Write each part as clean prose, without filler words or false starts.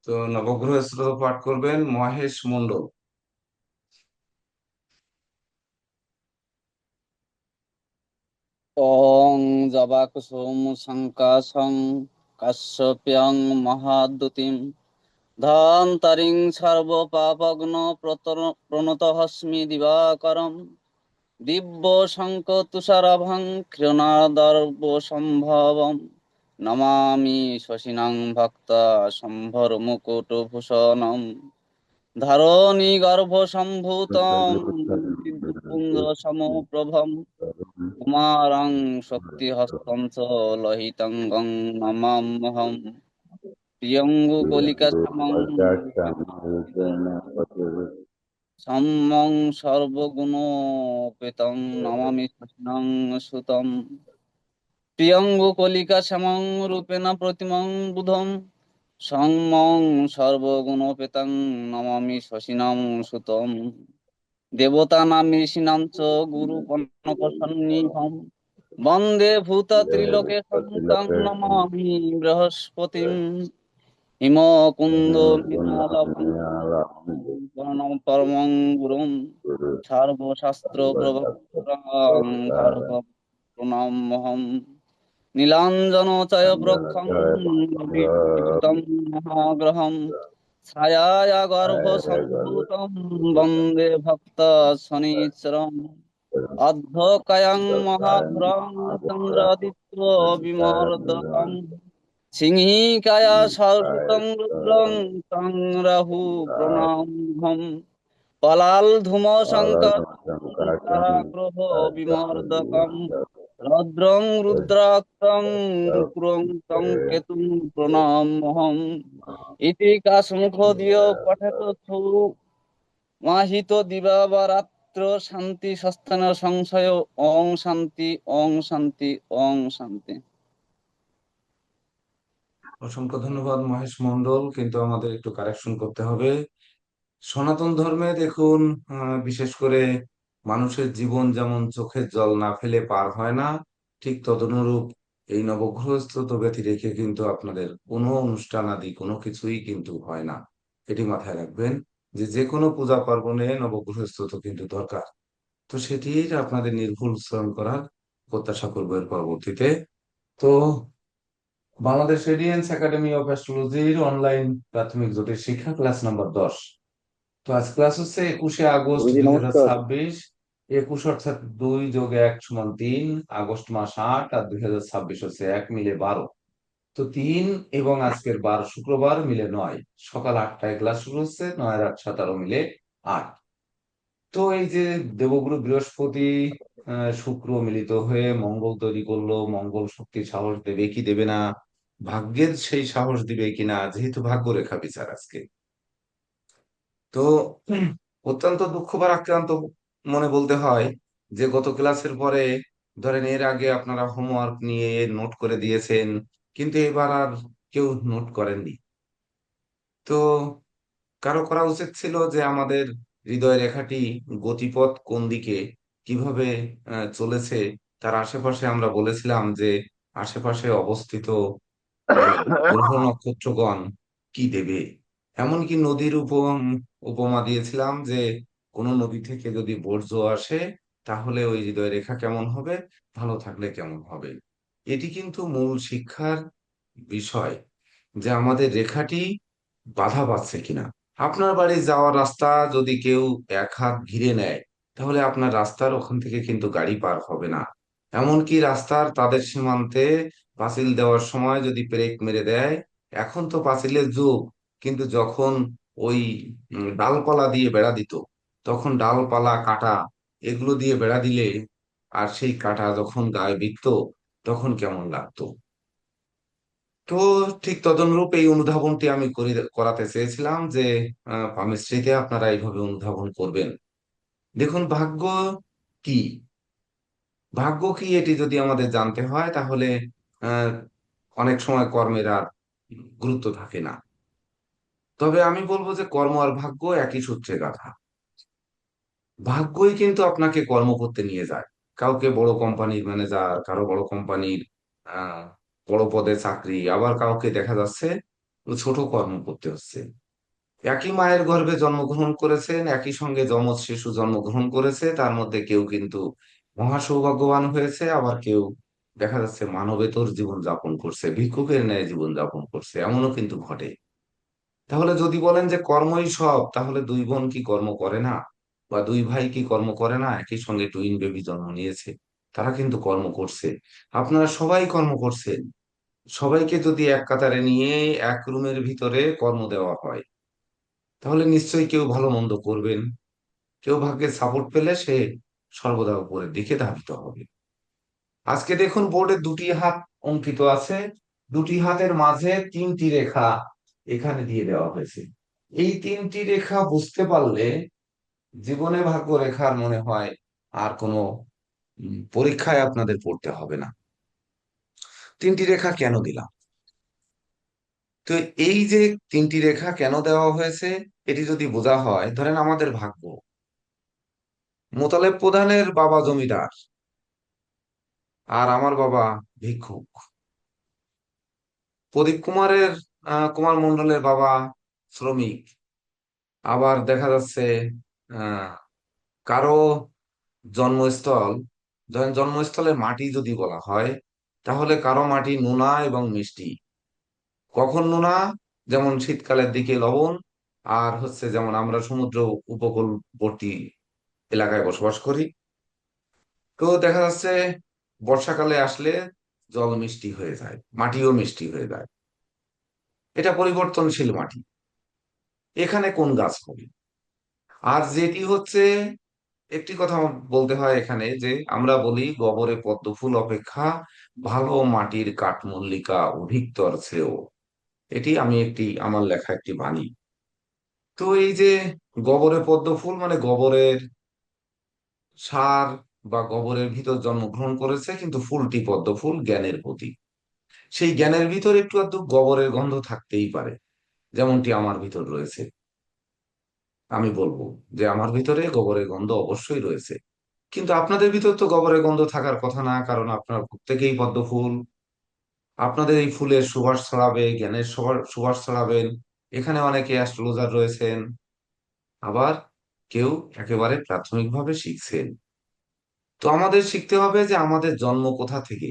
তো নবগ্রহ স্তোত্র পাঠ করবেন মহেশ মণ্ডল। ॐ जवाकुसुम शङ्काशं काश्यप्यं महाद्युतिं धान्तरिं सर्वपापघ्न प्रणतोऽस्मि दिवाकरं दिव्यशङ्खतुषाराभं क्षीणोदार्भसम्भवं नमामि शशिनं भक्तशम्भरमुकुटभूषणं धरणिगर्भसम्भूतं पुण्डसमप्रभम् कुमारं शक्तिहस्तं च लोहितङ्गं नमाम्यहम् प्रियङ्गुकलिकाश्यामं सम्मं सर्वगुणोपेतं नमामि कृष्णं सुतं प्रियङ्गुकलिकाश्यामं रूपेण प्रतिमं बुधं सम्मं सर्वगुणोपेतं नमामि शशिनं सुतं देवतानां ऋषीणां च गुरुपन्नकसन्निभम् वन्दे भूतत्रिलोकेशं नमामि बृहस्पतिम् हिमकुन्दो मृणालभं परमं गुरुं सर्वशास्त्रप्रवक्त्रां प्रणमाम्यहम् नीलाञ्जनोदयवृक्षं विभूतं महाग्रहं छायाया गर्भसम्भूतं वन्दे भक्तशनिचरम् अद्धकयं महाभ्रं चन्द्रादित्य विमर्दकम् सिंहिकाया सहितं रुद्रं तं राहु प्रणामहम् पलालधूमशङ्करं कराग्रह विमर्दकम् रौद्रं रुद्राक्तं क्रूरं तं केतुं प्रणामहम् इति काशमुखोदय पठतु माहितो दिवावरात्र शान्ति सस्तन संशय ओम शान्ति ओम शान्ति ओम शान्ति। অসংখ্য ধন্যবাদ মহেশ মণ্ডল, কিন্তু আমাদের একটু কারেকশন করতে হবে। সনাতন ধর্মে দেখুন, বিশেষ করে মানুষের জীবন যেমন চোখের জল না ফেলে পার হয় না, ঠিক তদনুরূপ এই নবগ্রহ স্তোত্র ব্যতি রেখে কিন্তু আপনাদের কোনো অনুষ্ঠান আদি কোনো কিছুই কিন্তু হয় না। এটি মাথায় রাখবেন যে যে কোনো পূজা পার্বণে নবগ্রহ স্তোত্র কিন্তু দরকার। তো সেটির আপনাদের নির্ভুল উচ্চারণ করার প্রত্যাশা করবো এর পরবর্তীতে। তো বাংলাদেশ রেডিয়েন্স একাডেমি অফ অ্যাস্ট্রোলজির অনলাইন প্রাথমিক জ্যোতিষ শিক্ষা ক্লাস নাম্বার 10। তো আজ ক্লাস হচ্ছে 21 আগস্ট গুরুজি দুই হাজার নমস্কার। ছাব্বিশ 21 অর্থাৎ 2 + 1 = 3, আগস্ট মাস 8 আর 2026 হচ্ছে 1 মিলে 12। তো 3 এবং আজকের বার শুক্রবার মিলে 9, সকাল 8টায় ক্লাস শুরু হচ্ছে, 9 আর 8 = 17 মিলে 8। তো এই যে দেবগুরু বৃহস্পতি শুক্র মিলিত হয়ে মঙ্গল তৈরি করলো, মঙ্গল শক্তির সাহস দেবে কি দেবে না, ভাগ্যের সেই সাহস দিবে কিনা, যেহেতু ভাগ্য রেখা বিচার আজকে। তো অত্যন্ত দুঃখ ভারাক্রান্ত মনে বলতে হয় যে গত ক্লাসের পরে, ধরেন এর আগে আপনারা হোমওয়ার্ক নিয়ে নোট করে দিয়েছেন, কিন্তু এবার আর কেউ নোট করেননি। তো কারো করা উচিত ছিল যে আমাদের হৃদয় রেখাটি গতিপথ কোন দিকে কিভাবে চলেছে, তার আশেপাশে আমরা বলেছিলাম যে আশেপাশে অবস্থিত গ্রহ নক্ষত্রগণ কি দেবে। এমনকি নদীর উপমা দিয়েছিলাম যে কোন নদী থেকে যদি বর্জ্য আসে তাহলে ওই হৃদয় রেখা কেমন হবে, ভালো থাকলে কেমন হবে। এটি কিন্তু মূল শিক্ষার বিষয়, যে আমাদের রেখাটি বাধা পাচ্ছে কিনা। আপনার বাড়ি যাওয়ার রাস্তা যদি কেউ 1 হাত ঘিরে নেয়, তাহলে আপনার রাস্তার ওখান থেকে কিন্তু গাড়ি পার হবে না। এমনকি রাস্তার তাদের সীমান্তে পাঁচিল দেওয়ার সময় যদি ব্রেক মেরে দেয়, এখন তো পাঁচিলের যুগ, কিন্তু যখন ওই ডালপালা দিয়ে বেড়া দিত, তখন ডালপালা কাটা এগুলো দিয়ে বেড়া দিলে আর সেই কাটা যখন গায়ে বিঁধতো তখন কেমন লাগতো। তো ঠিক তদনুরূপ এই অনুধাবনটি আমি করাতে চেয়েছিলাম যে পামিস্ট্রিতে আপনারা এইভাবে অনুধাবন করবেন। দেখুন, কি ভাগ্য কি এটি যদি আমাদের জানতে হয়, তাহলে আহ অনেক সময় কর্মের আর গুরুত্ব থাকে না। তবে আমি বলবো যে কর্ম আর ভাগ্য একই সূত্রে গাঁথা। ভাগ্যই কিন্তু আপনাকে কর্ম করতে নিয়ে যায়। কাউকে বড় কোম্পানির ম্যানেজার, কারো বড় কোম্পানির আহ বড় পদে চাকরি, আবার কাউকে দেখা যাচ্ছে ছোট কর্ম করতে হচ্ছে। একই মায়ের গর্ভে জন্মগ্রহণ করেছেন, একই সঙ্গে যমজ শিশু জন্মগ্রহণ করেছে, তার মধ্যে কেউ কিন্তু মহা সৌভাগ্যবান হয়েছে, আবার কেউ দেখা যাচ্ছে মানবেতর জীবন যাপন করছে, ভিক্ষুকের ন্যায় জীবন যাপন করছে, এমনও কিন্তু ঘটে। তাহলে যদি বলেন যে কর্মই সব, তাহলে দুই বোন কি কর্ম করে না? বা দুই ভাই কি কর্ম করে না? একই সঙ্গে টুইন বেবি জন্ম নিয়েছে, তারা কিন্তু কর্ম করছে। আপনারা সবাই কর্ম করছেন। সবাইকে যদি এক কাতারে নিয়ে এক রুমের ভিতরে কর্ম দেওয়া হয়, তাহলে নিশ্চয়ই কেউ ভালো মন্দ করবেন। কেউ ভাগ্যের সাপোর্ট পেলে সে সর্বদা উপরের দিকে ধাবিত হবে। আজকে দেখুন বোর্ডে দুটি হাত অঙ্কিত আছে, দুটি হাতের মাঝে তিনটি রেখা এখানে দিয়ে দেওয়া হয়েছে। এই তিনটি রেখা বুঝতে পারলে জীবনে ভাগ্য রেখার মনে হয় আর কোনো পরীক্ষায় আপনাদের পড়তে হবে না। তিনটি রেখা কেন দিলাম? তো এই যে তিনটি রেখা কেন দেওয়া হয়েছে, এটি যদি বোঝা হয়, ধরেন আমাদের ভাগ্য, মোতালেব প্রধানের বাবা জমিদার আর আমার বাবা ভিক্ষুক, প্রদীপ কুমারের কুমার মণ্ডলের বাবা শ্রমিক, আবার দেখা যাচ্ছে আহ কারো জন্মস্থল, ধরেন জন্মস্থলের মাটি যদি বলা হয়, তাহলে কারো মাটি নোনা এবং মিষ্টি। কখন নোনা? যেমন শীতকালের দিকে লবণ, আর হচ্ছে যেমন আমরা সমুদ্র উপকূলবর্তী এলাকায় বসবাস করি, তো দেখা যাচ্ছে বর্ষাকালে আসলে জল মিষ্টি হয়ে যায়, মাটিও মিষ্টি হয়ে যায়। এটা পরিবর্তনশীল মাটি। এখানে কোন গাছ হবে? আর যেটি হচ্ছে, একটি কথা বলতে হয় এখানে, যে আমরা বলি গবরে পদ্ম ফুল অপেক্ষা ভালো মাটির কাঠমল্লিকা অধিকতর শ্রেয়। এটি আমি আমার লেখা একটি বাণী। তো এই যে গবরে পদ্ম ফুল মানে গবরের সার বা গবরের ভিতর জন্মগ্রহণ করেছে, কিন্তু ফুলটি পদ্ম ফুল, জ্ঞানের প্রতীক। সেই জ্ঞানের ভিতর একটু আধটু গবরের গন্ধ থাকতেই পারে, যেমনটি আমার ভিতর রয়েছে। আমি বলবো যে আমার ভিতরে গোবরের গন্ধ অবশ্যই রয়েছে। কিন্তু আপনাদের ভিতর তো গোবরের গন্ধ থাকার কথা না, কারণ আপনার প্রত্যেকেই পদ্ম ফুল। আপনাদের এই ফুলের সুবাস ছড়াবে, জ্ঞানের সুবাস ছড়াবেন। এখানে অনেকে অ্যাস্ট্রোলজার রয়েছেন, আবার কেউ একেবারে প্রাথমিকভাবে শিখছেন। তো আমাদের শিখতে হবে যে আমাদের জন্ম কোথা থেকে।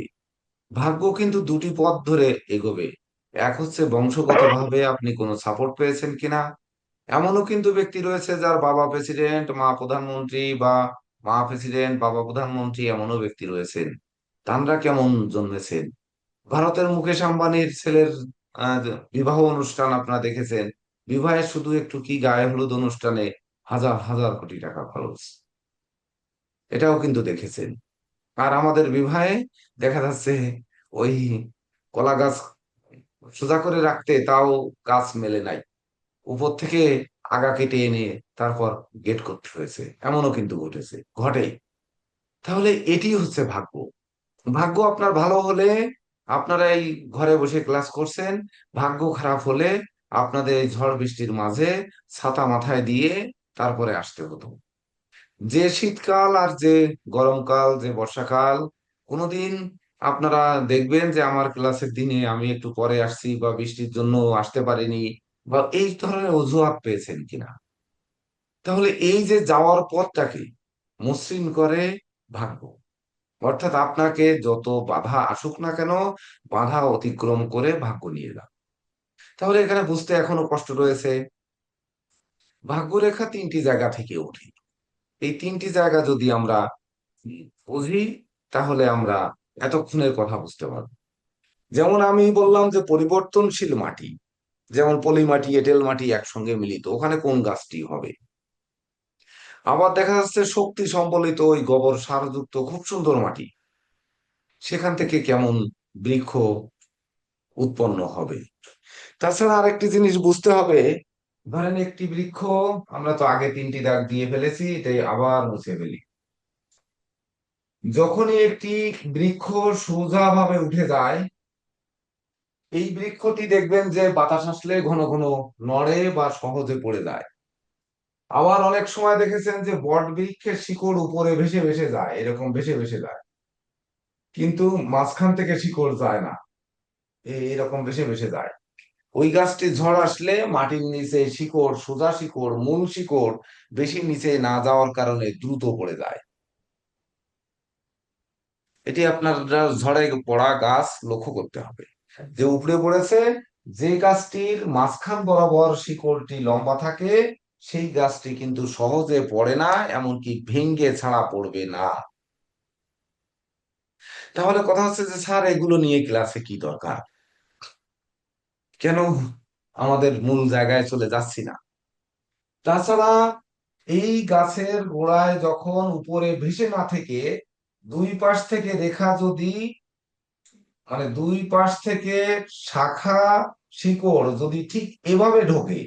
ভাগ্য কিন্তু দুটি পথ ধরে এগোবে। এক হচ্ছে বংশগতভাবে আপনি কোনো সাপোর্ট পেয়েছেন কিনা। এমনও কিন্তু ব্যক্তি রয়েছে যার বাবা প্রেসিডেন্ট, মা প্রধানমন্ত্রী, বা মা প্রেসিডেন্ট বাবা প্রধানমন্ত্রী, এমনও ব্যক্তি রয়েছেন। তানরা কেমন জন্মেছেন? ভারতের মুকেশ আম্বানির ছেলের বিবাহ অনুষ্ঠান আপনারা দেখেছেন। বিবাহে শুধু একটু কি গায়ে হলুদ অনুষ্ঠানে হাজার হাজার কোটি টাকা খরচ, এটাও কিন্তু দেখেছেন। আর আমাদের বিবাহে দেখা যাচ্ছে ওই কলা গাছ সোজা করে রাখতে তাও গাছ মেলে নাই, উপর থেকে আগা কেটে এনে তারপর গেট করতে হয়েছে, এমনও কিন্তু ঘটে। তাহলে এটি হচ্ছে ভাগ্য। ভাগ্য আপনার ভালো হলে আপনারা এই ঘরে বসে ক্লাস করছেন, ভাগ্য খারাপ হলে আপনাদের এই ঝড় বৃষ্টির মাঝে ছাতা মাথায় দিয়ে তারপরে আসতে হতো। যে শীতকাল আর যে গরমকাল, যে বর্ষাকাল, কোনোদিন আপনারা দেখবেন যে আমার ক্লাসের দিনে আমি একটু পরে আসছি বা বৃষ্টির জন্য আসতে পারিনি, বা এই ধরনের অজুহাত পেয়েছেন কিনা? তাহলে এই যে যাওয়ার পথটাকে মসৃণ করে ভাগ্য। অর্থাৎ আপনাকে যত বাধা আসুক না কেন, বাধা অতিক্রম করে ভাগ্য নিয়ে যান। তাহলে এখানে বুঝতে এখনো কষ্ট রয়েছে। ভাগ্যরেখা তিনটি জায়গা থেকে ওঠে। এই তিনটি জায়গা যদি আমরা বুঝি, তাহলে আমরা এতক্ষণের কথা বুঝতে পারবো। যেমন আমি বললাম যে পরিবর্তনশীল মাটি, যেমন পলি মাটি, এঁটেল মাটি একসঙ্গে মিলিত, ওখানে কোন গাছটি হবে? আবার দেখা যাচ্ছে শক্তি সম্বলিত ওই গোবর সারযুক্ত খুব সুন্দর মাটি, সেখান থেকে কেমন বৃক্ষ উৎপন্ন হবে। তাছাড়া আরেকটি জিনিস বুঝতে হবে, ধরেন একটি বৃক্ষ, আমরা তো আগে তিনটি দাগ দিয়ে ফেলেছি, এটাই আবার মুছে ফেলি। যখনই একটি বৃক্ষ সোজা ভাবে উঠে যায়, এই বৃক্ষটি দেখবেন যে বাতাস আসলে ঘন ঘন নড়ে বা সহজে পড়ে যায়। আবার অনেক সময় দেখেছেন যে বট বৃক্ষের শিকড় উপরে ভেসে ভেসে যায়, এরকম ভেসে ভেসে যায়, কিন্তু মাঝখান থেকে শিকড় যায় না, এরকম ভেসে ভেসে যায়। ওই গাছটি ঝড় আসলে মাটির নিচে শিকড়, সোজা শিকড়, মূল শিকড় বেশি নিচে না যাওয়ার কারণে দ্রুত পড়ে যায়। এটি আপনার ঝড়ে পড়া গাছ লক্ষ্য করতে হবে, যে উপড়ে পড়েছে। যে গাছটির মাঝখান বরাবর শিকড়টি লম্বা থাকে সেই গাছটি কিন্তু সহজে পড়ে না, এমনকি ভেঙ্গে ছাড়া পড়বে না। তাহলে কথা হচ্ছে যে স্যার এগুলো নিয়ে ক্লাসে কি দরকার, কেন আমাদের মূল জায়গায় চলে যাচ্ছি না? তাছাড়া এই গাছের গোড়ায় যখন উপরে ভেসে না থেকে দুই পাশ থেকে রেখা যদি, মানে দুই পাশ থেকে শাখা শিকড় যদি ঠিক এভাবে ঢোকে,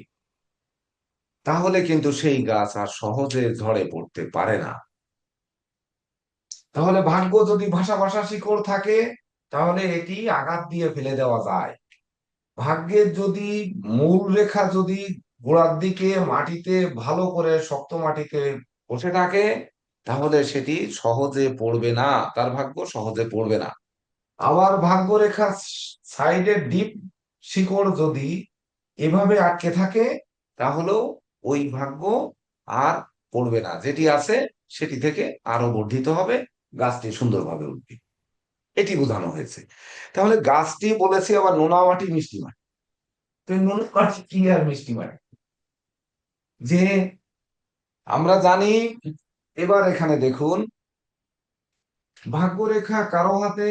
তাহলে কিন্তু সেই গাছ আর সহজে ঝড়ে পড়তে পারে না। তাহলে ভাগ্য যদি ভাসা ভাসা শিকড় থাকে, তাহলে এটি আঘাত দিয়ে ফেলে দেওয়া যায়। ভাগ্যের যদি মূল রেখা যদি গোড়ার দিকে মাটিতে ভালো করে শক্ত মাটিতে বসে থাকে, তাহলে সেটি সহজে পড়বে না, তার ভাগ্য সহজে পড়বে না। আবার ভাগ্য রেখা সাইডের ডিপ শিকড় যদি এভাবে আটকে থাকে, তাহলেও ওই ভাগ্য আর পড়বে না, যেটি আছে সেটি থেকে আরো বর্ধিত হবে, গাছটি সুন্দরভাবে উঠবে। এটি বোঝানো হয়েছে। তাহলে গাছটি বলেছে আবার নোনা মাটি মিষ্টি মাটি। তো এই নোনা মাটি কি আর মিষ্টি মাটি, যে আমরা জানি। এবার এখানে দেখুন, ভাগ্যরেখা কারো হাতে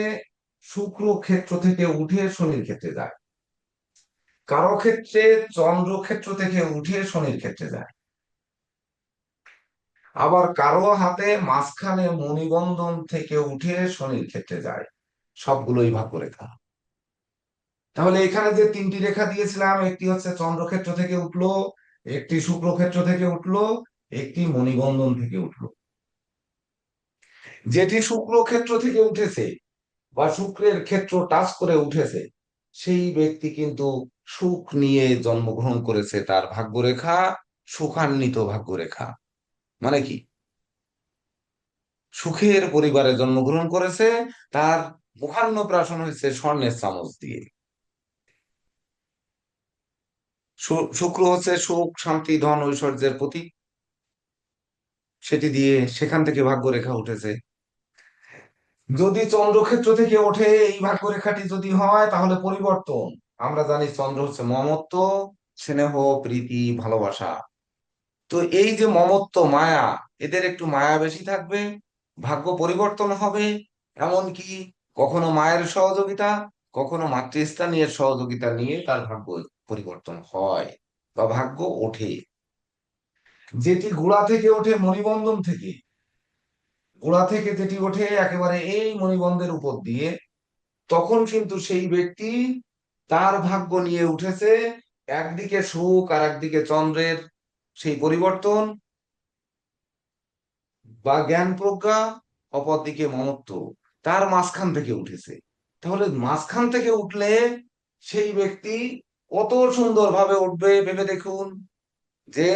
শুক্র ক্ষেত্র থেকে উঠে শনির ক্ষেত্রে যায়, কারো ক্ষেত্রে চন্দ্র ক্ষেত্র থেকে উঠে শনির ক্ষেত্রে যায়, আবার কারো হাতে মাঝখানে মণিবন্ধন থেকে উঠে শনির ক্ষেত্রে যায়। সবগুলোই ভাগ্যরেখা। তাহলে এখানে যে তিনটি রেখা দিয়েছিলাম, একটি হচ্ছে চন্দ্রক্ষেত্র থেকে উঠলো, একটি শুক্রক্ষেত্র থেকে উঠলো, একটি মণিবন্ধন থেকে উঠলো। যেটি শুক্রক্ষেত্র থেকে উঠেছে বা শুক্রের ক্ষেত্র টাচ করে উঠেছে, সেই ব্যক্তি কিন্তু সুখ নিয়ে জন্মগ্রহণ করেছে, তার ভাগ্যরেখা সুখান্বিত ভাগ্যরেখা। মানে কি, সুখের পরিবারে জন্মগ্রহণ করেছে, তার মুখান্নপ্রাশন হয়েছে স্বর্ণের চামচ দিয়ে। শুক্র হচ্ছে সুখ, শান্তি, ধন, ঐশ্বর্যের প্রতীক, সেটি দিয়ে সেখান থেকে ভাগ্যরেখা উঠেছে। যদি চন্দ্রক্ষেত্র থেকে ওঠে এই ভাগ্যরেখাটি যদি হয়, তাহলে পরিবর্তন। আমরা জানি চন্দ্র হচ্ছে মমত্ব, স্নেহ, প্রীতি, ভালোবাসা। তো এই যে মমত্ব, মায়া, এদের একটু মায়া বেশি থাকবে, ভাগ্য পরিবর্তন হবে। এমনকি কখনো মায়ের সহযোগিতা, কখনো মাতৃস্থানীয় সহযোগিতা নিয়ে তার ভাগ্য পরিবর্তন হয় বা ভাগ্য ওঠে। যেটি গোড়া থেকে ওঠে মণিবন্ধন থেকে, গোড়া থেকে যেটি ওঠে একেবারে এই মণিবন্ধের উপর দিয়ে, তখন কিন্তু সেই ব্যক্তি তার ভাগ্য নিয়ে উঠেছে একদিকে সুখ আর একদিকে চন্দ্রের সেই পরিবর্তন বা জ্ঞান প্রজ্ঞা, অপরদিকে মমত্ব, তার মাঝখান থেকে উঠেছে। তাহলে মাঝখান থেকে উঠলে সেই ব্যক্তি কত সুন্দরভাবে উঠবে ভেবে দেখুন। যে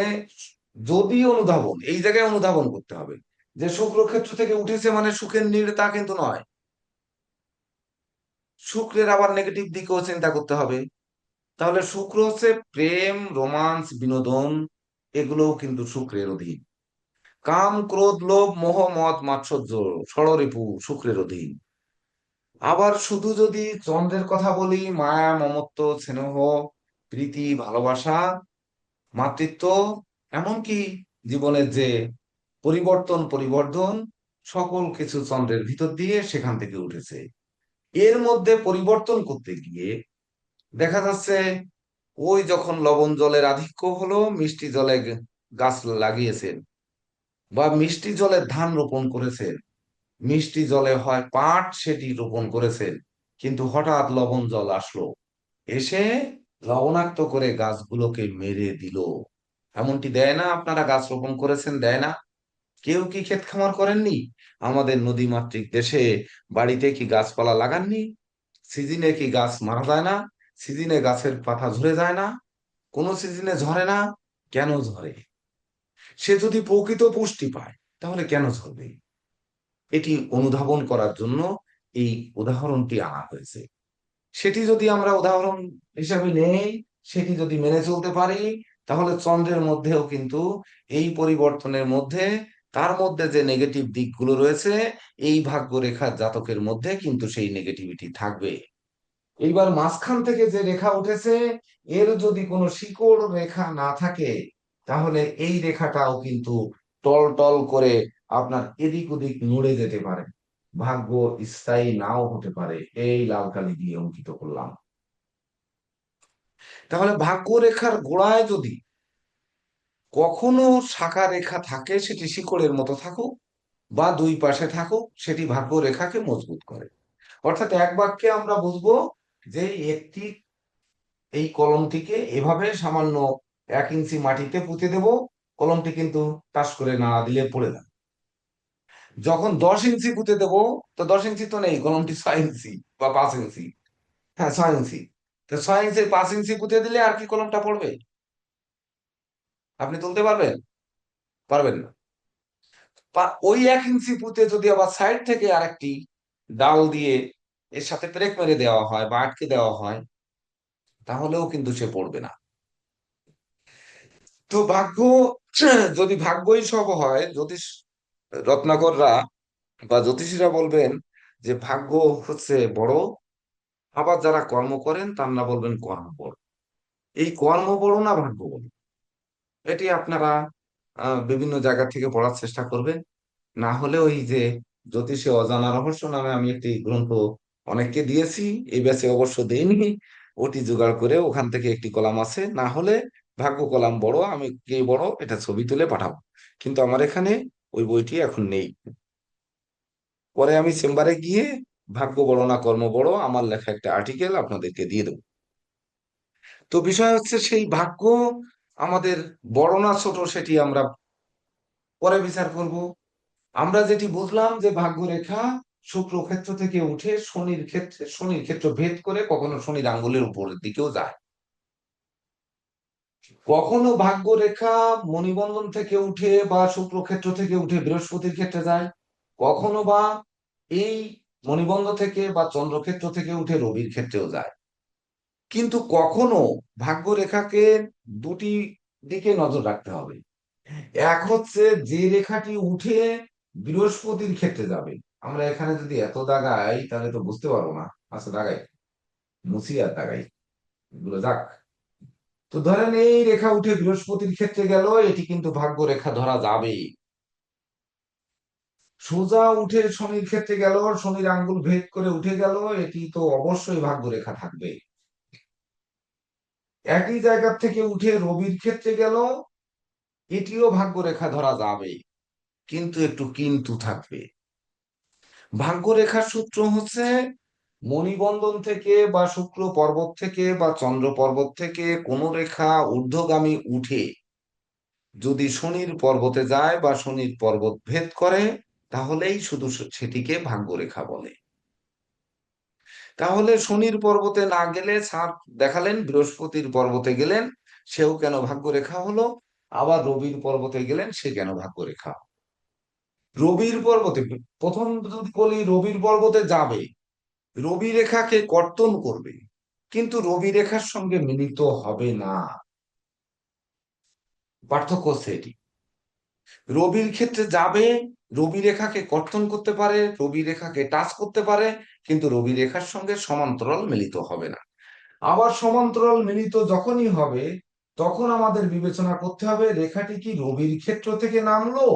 যদি অনুধাবন, এই জায়গায় অনুধাবন করতে হবে, যে শুক্রক্ষেত্র থেকে উঠেছে মানে সুখের নীড় তা কিন্তু নয়। শুক্রের আবার নেগেটিভ দিকেও চিন্তা করতে হবে। তাহলে শুক্র হচ্ছে প্রেম, রোমান্স, বিনোদন, এগুলোও কিন্তু শুক্রের অধীন। কাম, ক্রোধ, লোভ, মোহ, মদ, মাৎসর্য, ষড়রিপু শুক্রের অধীন। আবার শুধু যদি চন্দ্রের কথা বলি, মায়া, মমত্ব, স্নেহ, প্রীতি, ভালোবাসা, মাতৃত্ব, এমনকি জীবনের যে পরিবর্তন, পরিবর্ধন, সকল কিছু চন্দ্রের ভিতর দিয়ে সেখান থেকে উঠেছে। এর মধ্যে পরিবর্তন করতে গিয়ে দেখা যাচ্ছে, ওই যখন লবণ জলের আধিক্য হলো, মিষ্টি জলে গাছ লাগিয়েছেন বা মিষ্টি জলে ধান রোপণ করেছেন, মিষ্টি জলে হয় পাট সেটি রোপণ করেছেন, কিন্তু হঠাৎ লবণ জল আসলো, এসে লবণাক্ত করে গাছগুলোকে মেরে দিল। এমনটি দেয় না? আপনারা গাছ রোপণ করেছেন, দেয় না? কেউ কি ক্ষেত খামার করেননি? আমাদের নদীমাতৃক দেশে বাড়িতে কি গাছপালা লাগাননি? সিজনে কি গাছ মারা যায় না? সিজনে গাছের পাতা ঝরে যায় না? কোন সিজনে ঝরে না? কেন ঝরে? সে যদি প্রকৃত পুষ্টি পায়, তাহলে কেন ঝরবে? এটি অনুধাবন করার জন্য এই উদাহরণটি আনা হয়েছে। সেটি যদি আমরা উদাহরণ হিসাবে নেই, সেটি যদি মেনে চলতে পারি, তাহলে চন্দ্রের মধ্যেও কিন্তু এই পরিবর্তনের মধ্যে তার মধ্যে যে নেগেটিভ দিকগুলো রয়েছে, এই ভাগ্যরেখার জাতকের মধ্যে কিন্তু সেই নেগেটিভিটি থাকবে। এইবার মাঝখান থেকে যে রেখা উঠেছে, এর যদি কোনো শিকড় রেখা না থাকে, তাহলে এই রেখাটাও কিন্তু টল টল করে আপনার এদিক ওদিক নড়ে যেতে পারে, ভাগ্য স্থায়ী নাও হতে পারে। এই লাল কালি দিয়ে অঙ্কিত করলাম। তাহলে ভাগ্য রেখার গোড়ায় যদি কখনো শাখা রেখা থাকে, সেটি শিকড়ের মতো থাকুক বা দুই পাশে থাকুক, সেটি ভাগ্য রেখাকে মজবুত করে। অর্থাৎ এক বাক্যে আমরা বুঝবো যে একটি, এই কলমটিকে এভাবে সামান্য 1 ইঞ্চি মাটিতে পুঁতে দেব, কলমটি কিন্তু টাস করে নাড়া দিলে পড়ে যাবে। যখন 10 ইঞ্চি পুঁতে দেব, তো 10 ইঞ্চি তো নেই, কলমটি 6 ইঞ্চি বা 5 ইঞ্চি। হ্যাঁ, 6 ইঞ্চি। তো 6 ইঞ্চি 5 ইঞ্চি পুঁতে দিলে আর কি কলমটা পড়বে? আপনি তুলতে পারবেন? পারবেন না। ওই 1 ইঞ্চি পুঁতে যদি আবার সাইড থেকে আরেকটি ডাল দিয়ে এর সাথে পেরেক মেরে দেওয়া হয় বা আটকে দেওয়া হয়, তাহলেও কিন্তু সে পড়বে না। তো ভাগ্য, যদি ভাগ্যই সব হয়, জ্যোতিষ রত্নাকররা বা জ্যোতিষীরা বলবেন যে ভাগ্য হচ্ছে বড়, আবার যারা কর্ম করেন তারা বলবেন কর্ম বড়। এই কর্ম বড় না ভাগ্য বড়, এটি আপনারা বিভিন্ন জায়গা থেকে পড়ার চেষ্টা করবেন। না হলে ওই যে জ্যোতিষে অজানা রহস্য নামে আমি একটি গ্রন্থ অনেককে দিয়েছি, এই ব্যাচে অবশ্য দেইনি, ওটি জোগাড় করে ওখান থেকে একটি কলাম আছে। না হলে ভাগ্য কলাম বড়, আমি কে বড় এটা ছবি তুলে পাঠাবো, কিন্তু আমার এখানে ওই বইটি এখন নেই। পরে আমি চেম্বারে গিয়ে ভাগ্য বড় না কর্ম বড় আমার লেখা একটা আর্টিকেল আপনাদেরকে দিয়ে দেবো। তো বিষয় হচ্ছে সেই ভাগ্য আমাদের বড় না ছোট সেটি আমরা পরে বিচার করব। আমরা যেটি বুঝলাম যে ভাগ্য রেখা শুক্র ক্ষেত্র থেকে উঠে শনির ক্ষেত্র ভেদ করে কখনো শনির আঙ্গুলের উপরের দিকেও যায়, কখনো ভাগ্য রেখা মণিবন্ধন থেকে উঠে বা শুক্র ক্ষেত্র থেকে উঠে বৃহস্পতির ক্ষেত্রে যায়, কখনো বা এই মণিবন্ধ থেকে বা চন্দ্রক্ষেত্র থেকে উঠে রবির ক্ষেত্রেও যায়। কিন্তু কখনো ভাগ্য রেখাকে দুটি দিকে নজর রাখতে হবে। এক হচ্ছে যে রেখাটি উঠে বৃহস্পতির ক্ষেত্রে যাবে। আমরা এখানে যদি এত দাগাই তাহলে তো বুঝতে পারবো না। আচ্ছা, দাগাই, মুছি আর দাগাই, এগুলো যাক। তো ধরেন এই রেখা উঠে বৃহস্পতির ক্ষেত্রে গেল, এটি কিন্তু ভাগ্য রেখা ধরা যাবে। সোজা উঠে শনির ক্ষেত্রে গেল, শনির আঙ্গুল ভেদ করে উঠে গেল, এটি তো অবশ্যই ভাগ্য রেখা থাকবে। একই জায়গা থেকে উঠে রবির ক্ষেত্রে গেল, এটিও ভাগ্য রেখা ধরা যাবে, কিন্তু একটু কিন্তু থাকবে। ভাগ্যরেখার সূত্র হচ্ছে মণিবন্ধন থেকে বা শুক্র পর্বত থেকে বা চন্দ্র পর্বত থেকে কোন রেখা ঊর্ধ্বগামী উঠে যদি শনির পর্বতে যায় বা শনির পর্বত ভেদ করে, তাহলেই শুধু সেটিকে ভাগ্যরেখা বলে। তাহলে শনির পর্বতে না গেলে স্যার দেখালেন, বৃহস্পতির পর্বতে গেলেন, সেও কেন ভাগ্যরেখা হলো? আবার রবির পর্বতে গেলেন, সে কেন ভাগ্যরেখা? রবির পর্বতে, প্রথম যদি বলি রবির পর্বতে যাবে, রবি রেখাকে কর্তন করবে, কিন্তু রবি রেখার সঙ্গে মিলিত হবে না। পার্থক্য হচ্ছে এটি। রবির ক্ষেত্রে যাবে, রবি রেখাকে কর্তন করতে পারে, রবি রেখাকে টাচ করতে পারে, কিন্তু রবি রেখার সঙ্গে সমান্তরাল মিলিত হবে না। আবার সমান্তরাল মিলিত যখনই হবে, তখন আমাদের বিবেচনা করতে হবে রেখাটি কি রবির ক্ষেত্র থেকে নামলো,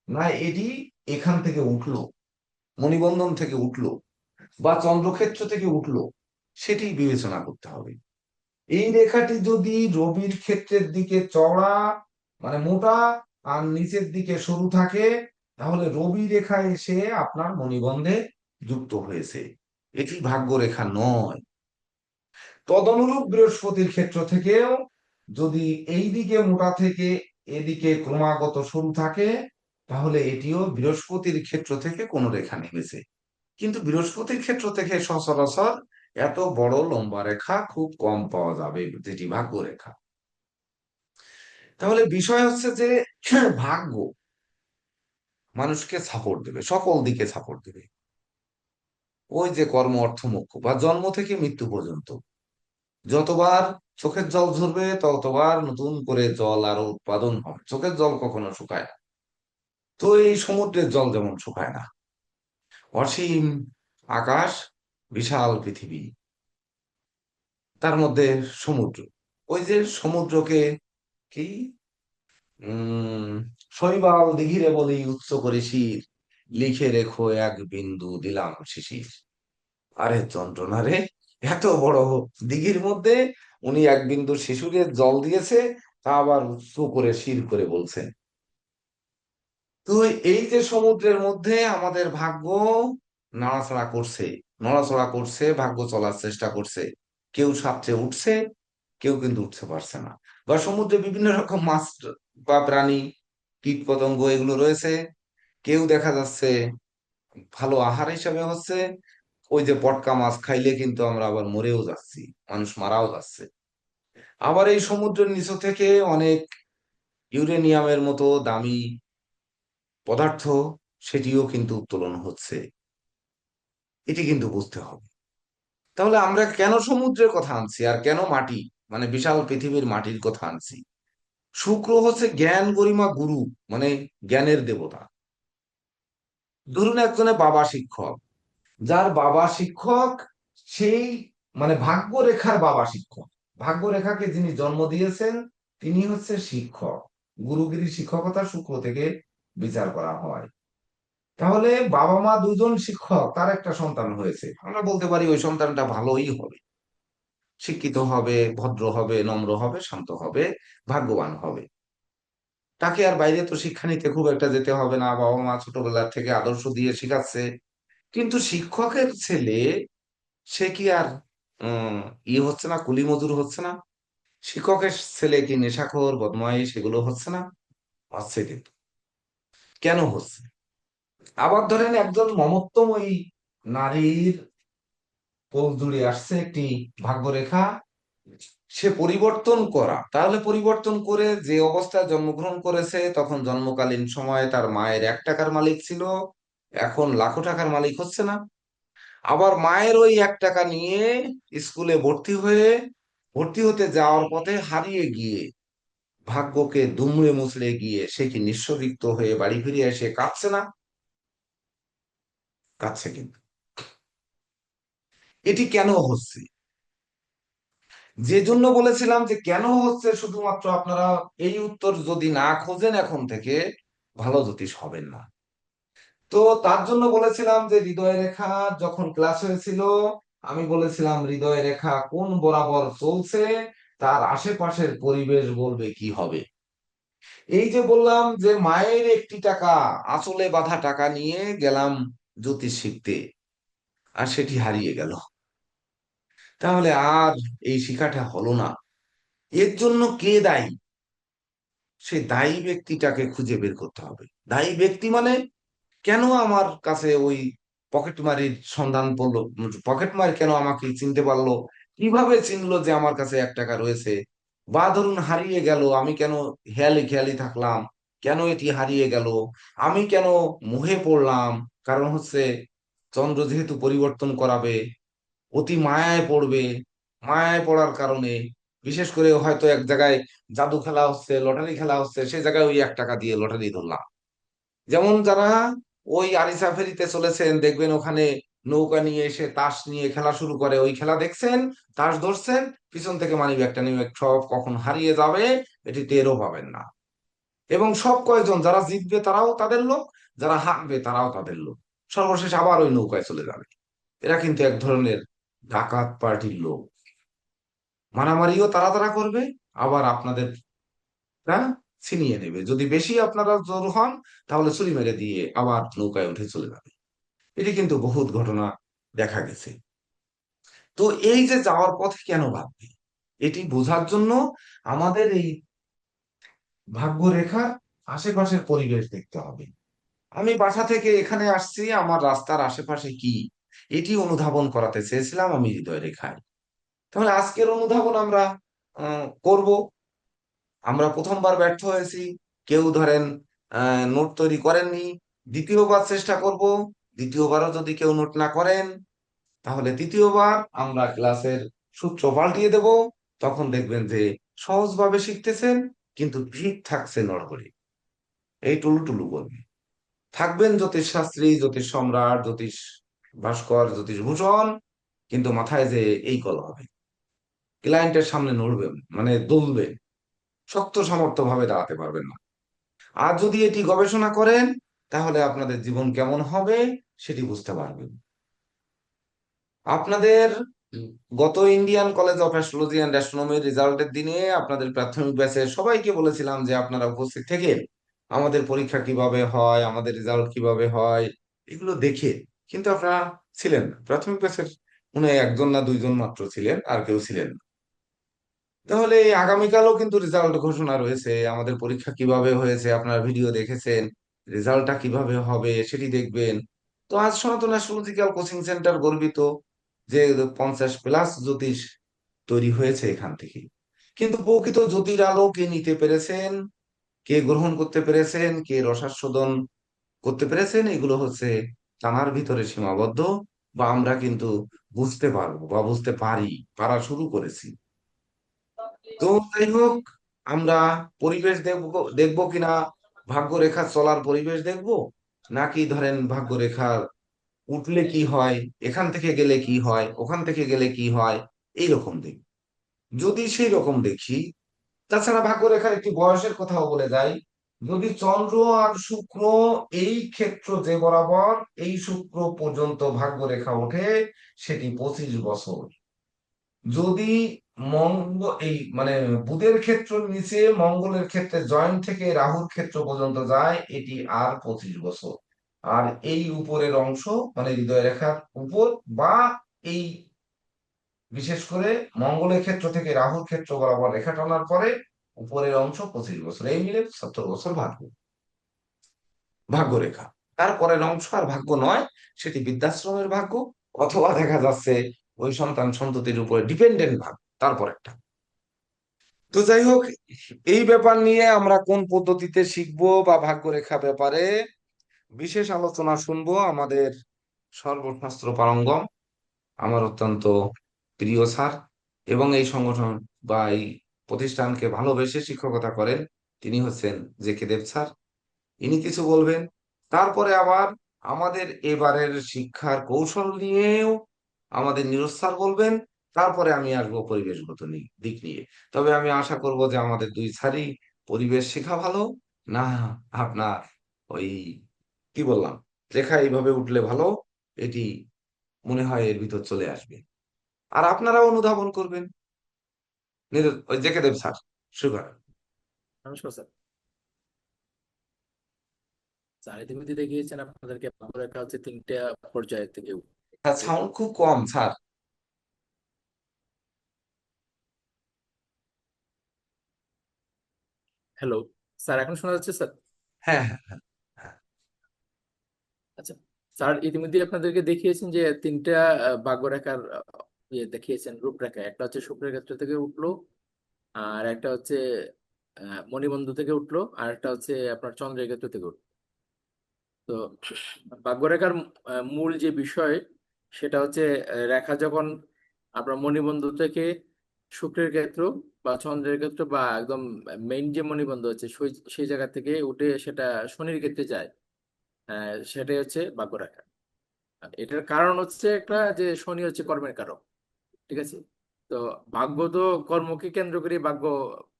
না এটি এখান থেকে উঠলো, মণিবন্ধন থেকে উঠলো বা চন্দ্রক্ষেত্র থেকে উঠলো, সেটি বিবেচনা করতে হবে। এই রেখাটি যদি রবির ক্ষেত্রের দিকে চওড়া, মানে মোটা, আর নিচের দিকে সরু থাকে, তাহলে রবি রেখা এসে আপনার মণিবন্ধে যুক্ত হয়েছে, এটি ভাগ্য রেখা নয়। তদনুরূপ বৃহস্পতির ক্ষেত্র থেকেও যদি এই দিকে মোটা থেকে এদিকে ক্রমাগত সরু থাকে, তাহলে এটিও বৃহস্পতির ক্ষেত্র থেকে কোনো রেখা নেমেছে। কিন্তু বৃহস্পতির ক্ষেত্র থেকে সচরাচর এত বড় লম্বা রেখা খুব কম পাওয়া যাবে, যেটি ভাগ্য রেখা। তাহলে বিষয় হচ্ছে যে ভাগ্য মানুষকে সাপোর্ট দেবে, সকল দিকে সাপোর্ট দেবে। ওই যে কর্ম অর্থ মোক্ষ বা জন্ম থেকে মৃত্যু পর্যন্ত যতবার চোখের জল ঝরবে ততবার নতুন করে জল আরো উৎপাদন হবে, চোখের জল কখনো শুকায় না। তো এই সমুদ্রের জল যেমন শুকায় না, অসীম আকাশ, বিশাল পৃথিবী, তার মধ্যে সমুদ্র, ওই যে সমুদ্রকে কি উম শৈবাল দিঘিরে বলি উচ্চ করে শির, লিখে রেখো এক বিন্দু দিলাম শিশির। আরে যন্ত্রণা রে, এত বড় দিঘির মধ্যে উনি এক বিন্দু শিশুরের জল দিয়েছে, তা আবার উচ্চ করে শির করে বলছেন। তো এই যে সমুদ্রের মধ্যে আমাদের ভাগ্য নাড়াচাড়া করছে, নড়াচড়া করছে, ভাগ্য চলার চেষ্টা করছে, কেউ সাঁতরে উঠছে, কেউ কিন্তু উঠতে পারছে না। বা সমুদ্রে বিভিন্ন রকম মাছ বা প্রাণী, কীট পতঙ্গ এগুলো রয়েছে, কেউ দেখা যাচ্ছে ভালো আহার হিসাবে হচ্ছে, ওই যে পটকা মাছ খাইলে কিন্তু আমরা আবার মরেও যাচ্ছি, মানুষ মারাও যাচ্ছে। আবার এই সমুদ্রের নিচু থেকে অনেক ইউরেনিয়ামের মতো দামি পদার্থ, সেটিও কিন্তু উত্তোলন হচ্ছে। এটি কিন্তু বুঝতে হবে। তাহলে আমরা কেন সমুদ্রের কথা আনছি আর কেন মাটি, মানে বিশাল পৃথিবীর মাটির কথা আনছি? শুক্র হচ্ছে জ্ঞান গরিমা গুরু, মানে জ্ঞানের দেবতা। ধরুন একজনের বাবা শিক্ষক, যার বাবা শিক্ষক, সেই মানে ভাগ্য রেখার বাবা শিক্ষক, ভাগ্য রেখাকে যিনি জন্ম দিয়েছেন তিনি হচ্ছে শিক্ষক। গুরুগিরি শিক্ষকতা শুক্র থেকে বিচার করা হয়। তাহলে বাবা মা দুজন শিক্ষক, তার একটা সন্তান হয়েছে, আমরা বলতে পারি ওই সন্তানটা ভালোই হবে, শিক্ষিত হবে, ভদ্র হবে, নম্র হবে, শান্ত হবে, ভাগ্যবান হবে। তাকে আর বাইরে তো শিক্ষা নিতে খুব একটা যেতে হবে না, বাবা মা ছোটবেলা থেকে আদর্শ দিয়ে শিখাচ্ছে। কিন্তু শিক্ষকের ছেলে, সে কি আর উম হচ্ছে না, কুলি মজুর হচ্ছে না? শিক্ষকের ছেলে কি নেশাখোর, বদমাইশ এগুলো হচ্ছে না? হচ্ছে কিন্তু। কেন হচ্ছে? আবার ধরেন একজন মমত্বময়ী নারীর কোল জুড়ে আসছে একটি ভাগ্যরেখা, সে পরিবর্তন করা, তাহলে পরিবর্তন করে যে অবস্থায় জন্মগ্রহণ করেছে তখন জন্মকালীন সময়ে তার মায়ের 1 টাকার মালিক ছিল, এখন লাখো টাকার মালিক হচ্ছে না? আবার মায়ের ওই 1 টাকা নিয়ে স্কুলে ভর্তি হতে যাওয়ার পথে হারিয়ে গিয়ে, ভাগ্যকে দুমড়ে মুচড়ে গিয়ে সে কি নিঃস্বরিক্ত হয়ে বাড়ি ফিরে এসে কাঁদছে না? কাঁদছে কিন্তু। এটি কেন হচ্ছে? যে জন্য বলেছিলাম যে কেন হচ্ছে, শুধুমাত্র আপনারা এই উত্তর যদি না খোঁজেন এখন থেকে, ভালো জ্যোতিষ হবেন না। তো তার জন্য বলেছিলাম যে হৃদয় রেখা যখন ক্লাস হয়েছিল, আমি বলেছিলাম হৃদয় রেখা কোন বরাবর চলছে, তার আশেপাশের পরিবেশ বলবে কি হবে। এই যে বললাম যে মায়ের 1টি টাকা, আঁচলে বাঁধা টাকা নিয়ে গেলাম জ্যোতিষ শিখতে, আর সেটি হারিয়ে গেল। তাহলে আর এই শিখাটা হলো না। এর জন্য কে দায়ী? সেই দায়ী ব্যক্তিটাকে খুঁজে বের করতে হবে। দায়ী ব্যক্তি মানে, কেন আমার কাছে ওই পকেটমারির সন্ধান পড়লো, পকেটমার কেন আমাকে চিনতে পারলো, কিভাবে চিনলো যে আমার কাছে 1 টাকা রয়েছে? বা ধরুন হারিয়ে গেল, আমি কেন খেয়ালি খেয়ালি থাকলাম, কেন এটি হারিয়ে গেল, আমি কেন মোহে পড়লাম? কারণ হচ্ছে চন্দ্র যেহেতু পরিবর্তন করাবে, অতি মায়ায় পড়বে, মায়ায় পড়ার কারণে, বিশেষ করে হয়তো এক জায়গায় জাদু খেলা হচ্ছে, লটারি খেলা হচ্ছে, সেই জায়গায় ওই 1 টাকা দিয়ে লটারি ধরলাম। যেমন যারা ওই আরিসা ফেরিতে চলেছেন, দেখবেন ওখানে নৌকা নিয়ে এসে তাস নিয়ে খেলা শুরু করে, ওই খেলা দেখছেন, তাস ধরছেন, পিছন থেকে মানিব্যাগটা নিয়ে সব কখন হারিয়ে যাবে এটি টেরও পাবেন না। এবং সব কয়জন যারা জিতবে তারাও তাদের লোক, যারা হারবে তারাও তাদের লোক, সর্বশেষ আবার ওই নৌকায় চলে যাবে। এরা কিন্তু এক ধরনের ডাকাত পার্টির লোক, মারামারিও তারা তারা করবে, আবার আপনাদের ছিনিয়ে নেবে। যদি বেশি আপনারা জোর হন, তাহলে ছুরি মেরে দিয়ে আবার নৌকায় উঠে চলে যাবে। এটি কিন্তু বহুত ঘটনা দেখা গেছে। তো এই যে যাওয়ার পথে কেন ভাববে, এটি বোঝার জন্য আমাদের এই ভাগ্য রেখার আশেপাশের পরিবেশ দেখতে হবে। আমি বাসা থেকে এখানে আসছি, আমার রাস্তার আশেপাশে কি, এটি অনুধাবন করাতে চেয়েছিলাম আমি হৃদয় রেখায়। তাহলে আজকের অনুধাবন আমরা করব। আমরা প্রথমবার ব্যর্থ হয়েছি, কেউ ধরেন নোট তৈরি করেননি, দ্বিতীয়বার চেষ্টা করব। দ্বিতীয়বারও যদি কেউ নোট না করেন, তাহলে তৃতীয়বার আমরা ক্লাসের সূত্র পাল্টিয়ে দেব, তখন দেখবেন যে সহজভাবে শিখতেছেন, কিন্তু ভিত থাকছে নড়বড়ে, এই টুলু টুলু করবে। থাকবেন জ্যোতিষ শাস্ত্রী, জ্যোতিষ সম্রাট, জ্যোতিষ ভাস্কর, জ্যোতিষ ভূষণ, কিন্তু মাথায় যে এই কল হবে, ক্লায়েন্টের সামনে নড়বেন, মানে দুলবেন, শক্ত সামর্থ্য ভাবে দাঁড়াতে পারবেন না। আর যদি এটি গবেষণা করেন, তাহলে আপনাদের জীবন কেমন হবে সেটি বুঝতে পারবেন। আপনাদের গত Indian college of astrology and অ্যাস্ট্রোনমির রেজাল্টের দিনে আপনাদের প্রাথমিক ব্যাচে সবাইকে বলেছিলাম যে আপনারা উপস্থিত থেকেন, আমাদের পরীক্ষা কিভাবে হয়, আমাদের রেজাল্ট কিভাবে হয়, এগুলো দেখে। কিন্তু আপনারা ছিলেন না, প্রাথমিক ব্যাচের মনে হয় একজন না দুইজন মাত্র ছিলেন, আর কেউ ছিলেন না। তাহলে এই আগামীকালও কিন্তু রেজাল্ট ঘোষণা রয়েছে, আমাদের পরীক্ষা কিভাবে হয়েছে আপনারা ভিডিও দেখেছেন, রেজাল্টটা কিভাবে হবে সেটি দেখবেন। তো আজ সনাতন অ্যাস্ট্রোলজিক্যাল কোচিং সেন্টার গর্বিত যে 50+ জ্যোতিষ তৈরি হয়েছে এখান থেকে। কিন্তু প্রকৃত জ্যোতির আলো কে নিতে পেরেছেন, কে গ্রহণ করতে পেরেছেন, কে রসাস্বাদন করতে পেরেছেন, এগুলো হচ্ছে জানার ভিতরে সীমাবদ্ধ, বা আমরা কিন্তু বুঝতে পারবো বা বুঝতে পারি, পারা শুরু করেছি। তো যাই হোক, আমরা পরিবেশ দেখবো দেখবো কিনা, ভাগ্যরেখা চলার পরিবেশ দেখবো, নাকি ধরেন ভাগ্যরেখা উঠলে কি হয়, এখান থেকে গেলে কি হয়, ওখান থেকে গেলে কি হয়, এইরকম দেখি। যদি সেই রকম দেখি, তাছাড়া ভাগ্যরেখার একটি বয়সের কথাও বলে যাই। যদি চন্দ্র আর শুক্র এই ক্ষেত্র যে বরাবর, এই শুক্র পর্যন্ত ভাগ্যরেখা ওঠে, সেটি 25 বছর। যদি এই মানে বুধের ক্ষেত্র নিচে মঙ্গলের ক্ষেত্রে জয়েন্ট থেকে রাহুর ক্ষেত্র পর্যন্ত যায়, এটি আর 25 বছর। আর এই উপরের অংশ, মানে হৃদয় রেখার উপর, বা এই বিশেষ করে মঙ্গলের ক্ষেত্র থেকে রাহুর ক্ষেত্র বরাবর রেখা টানার পরে উপরের অংশ 25 বছর, এই মিলে 70 বছর ভাগ্যরেখা। তারপরের অংশ আর ভাগ্য নয়, সেটি বৃদ্ধাশ্রমের ভাগ্য, অথবা দেখা যাচ্ছে ওই সন্তান সন্ততির উপরে ডিপেন্ডেন্ট ভাগ্য, তারপর একটা। তো যাই হোক, এই ব্যাপার নিয়ে আমরা কোন পদ্ধতিতে শিখবো বা ভাগ্যরেখা ব্যাপারে বিশেষ আলোচনা শুনবো আমাদের সর্বশাস্ত্র পারঙ্গম, আমার অত্যন্ত প্রিয় স্যার, এবং এই সংগঠন বা এই প্রতিষ্ঠানকে ভালোবেসে শিক্ষকতা করেন, তিনি হচ্ছেন জে.কে দেব স্যার। ইনি কিছু বলবেন, তারপরে আবার আমাদের এবারের শিক্ষার কৌশল নিয়েও আমাদের নীরজ স্যার বলবেন, তারপরে আমি আসবো পরিবেশগত দিক নিয়ে। তবে আমি আশা করব যে আমাদের দুই স্যারই পরিবেশ শেখা ভালো, না আপনার ওই কি বললাম, লেখা এইভাবে উঠলে ভালো, এটি মনে হয় এর ভিতর চলে আসবে। আর আপনারাও অনুধাবন করবেন। ওই জেকে দেব স্যার, সুগার। নমস্কার স্যার। স্যার ইতিমধ্যে দেখিয়েছেন আপনাদেরকে ভাগ্যরেখা হচ্ছে 3টা পর্যায়ের থেকে উঠে। সাউন্ড খুব কম স্যার। হ্যালো স্যার, এখন শোনা যাচ্ছে স্যার? হ্যাঁ, হ্যাঁ, হ্যাঁ, হ্যাঁ। আচ্ছা স্যার, ইতিমধ্যে আপনাদেরকে দেখিয়েছেন যে 3টা ভাগ্যরেখার দেখিয়েছেন রূপরেখা। একটা হচ্ছে শুক্রের ক্ষেত্র থেকে উঠলো, আর একটা হচ্ছে মণিবন্ধু থেকে উঠলো, আর একটা হচ্ছে আপনার চন্দ্রের ক্ষেত্র থেকে উঠলো। তো ভাগ্যরেখার মূল যে বিষয় সেটা হচ্ছে রেখা যখন আপনার মণিবন্ধু থেকে শুক্রের ক্ষেত্র বা চন্দ্রের ক্ষেত্র বা একদম মেইন যে মণিবন্ধু আছে সেই জায়গা থেকে উঠে সেটা শনির ক্ষেত্রে যায়, সেটাই হচ্ছে ভাগ্যরেখা। আর এটার কারণ হচ্ছে একটা যে শনি হচ্ছে কর্মের কারক, ঠিক আছে? তো ভাগ্য তো কর্মকে কেন্দ্র করে ভাগ্য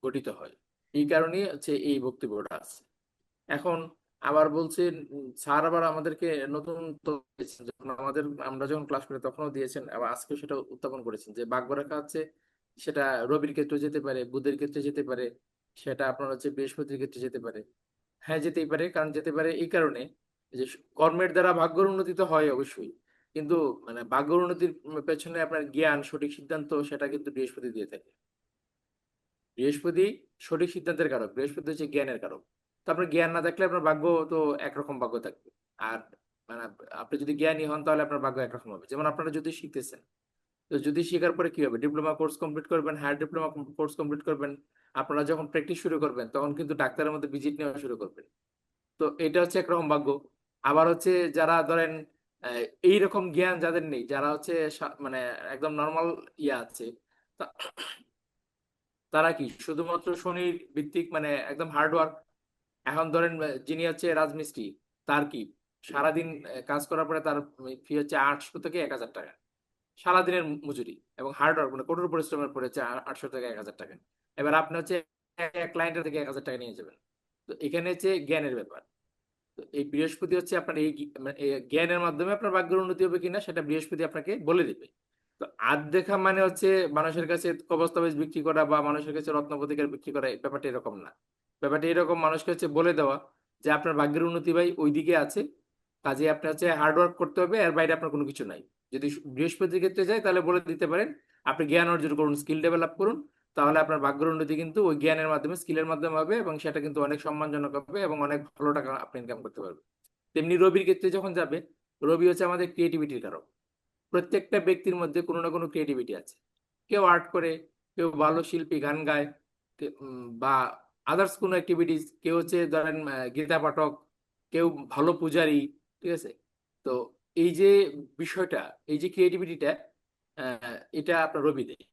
গঠিত হয়, এই কারণেই হচ্ছে এই বক্তব্যটা আছে। এখন আবার বলছেন স্যার আবার আমাদেরকে নতুন তথ্য দিয়েছেন, যখন আমরা যখন ক্লাস করি তখনও দিয়েছেন, আবার আজকে সেটা উত্থাপন করেছেন যে ভাগ্যরেখা হচ্ছে সেটা রবির ক্ষেত্রে যেতে পারে, বুধের ক্ষেত্রে যেতে পারে, সেটা আপনার হচ্ছে বৃহস্পতির ক্ষেত্রে যেতে পারে। হ্যাঁ, যেতেই পারে, কারণ যেতে পারে এই কারণে যে কর্মের দ্বারা ভাগ্যের উন্নতি তো হয় অবশ্যই, কিন্তু মানে ভাগ্যের উন্নতির পেছনে আপনার জ্ঞান, সঠিক সিদ্ধান্ত, সেটা কিন্তু বৃহস্পতি দিয়ে থাকে। বৃহস্পতি সঠিক সিদ্ধান্তের কারক, বৃহস্পতি হচ্ছে জ্ঞানের কারক। তো আপনার জ্ঞান না থাকলে আপনার ভাগ্য তো একরকম ভাগ্য থাকবে। আর মানে আপনি যদি জ্ঞানী হন তাহলে আপনার ভাগ্য একরকম হবে। যেমন আপনারা যদি শিখতেছেন, তো যদি শেখার পরে কি হবে, ডিপ্লোমা কোর্স কমপ্লিট করবেন, হায়ার ডিপ্লোমা কোর্স কমপ্লিট করবেন, আপনারা যখন প্র্যাকটিস শুরু করবেন তখন কিন্তু ডাক্তারের মধ্যে ভিজিট নেওয়া শুরু করবেন। তো এটা হচ্ছে একরকম ভাগ্য। আবার হচ্ছে যারা ধরেন এইরকম জ্ঞান যাদের নেই, যারা হচ্ছে মানে একদম নর্মাল ইয়ে আছে, তা- তারা কি শুধুমাত্র শনি ভিত্তিক, মানে একদম হার্ডওয়ার্ক। এখন ধরেন যিনি হচ্ছে রাজমিস্ত্রি, তার কি সারাদিন কাজ করার পরে তার ফি হচ্ছে 800 থেকে 1000 টাকা, সারাদিনের মজুরি, এবং হার্ডওয়ার্ক মানে কঠোর পরিশ্রমের পরে হচ্ছে 800 থেকে 1000 টাকা। এবার আপনি হচ্ছে এক ক্লায়েন্টের থেকে 1000 টাকা নিয়ে যাবেন। তো এখানে হচ্ছে জ্ঞানের ব্যাপার। তো এই বৃহস্পতি হচ্ছে আপনার মানে এই জ্ঞানের মাধ্যমে আপনার ভাগ্যের উন্নতি হবে কিনা সেটা বৃহস্পতি আপনাকে বলে দিবে। তো আদ দেখা মানে হচ্ছে মানুষের কাছে কবচ বিক্রি করা বা মানুষের কাছে রত্নপতিকার বিক্রি করা, এই ব্যাপারটা এরকম না। ব্যাপারটা এরকম, মানুষকে হচ্ছে বলে দেওয়া যে আপনার ভাগ্যের উন্নতি ভাই ওই দিকে আছে, কাজে আপনি হচ্ছে হার্ডওয়ার্ক করতে হবে, এর বাইরে আপনার কোনো কিছু নাই। যদি বৃহস্পতির ক্ষেত্রে যায় তাহলে বলে দিতে পারেন আপনি জ্ঞান অর্জন করুন, স্কিল ডেভেলপ করুন, তাহলে আপনার ভাগ্যের উন্নতি কিন্তু ওই জ্ঞানের মাধ্যমে, স্কিলের মাধ্যমে হবে, এবং সেটা কিন্তু অনেক সম্মানজনক হবে এবং অনেক ভালো টাকা আপনি ইনকাম করতে পারবেন। তেমনি রবির ক্ষেত্রে যখন যাবে, রবি হচ্ছে আমাদের ক্রিয়েটিভিটির কারক। প্রত্যেকটা ব্যক্তির মধ্যে কোনো না কোনো ক্রিয়েটিভিটি আছে। কেউ আর্ট করে, কেউ ভালো শিল্পী, গান গায়, বা আদার্স কোনো অ্যাক্টিভিটিস, কেউ হচ্ছে ধরেন গীতা পাঠক, কেউ ভালো পূজারি, ঠিক আছে। তো এই যে বিষয়টা, এই যে ক্রিয়েটিভিটিটা, এটা আপনার রবি দেয়।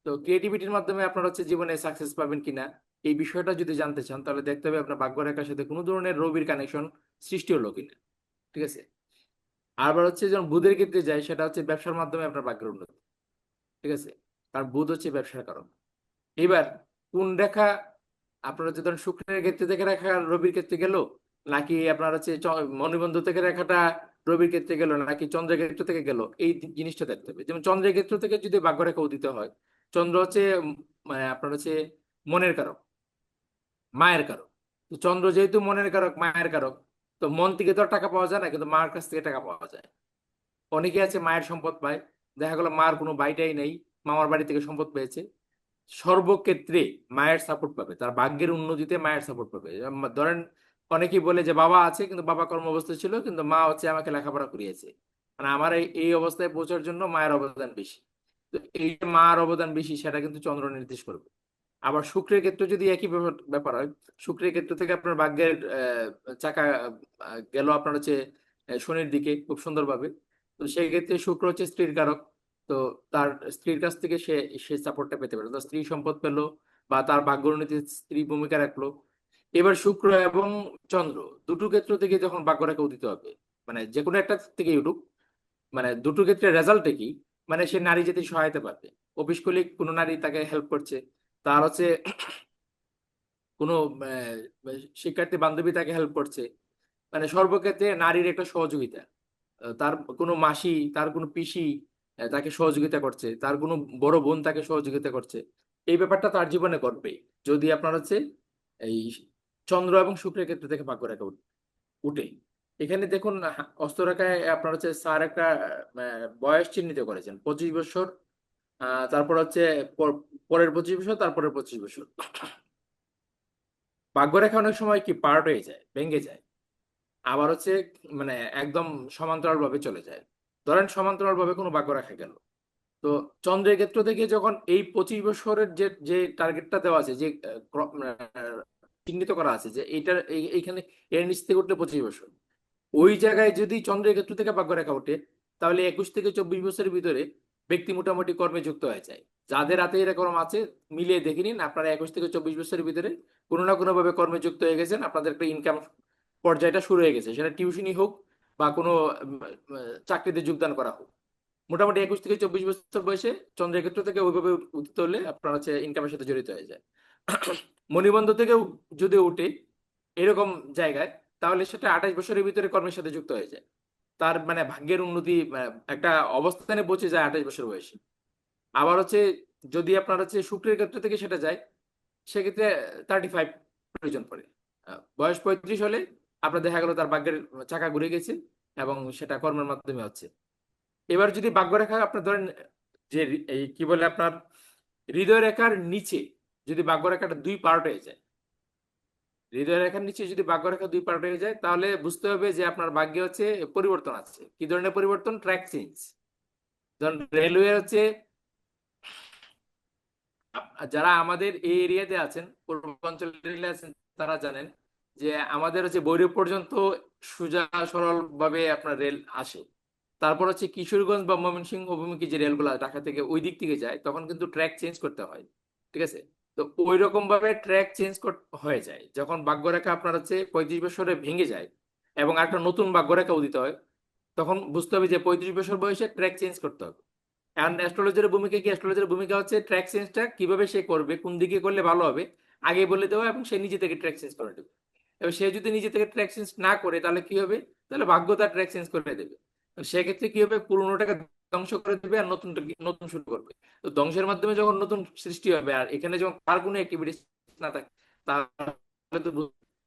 তো ক্রিয়েটিভিটির মাধ্যমে আপনার হচ্ছে জীবনে সাকসেস পাবেন কিনা, এই বিষয়টা যদি জানতে চান তাহলে দেখতে হবে আপনার ভাগ্যরেখার সাথে কোনো ধরনের রবির কানেকশন সৃষ্টি হলো কিনা, ঠিক আছে। আবার হচ্ছে যখন বুধের ক্ষেত্রে যায়, সেটা হচ্ছে ব্যবসার মাধ্যমে আপনার ভাগ্যের উন্নতি, ঠিক আছে। কারণ বুধ হচ্ছে ব্যবসার কারণ। এবার কোন রেখা আপনার হচ্ছে ধরেন শুক্রের ক্ষেত্রে থেকে রেখা রবির ক্ষেত্রে গেল, নাকি আপনার হচ্ছে মণিবন্ধ থেকে রেখাটা রবির ক্ষেত্রে গেল, নাকি চন্দ্রের ক্ষেত্র থেকে গেল, এই জিনিসটা দেখতে হবে। যেমন চন্দ্রের ক্ষেত্র থেকে যদি ভাগ্যরেখা উদিত হয়, চন্দ্র হচ্ছে মানে আপনার হচ্ছে মনের কারক, মায়ের কারক। তো চন্দ্র যেহেতু মনের কারক, মায়ের কারক, তো মন থেকে তো আর টাকা পাওয়া যায় না, কিন্তু মার কাছ থেকে টাকা পাওয়া যায়। অনেকে আছে মায়ের সম্পদ পায়, দেখা গেলো মার কোনো বাইটাই নেই, মামার বাড়ি থেকে সম্পদ পেয়েছে। সর্বক্ষেত্রে মায়ের সাপোর্ট পাবে, তার ভাগ্যের উন্নতিতে মায়ের সাপোর্ট পাবে। ধরেন অনেকেই বলে যে বাবা আছে কিন্তু বাবা কর্মব্যস্ত ছিল, কিন্তু মা হচ্ছে আমাকে লেখাপড়া করিয়েছে, মানে আমার এই অবস্থায় পৌঁছার জন্য মায়ের অবদান বেশি। তো এই যে মার অবদান বেশি, সেটা কিন্তু চন্দ্র নির্দেশ করবে। আবার শুক্রের ক্ষেত্রে যদি একই ব্যাপার হয়, শুক্রের ক্ষেত্র থেকে আপনার ভাগ্যের চাকা গেল আপনার হচ্ছে শনির দিকে খুব সুন্দরভাবে। তো সেই ক্ষেত্রে শুক্র হচ্ছে স্ত্রীর কারক। তো তার স্ত্রীর কাছ থেকে সে সে সাপোর্টটা পেতে পারে, তো স্ত্রী সম্পদ পেলো বা তার ভাগ্য উন্নতিতে স্ত্রী ভূমিকা রাখলো। এবার শুক্র এবং চন্দ্র দুটো ক্ষেত্র থেকে যখন ভাগ্যরেখা উদিত হবে, মানে যে কোনো একটা থেকে উঠুক, মানে দুটো ক্ষেত্রে রেজাল্ট কি, মানে সে নারী জাতির সহায়তা পাবে। অফিস কলিগ কোনো নারী তাকে হেল্প করছে, তার হচ্ছে কোনো শিক্ষার্থী বান্ধবী তাকে হেল্প করছে, মানে সর্বক্ষেত্রে নারীর একটা সহযোগিতা। তার কোনো মাসি, তার কোনো পিসি তাকে সহযোগিতা করছে, তার কোনো বড় বোন তাকে সহযোগিতা করছে। এই ব্যাপারটা তার জীবনে ঘটবে যদি আপনার হচ্ছে এই চন্দ্র এবং শুক্রের ক্ষেত্র থেকে ভাগ্যরেখা উঠে। এখানে দেখুন অস্তরেখায় আপনার হচ্ছে স্যার একটা বয়স চিহ্নিত করেছেন, 25 বছর, তারপর হচ্ছে পরের 25 বছর, তারপরের 25 বছর। ভাগ্যরেখা অনেক সময় কি পার্ট হয়ে যায়, ভেঙে যায়, আবার হচ্ছে মানে একদম সমান্তরাল ভাবে চলে যায়। ধরেন সমান্তরাল ভাবে কোনো ভাগ্যরেখা গেল, তো চন্দ্রের ক্ষেত্র থেকে যখন এই 25 বছরের যে যে টার্গেটটা দেওয়া আছে, যে চিহ্নিত করা আছে যে এইটার এইখানে এর নিচ থেকে উঠলে 25 বছর, ওই জায়গায় যদি চন্দ্রের ক্ষেত্র থেকে ভাগ্যরেখা ওঠে, তাহলে 21 থেকে 24 বছরের ভিতরে ব্যক্তি মোটামুটি কর্মে যুক্ত হয়ে যায়। যাদের হাতে এরকম আছে মিলিয়ে দেখে নিন, আপনারা 21 থেকে 24 বছরের ভিতরে কোনো না কোনো ভাবে কর্মে যুক্ত হয়ে গেছেন, আপনাদের একটা ইনকাম পর্যায়টা শুরু হয়ে গেছে, সেটা টিউশনই হোক বা কোনো চাকরিতে যোগদান করা হোক। মোটামুটি 21 থেকে 24 বছর বয়সে চন্দ্রের ক্ষেত্র থেকে ওইভাবে উঠতে হলে আপনার হচ্ছে ইনকামের সাথে জড়িত হয়ে যায়। মণিবন্ধ থেকেও যদি উঠে এরকম জায়গায়, তাহলে সেটা 28 বছরের ভিতরে কর্মের সাথে যুক্ত হয়ে যায়। তার মানে ভাগ্যের উন্নতি একটা অবস্থানে পৌঁছে যায় 28 বছর বয়সে। আবার হচ্ছে যদি আপনার হচ্ছে শুক্রের ক্ষেত্র থেকে সেটা যায়, সেক্ষেত্রে 35 প্রয়োজন পড়ে। বয়স 35 হলে আপনার দেখা গেল তার ভাগ্যের চাকা ঘুরে গেছে, এবং সেটা কর্মের মাধ্যমে হচ্ছে। এবার যদি ভাগ্যরেখা আপনার ধরেন যে এই কি বলে আপনার হৃদয় রেখার নিচে যদি ভাগ্যরেখাটা দুই পার্ট হয়ে যায়, হৃদয় রেখার নিচে যদি ভাগ্যরেখা দুই পার্ট হয়ে যায়, তাহলে বুঝতে হবে যে আপনার ভাগ্যে হচ্ছে পরিবর্তন আছে। কি ধরনের পরিবর্তন? Track change. ধরুন রেলওয়ে হচ্ছে, যারা আমাদের এই এরিয়াতে আছেন, পূর্বাঞ্চলের রেলে আছেন, তারা জানেন যে আমাদের হচ্ছে ভৈরব পর্যন্ত সোজা সরল ভাবে আপনার রেল আসে। তারপর হচ্ছে কিশোরগঞ্জ বা ময়মনসিংহ অভিমুখী যে রেলগুলো ঢাকা থেকে ওই দিক থেকে যায়, তখন কিন্তু ট্র্যাক চেঞ্জ করতে হয়। ঠিক আছে? তো ওই রকম ভাবে ট্র্যাক চেঞ্জ হয়ে যায় যখন ভাগ্যরেখা আপনার হচ্ছে 35 বছরে ভেঙে যায় এবং একটা নতুন ভাগ্যরেখা উদিত হয়, তখন বুঝতে হবে যে 35 বছর বয়সে ট্র্যাক চেঞ্জ করতে হবে। এখন অ্যাস্ট্রোলজারের ভূমিকা কি? অ্যাস্ট্রোলজারের ভূমিকা হচ্ছে ট্র্যাক চেঞ্জটা কিভাবে সে করবে, কোন দিকে করলে ভালো হবে আগে বলে দেওয়া, এবং সে নিজে থেকে ট্র্যাক চেঞ্জ করে দেবে। এবার সে যদি নিজে থেকে ট্র্যাক চেঞ্জ না করে তাহলে কি হবে? তাহলে ভাগ্য তার ট্র্যাক চেঞ্জ করে দেবে। তো সেক্ষেত্রে কি হবে? পুরোনোটাকে ধ্বংস করে দেবে আর নতুন নতুন শুরু করবে। তো ধ্বংসের মাধ্যমে যখন নতুন সৃষ্টি হবে আর এখানে যখন তার কোনো অ্যাক্টিভিটিস না থাকে, তাহলে তো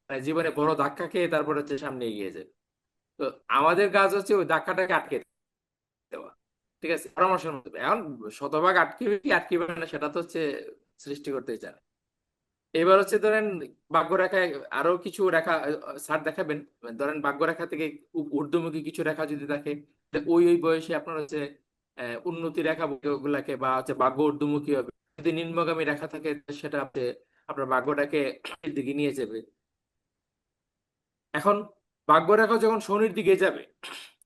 মানে জীবনে বড় ধাক্কা খেয়ে তারপর হচ্ছে সামনে এগিয়ে যাবে। তো আমাদের কাজ হচ্ছে ওই ধাক্কাটাকে আটকে দেওয়া। ঠিক আছে? পরামর্শের মাধ্যমে। এখন শতভাগ আটকিবে কি আটকিবে না সেটা তো হচ্ছে সৃষ্টি করতেই চায়। এবার হচ্ছে ধরেন ভাগ্যরেখায় আরো কিছু রেখা স্যার দেখাবেন। ধরেন ভাগ্যরেখা থেকে ঊর্ধ্বমুখী কিছু রেখা যদি থাকে, তো ওই ওই বয়সে আপনার হচ্ছে উন্নতি রেখা গুলাকে বা হচ্ছে ভাগ্য ঊর্ধ্বমুখী হবে। যদি নিম্নগামী রেখা থাকে সেটা হচ্ছে আপনার ভাগ্যটাকে দিকে নিয়ে যাবে। এখন ভাগ্যরেখা যখন শনির দিকে যাবে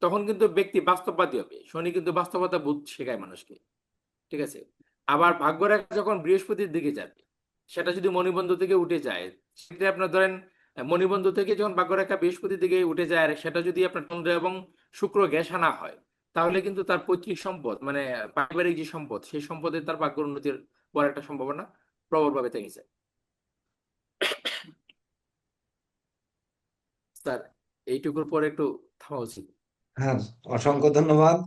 তখন কিন্তু ব্যক্তি বাস্তববাদী হবে। শনি কিন্তু বাস্তবতা বোধ শেখায় মানুষকে। ঠিক আছে? আবার ভাগ্যরেখা যখন বৃহস্পতির দিকে যাবে, সেটা যদি মণিবন্ধ থেকে উঠে যায়, সেক্ষেত্রে আপনার ধরেন মণিবন্ধ থেকে যখন ভাগ্যরেখা বৃহস্পতির দিকে উঠে যায় আর সেটা যদি আপনার চন্দ্র এবং শুক্র ঘেঁষা না হয়, তাহলে কিন্তু তার পৈতৃক সম্পদ মানে পারিবারিক যে সম্পদ, সেই সম্পদে তার ভাগ্য উন্নতির বড় একটা সম্ভাবনা প্রবলভাবে থেকে যায়। স্যার, এইটুকুর পরে একটু থামা উচিত। হ্যাঁ, অসংখ্য ধন্যবাদ।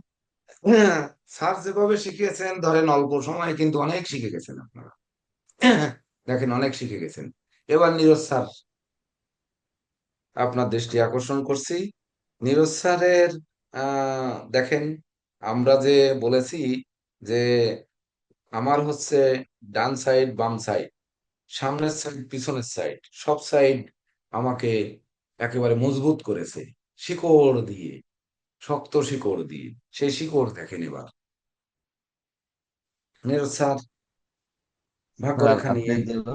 হ্যাঁ, স্যার যেভাবে শিখিয়েছেন, ধরেন অল্প সময়ে কিন্তু অনেক শিখে গেছেন আপনারা। দেখেন, অনেক শিখে গেছেন। এবার নীরজ স্যার, আপনার দৃষ্টি আকর্ষণ করছি। নীরজ স্যারের দেখেন, আমরা যে বলেছি যে আমার হচ্ছে ডান সাইড, বাম সাইড, সামনের সাইড, পিছনের সাইড, সব সাইড আমাকে একেবারে মজবুত করেছে শিকড় দিয়ে, শক্ত শিকড় দিয়ে। সেই শিকড় দেখেন এবার নীরজ স্যার স্যার ভাগ্যরেখা আপনি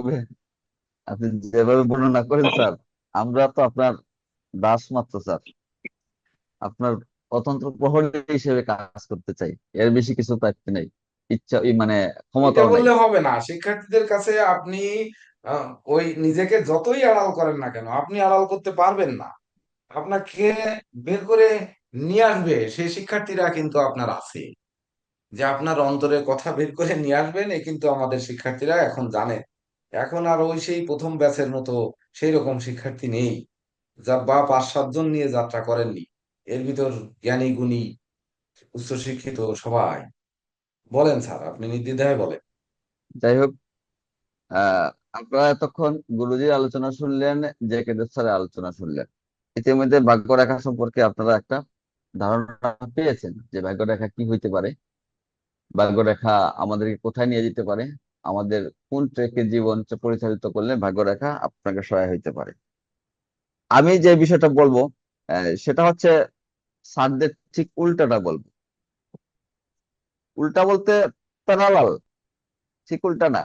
নিয়ে। যেভাবে বর্ণনা করেন স্যার, আমরা তো আপনার দাস মাত্র স্যার, আপনার অতন্ত্র প্রহরী হিসেবে কাজ করতে চাই। এর বেশি কিছু প্রাপ্তি নাই, ইচ্ছা মানে এটা ক্ষমতাও নাই। বললে হবে না শিক্ষার্থীদের কাছে। আপনি ওই নিজেকে যতই আড়াল করেন না কেন, আপনি আড়াল করতে পারবেন না। আপনাকে বের করে নিয়ে আসবে সেই শিক্ষার্থীরা কিন্তু আপনার আছে, যে আপনার অন্তরে কথা বের করে নিয়ে আসবেন, এ কিন্তু আমাদের শিক্ষার্থীরা এখন জানে। এখন আর ওই সেই প্রথম ব্যাচের মতো সেই রকম শিক্ষার্থী নেই, যা বা 5-7 জন নিয়ে যাত্রা করেননি। এর ভিতর জ্ঞানী গুণী উচ্চশিক্ষিত সবাই। বলেন স্যার, আপনি নির্দ্বিধায় বলেন। যাই হোক, আহ আপনারা এতক্ষণ গুরুজির আলোচনা শুনলেন, জে কে দেব স্যারের আলোচনা শুনলেন। ইতিমধ্যে ভাগ্যরেখা সম্পর্কে আপনারা একটা ধারণা পেয়েছেন যে ভাগ্যরেখা কি হইতে পারে, ভাগ্যরেখা আমাদেরকে কোথায় নিয়ে যেতে পারে, আমাদের কোন ট্রেকে জীবন পরিচালিত করলে ভাগ্যরেখা আপনাকে সহায় হইতে পারে। আমি যে বিষয়টা বলবো সেটা হচ্ছে সাদদের ঠিক উল্টাটা বলবো। উল্টা বলতে প্যারালাল, ঠিক উল্টা না।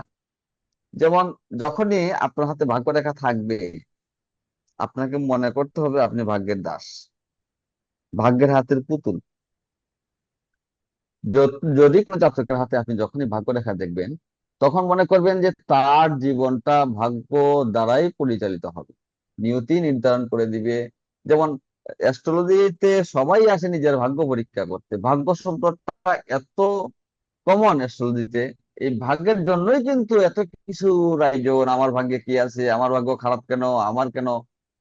যেমন যখনই আপনার হাতে ভাগ্যরেখা থাকবে, আপনাকে মনে করতে হবে আপনি ভাগ্যের দাস, ভাগ্যের হাতের পুতুল। যদি কোনো জাতকের হাতে আপনি যখনই ভাগ্যরেখা দেখবেন, তখন মনে করবেন যে তার জীবনটা ভাগ্য দ্বারাই পরিচালিত হবে, নিয়তি নির্ধারণ করে দিবে। যেমন অ্যাস্ট্রোলজিতে সবাই আসে নিজের ভাগ্য পরীক্ষা করতে, ভাগ্য শব্দটা এত কমন অ্যাস্ট্রোলজিতে। এই ভাগ্যের জন্যই কিন্তু এত কিছু রাইজন, আমার ভাগ্যে কি আছে, আমার ভাগ্য খারাপ কেন, আমার কেন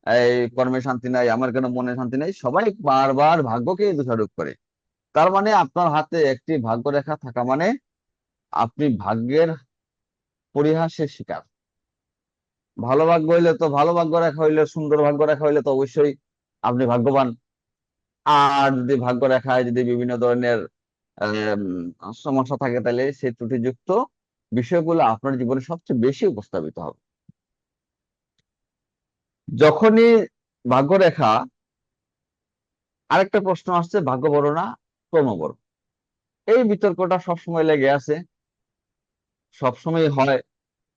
এই কর্মে শান্তি নাই, আমার কেন মনে শান্তি নাই, সবাই বারবার ভাগ্যকে দোষারোপ করে। তার মানে আপনার হাতে একটি ভাগ্য রেখা থাকা মানে আপনি ভাগ্যের পরিহাসের শিকার। ভালো ভাগ্য হইলে তো, ভালো ভাগ্য রেখা হইলে, সুন্দর ভাগ্য রেখা হইলে তো অবশ্যই আপনি ভাগ্যবান। আর যদি ভাগ্য রেখায় যদি বিভিন্ন ধরনের সমস্যা থাকে, তাহলে সেই ত্রুটিযুক্ত বিষয়গুলো আপনার জীবনে সবচেয়ে বেশি উপস্থাপিত হবে। যখনই ভাগ্যরেখা, আরেকটা প্রশ্ন আসছে, ভাগ্য বড় না কর্ম বড়? এই বিতর্কটা সবসময় লেগে আছে, সবসময় হয়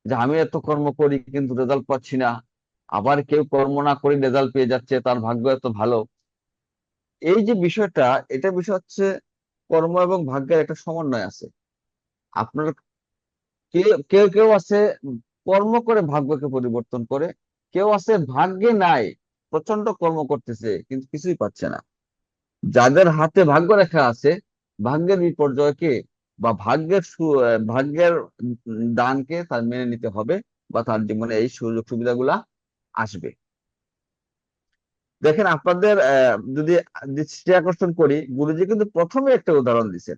যে আমি এত কর্ম করি কিন্তু রেজাল্ট পাচ্ছি না, আবার কেউ কর্ম না করে রেজাল্ট পেয়ে যাচ্ছে, তার ভাগ্য এত ভালো। এই যে বিষয়টা, এটা বিষয় হচ্ছে কর্ম এবং ভাগ্যের একটা সমন্বয় আছে। আপনার কেউ কেউ কেউ আছে কর্ম করে ভাগ্যকে পরিবর্তন করে, কেউ আছে ভাগ্যে নাই, প্রচন্ড কর্ম করতেছে কিন্তু কিছুই পাচ্ছে না। যাদের হাতে ভাগ্য রেখা আছে, ভাগ্যের বিপর্যয়কে বা ভাগ্যের দানকে তার মেনে নিতে হবে, বা তার জীবনে এই সুযোগ সুবিধাগুলা আসবে। দেখেন আপনাদের যদি দৃষ্টি আকর্ষণ করি, গুরুজি কিন্তু প্রথমে একটা উদাহরণ দিচ্ছেন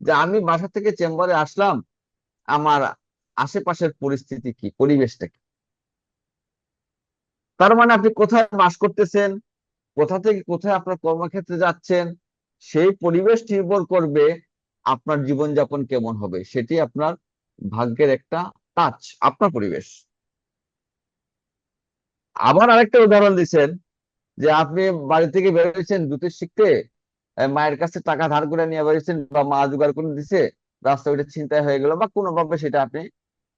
যে আমি বাসা থেকে চেম্বারে আসলাম, আমার আশেপাশের পরিস্থিতি কি, পরিবেশটা কি। তার মানে আপনি কোথায় বাস করতেছেন, কোথা থেকে কোথায় আপনার কর্মক্ষেত্রে যাচ্ছেন, সেই পরিবেশ নির্ভর করবে আপনার জীবনযাপন কেমন হবে। সেটি আপনার ভাগ্যের একটা টাচ, আপনার পরিবেশ। আবার আরেকটা উদাহরণ দিচ্ছেন যে আপনি বাড়ি থেকে বেরোচ্ছেন জ্যোতিষ শিখতে, মায়ের কাছে টাকা ধার করে নিয়ে বেরিয়েছেন বা মা জোগাড় করে দিছে, রাস্তা ওইটা ছিনতাই হয়ে গেল বা কোনোভাবে সেটা আপনি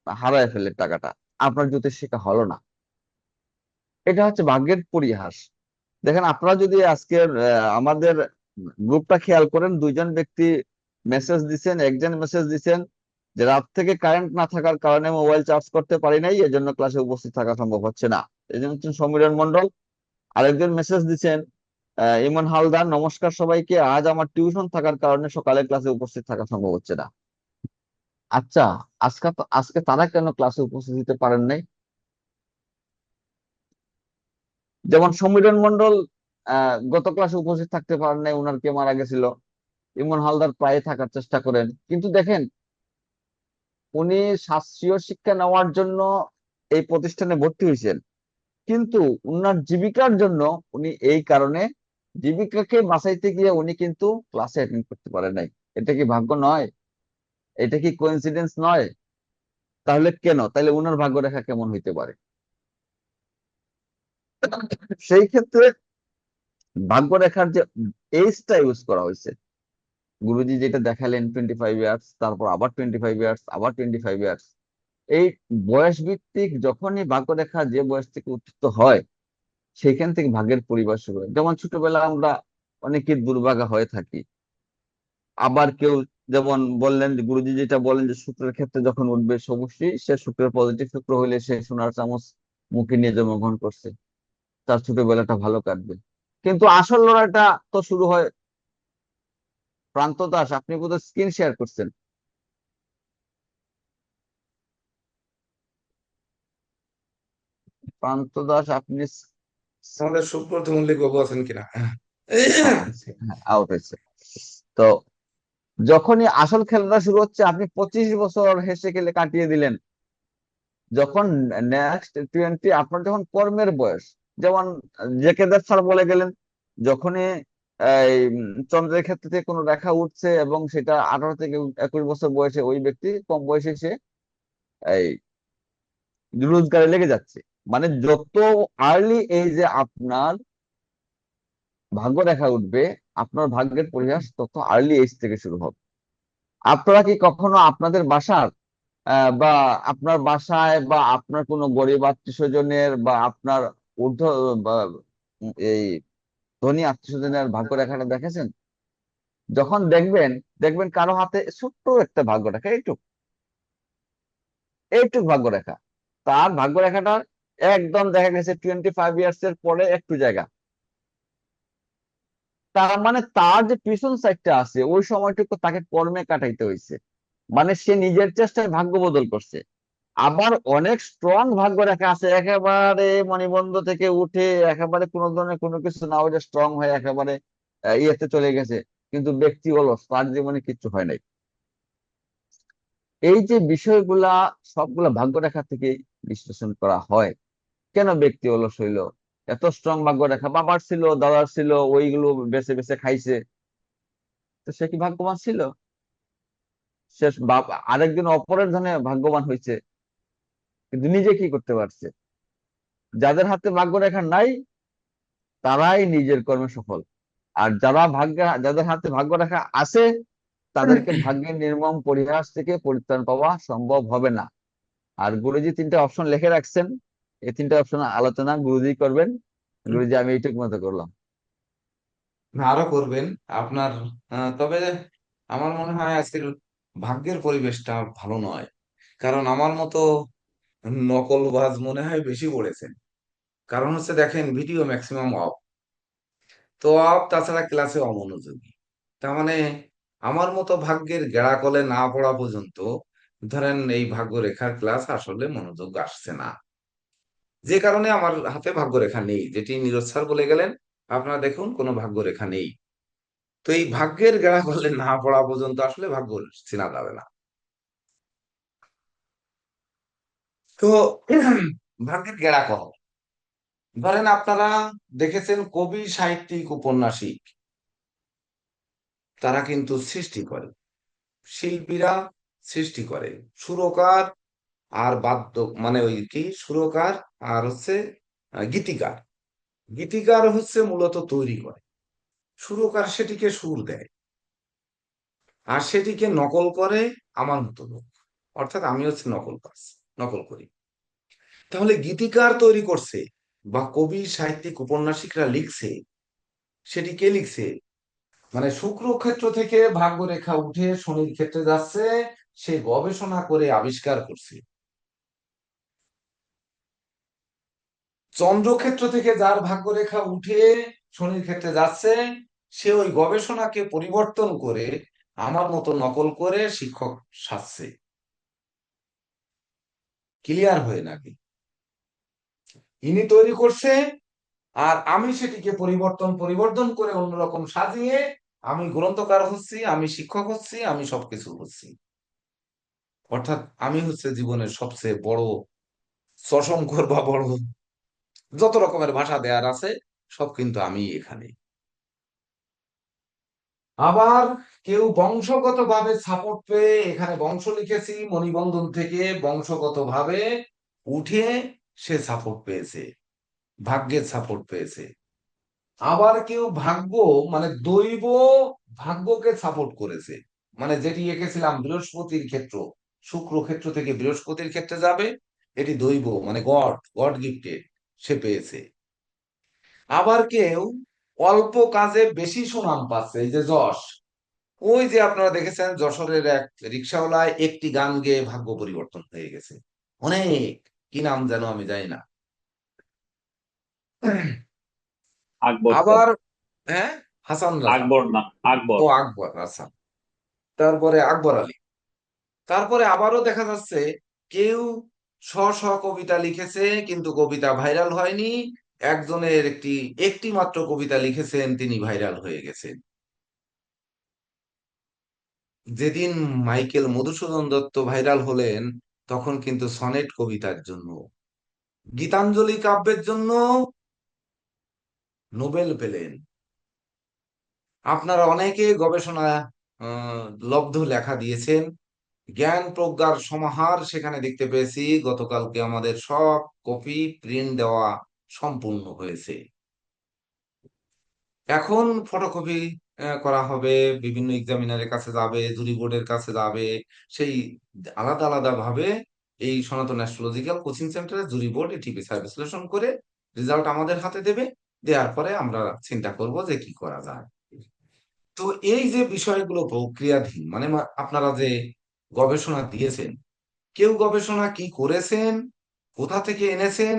হারায় ফেললেন, টাকাটা আপনার জ্যোতিষ শিক্ষা হলো না। এটা হচ্ছে ভাগ্যের পরিহাস। দেখেন আপনারা যদি আজকের আমাদের গ্রুপটা খেয়াল করেন, দুইজন ব্যক্তি মেসেজ দিচ্ছেন। একজন মেসেজ দিচ্ছেন যে রাত থেকে কারেন্ট না থাকার কারণে মোবাইল চার্জ করতে পারি নাই, এজন্য ক্লাসে উপস্থিত থাকা সম্ভব হচ্ছে না। এজন হচ্ছেন সমীরণ মন্ডল। আরেকজন মেসেজ দিচ্ছেন ইমন হালদার, নমস্কার সবাইকে, আজ আমার টিউশন থাকার কারণে সকালে ক্লাসে উপস্থিত থাকা সম্ভব হচ্ছে না। আচ্ছা, আজকে তারা কেন ক্লাসে উপস্থিত হতে পারেন নাই? যেমন সমীরণ মন্ডল গত ক্লাসে উপস্থিত থাকতে পারেন নাই, উনার কে মারা গেছিল। ইমন হালদার প্রায় থাকার চেষ্টা করেন, কিন্তু দেখেন উনি শাস্ত্রীয় শিক্ষা নেওয়ার জন্য এই প্রতিষ্ঠানে ভর্তি হয়েছেন, কিন্তু উনার জীবিকার জন্য উনি এই কারণে জীবিকাকে বাঁচাইতে গিয়ে উনি কিন্তু ক্লাসে অ্যাটেন্ড করতে পারেন নাই। এটা কি ভাগ্য নয়? এটা কি কোইন্সিডেন্স নয়? তাহলে কেন, তাহলে উনার ভাগ্য রেখা কেমন হইতে পারে? সেই ক্ষেত্রে ভাগ্য রেখার যে এজটা ইউজ করা হয়েছে, গুরুজি যেটা দেখালেন 25 ইয়ার্স, তারপর আবার 25 ইয়ার্স, আবার 25 ইয়ার্স, এই বয়স ভিত্তিক যখনই ভাগ্যরেখা যে বয়স থেকে উত্থিত হয়, সেখান থেকে ভাগ্যের পরিবার শুরু হয়। যেমন ছোটবেলা আমরা অনেকে দুর্ভাগা হয়ে থাকি। আবার কেউ, যেমন বললেন যে গুরুজি যেটা বলেন যে শুক্রের ক্ষেত্রে যখন উঠবে, অবশ্যই সে শুক্রের পজিটিভ শুক্র হইলে সে সোনার চামচ মুখে নিয়ে জন্মগ্রহণ করছে, তার ছোটবেলাটা ভালো কাটবে। কিন্তু আসল লড়াইটা তো শুরু হয়, প্রান্ত দাস আপনি বোধহয় স্ক্রিন শেয়ার করছেন। প্রান্ত দাস আপনি আমাদের সুব্রত মল্লিক বাবু আছেন কিনা? আউট হয়েছে। তো যখনই আসল খেলাটা শুরু হচ্ছে, আপনি 25 বছর হেসে খেলে কাটিয়ে দিলেন, যখন নেক্সট 20 আপনার যখন কর্মের বয়স, যেমন জেকেদার স্যার বলে গেলেন, যখনই এই চন্দ্রের ক্ষেত্রে থেকে কোনো রেখা উঠছে এবং সেটা 18 থেকে 21 বছর বয়সে ওই ব্যক্তি কম বয়সে সে এই রোজগারে লেগে যাচ্ছে। মানে যত আর্লি এজে আপনার ভাগ্য রেখা উঠবে, আপনার ভাগ্যের পরিহাস তত আর্লি এজ থেকে শুরু হবে। আপনারা কি কখনো আপনাদের বাসার বা আপনার বাসায় বা আপনার কোনো গরিব আত্মীয় স্বজনের বা আপনার ঊর্ধ্ব বা এই ধনী আত্মীয় স্বজনের ভাগ্য রেখাটা দেখেছেন? যখন দেখবেন, দেখবেন কারো হাতে ছোট্ট একটা ভাগ্য রেখা, এইটুক এইটুক ভাগ্য রেখা, তার ভাগ্য রেখাটা একদম দেখা গেছে 25 ইয়ার্স এর পরে একটু জায়গা। তার মানে তার যে পিছন সাইডটা আছে ওই সময়টুকু তাকে কর্মে কাটাইতে হয়েছে, মানে সে নিজের চেষ্টায় ভাগ্য বদল করছে। আবার অনেক স্ট্রং ভাগ্য রেখা আছে, একেবারে মণিবন্ধ থেকে উঠে একেবারে কোনো ধরনের কোনো কিছু না ওইটা স্ট্রং হয়ে একেবারে ইয়েতে চলে গেছে, কিন্তু ব্যক্তি অলস, তার জীবনে কিছু হয় নাই। এই যে বিষয়গুলা সবগুলা ভাগ্য রেখা থেকে বিশ্লেষণ করা হয়। কেন ব্যক্তি অলস হইলো? এত স্ট্রং ভাগ্য রেখা, বাবার ছিল, দাদার ছিল, ওইগুলো বেছে বেছে খাইছে, তো সে কি ভাগ্যবান ছিল? সে আরেকজন অপরের ধনে ভাগ্যবান হয়েছে, কিন্তু নিজে কি করতে পারছে? যাদের হাতে ভাগ্য রেখা নাই, তারাই নিজের কর্মে সফল। আর যাদের হাতে ভাগ্য রেখা আছে, তাদেরকে ভাগ্যের নির্মম পরিহাস থেকে পরিত্রাণ পাওয়া সম্ভব হবে না। আর গুরুজি 3টে অপশন লিখে রাখছেন, এই 3টে অপশন আলোচনা গুরুজি করবেন। গুরুজি আমি এইটুকু মতো করলাম। না, আরো করবেন আপনার। তবে আমার মনে হয় আজকের ভাগ্যের পরিবেশটা ভালো নয়, কারণ আমার মতো নকলবাজ মনে হয় বেশি পড়েছেন। কারণ হচ্ছে দেখেন, ভিডিও ম্যাক্সিমাম অফ, তো অফ, তাছাড়া ক্লাসে অমনোযোগী। তার মানে আমার মতো ভাগ্যের গেড়া কলে না পড়া পর্যন্ত ধরেন এই ভাগ্যরেখার ক্লাস আসলে মনোযোগ আসছে না, যে কারণে আমার হাতে ভাগ্যরেখা নেই, যেটি নীরজ স্যার বলে গেলেন। আপনারা দেখুন, কোনো ভাগ্যরেখা নেই। তো এই ভাগ্যের গেড়া কলে না পড়া পর্যন্ত আসলে ভাগ্য চেনা যাবে না। তো ভাগ্যের গেড়া কল, ধরেন আপনারা দেখেছেন কবি, সাহিত্যিক, উপন্যাসিক, তারা কিন্তু সৃষ্টি করে, শিল্পীরা সৃষ্টি করে, সুরকার আর বাদ্য মানে ওই কি সুরকার আর হচ্ছে গীতিকার। গীতিকার হচ্ছে মূলত তৈরি করে, সুরকার সেটিকে সুর দেয়, আর সেটিকে নকল করে আমার মতো লোক, অর্থাৎ আমি হচ্ছে নকল কাজ, নকল করি। তাহলে গীতিকার তৈরি করছে বা কবি, সাহিত্যিক, উপন্যাসিকরা লিখছে, সেটি কে লিখছে? মানে শুক্র ক্ষেত্র থেকে ভাগ্যরেখা উঠে শনির ক্ষেত্রে যাচ্ছে, সে গবেষণা করে আবিষ্কার করছে। চন্দ্রক্ষেত্র থেকে যার ভাগ্যরেখা উঠে শনির ক্ষেত্রে যাচ্ছে, সে ওই গবেষণাকে পরিবর্তন করে আমার মতো নকল করে শিক্ষক সাজছে। ক্লিয়ার হয়ে নাকি? ইনি তৈরি করছে, আর আমি সেটিকে পরিবর্তন পরিবর্তন করে অন্যরকম সাজিয়ে আমি গ্রন্থকার হচ্ছি, আমি শিক্ষক হচ্ছি, আমি সবকিছু হচ্ছি। অর্থাৎ আমি হচ্ছে জীবনের সবচেয়ে বড় সশঙ্কর বা বড়, যত রকমের ভাষা দেয়ার আছে সব কিন্তু আমি এখানে। আবার কেউ বংশগত ভাবে সাপোর্ট পেয়ে, এখানে বংশ লিখেছি মণিবন্ধন থেকে, বংশগত ভাবে উঠে সে সাপোর্ট পেয়েছে, ভাগ্যের সাপোর্ট পেয়েছে। আবার কেউ ভাগ্য মানে দৈব ভাগ্যকে সাপোর্ট করেছে, মানে যেটি এঁকেছিলাম বৃহস্পতির ক্ষেত্র, শুক্র ক্ষেত্র থেকে বৃহস্পতির ক্ষেত্রে যাবে, এটি দৈব মানে গড, গড গিফটেড, সে পেয়েছে। আবার কেউ অল্প কাজে বেশি সুনাম পাচ্ছে, এই যে যশ, ওই যে আপনারা দেখেছেন যশোরের এক রিক্সাওয়ালায় একটি গান গেয়ে ভাগ্য পরিবর্তন হয়ে গেছে অনেক, কি নাম যেন আমি জানি না। আকবর স্যার। আবার হ্যাঁ, হাসান রাজা। আকবর না, আকবর। ও আকবর, আচ্ছা। তারপরে আকবর আলী। তারপরে আবারও দেখা যাচ্ছে কেউ শ শ কবিতা লিখেছে কিন্তু কবিতা ভাইরাল হয়নি, একজনের একটি একটি মাত্র কবিতা লিখেছেন, তিনি ভাইরাল হয়ে গেছেন। যেদিন মাইকেল মধুসূদন দত্ত ভাইরাল হলেন, তখন কিন্তু সনেট কবিতার জন্য, গীতাঞ্জলি কাব্যের জন্য নোবেল পেলেন। আপনারা অনেকে গবেষণা লব্ধ লেখা দিয়েছেন, জ্ঞান প্রজ্ঞার সমাহার সেখানে দেখতে পেয়েছি। গতকালকে আমাদের সব কপি প্রিন্ট দেওয়া সম্পূর্ণ হয়েছে, এখন ফটোকপি করা হবে, বিভিন্ন এক্সামিনারের কাছে যাবে, জুরি বোর্ডের কাছে যাবে, সেই আলাদা আলাদা ভাবে এই সনাতন অ্যাস্ট্রোলজিক্যাল কোচিং সেন্টারে জুরি বোর্ড এটি বিচার বিশ্লেষণ করে রেজাল্ট আমাদের হাতে দেবে। দেওয়ার পরে আমরা চিন্তা করব যে কি করা যায়। তো এই যে বিষয়গুলো প্রক্রিয়াধীন, মানে আপনারা যে গবেষণা দিয়েছেন, কেউ গবেষণা কি করেছেন, কোথা থেকে এনেছেন,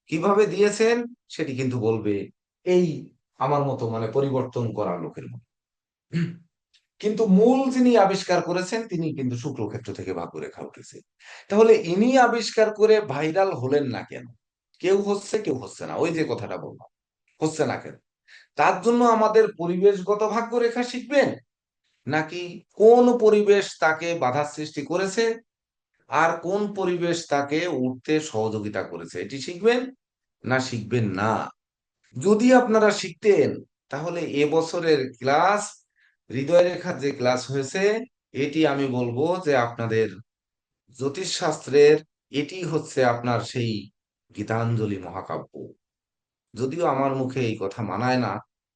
কিভাবে দিয়েছেন, সেটি কিন্তু বলবে এই আমার মতো মানে পরিবর্তন করা লোকের মতো। কিন্তু মূল যিনি আবিষ্কার করেছেন, তিনি কিন্তু শুক্রক্ষেত্র থেকে ভাগ্যরেখা উঠেছে। তাহলে ইনি আবিষ্কার করে ভাইরাল হলেন না কেন? কেউ হচ্ছে, কেউ হচ্ছে না, ওই যে কথাটা বললাম, হচ্ছে না কেন? তার জন্য আমাদের পরিবেশগত ভাগ্যরেখা শিখবেন, নাকি কোন পরিবেশ তাকে বাধা সৃষ্টি করেছে আর কোন পরিবেশ তাকে উঠতে সহযোগিতা করেছে এটি শিখবেন, না শিখবেন না? যদি আপনারা শিখতেন, তাহলে এবছরের ক্লাস, হৃদয় রেখার যে ক্লাস হয়েছে, এটি আমি বলবো যে আপনাদের জ্যোতিষশাস্ত্রের এটি হচ্ছে আপনার সেই গীতাঞ্জলি মহাকাব্য। যদিও আমার মুখে এই কথা মানায় না,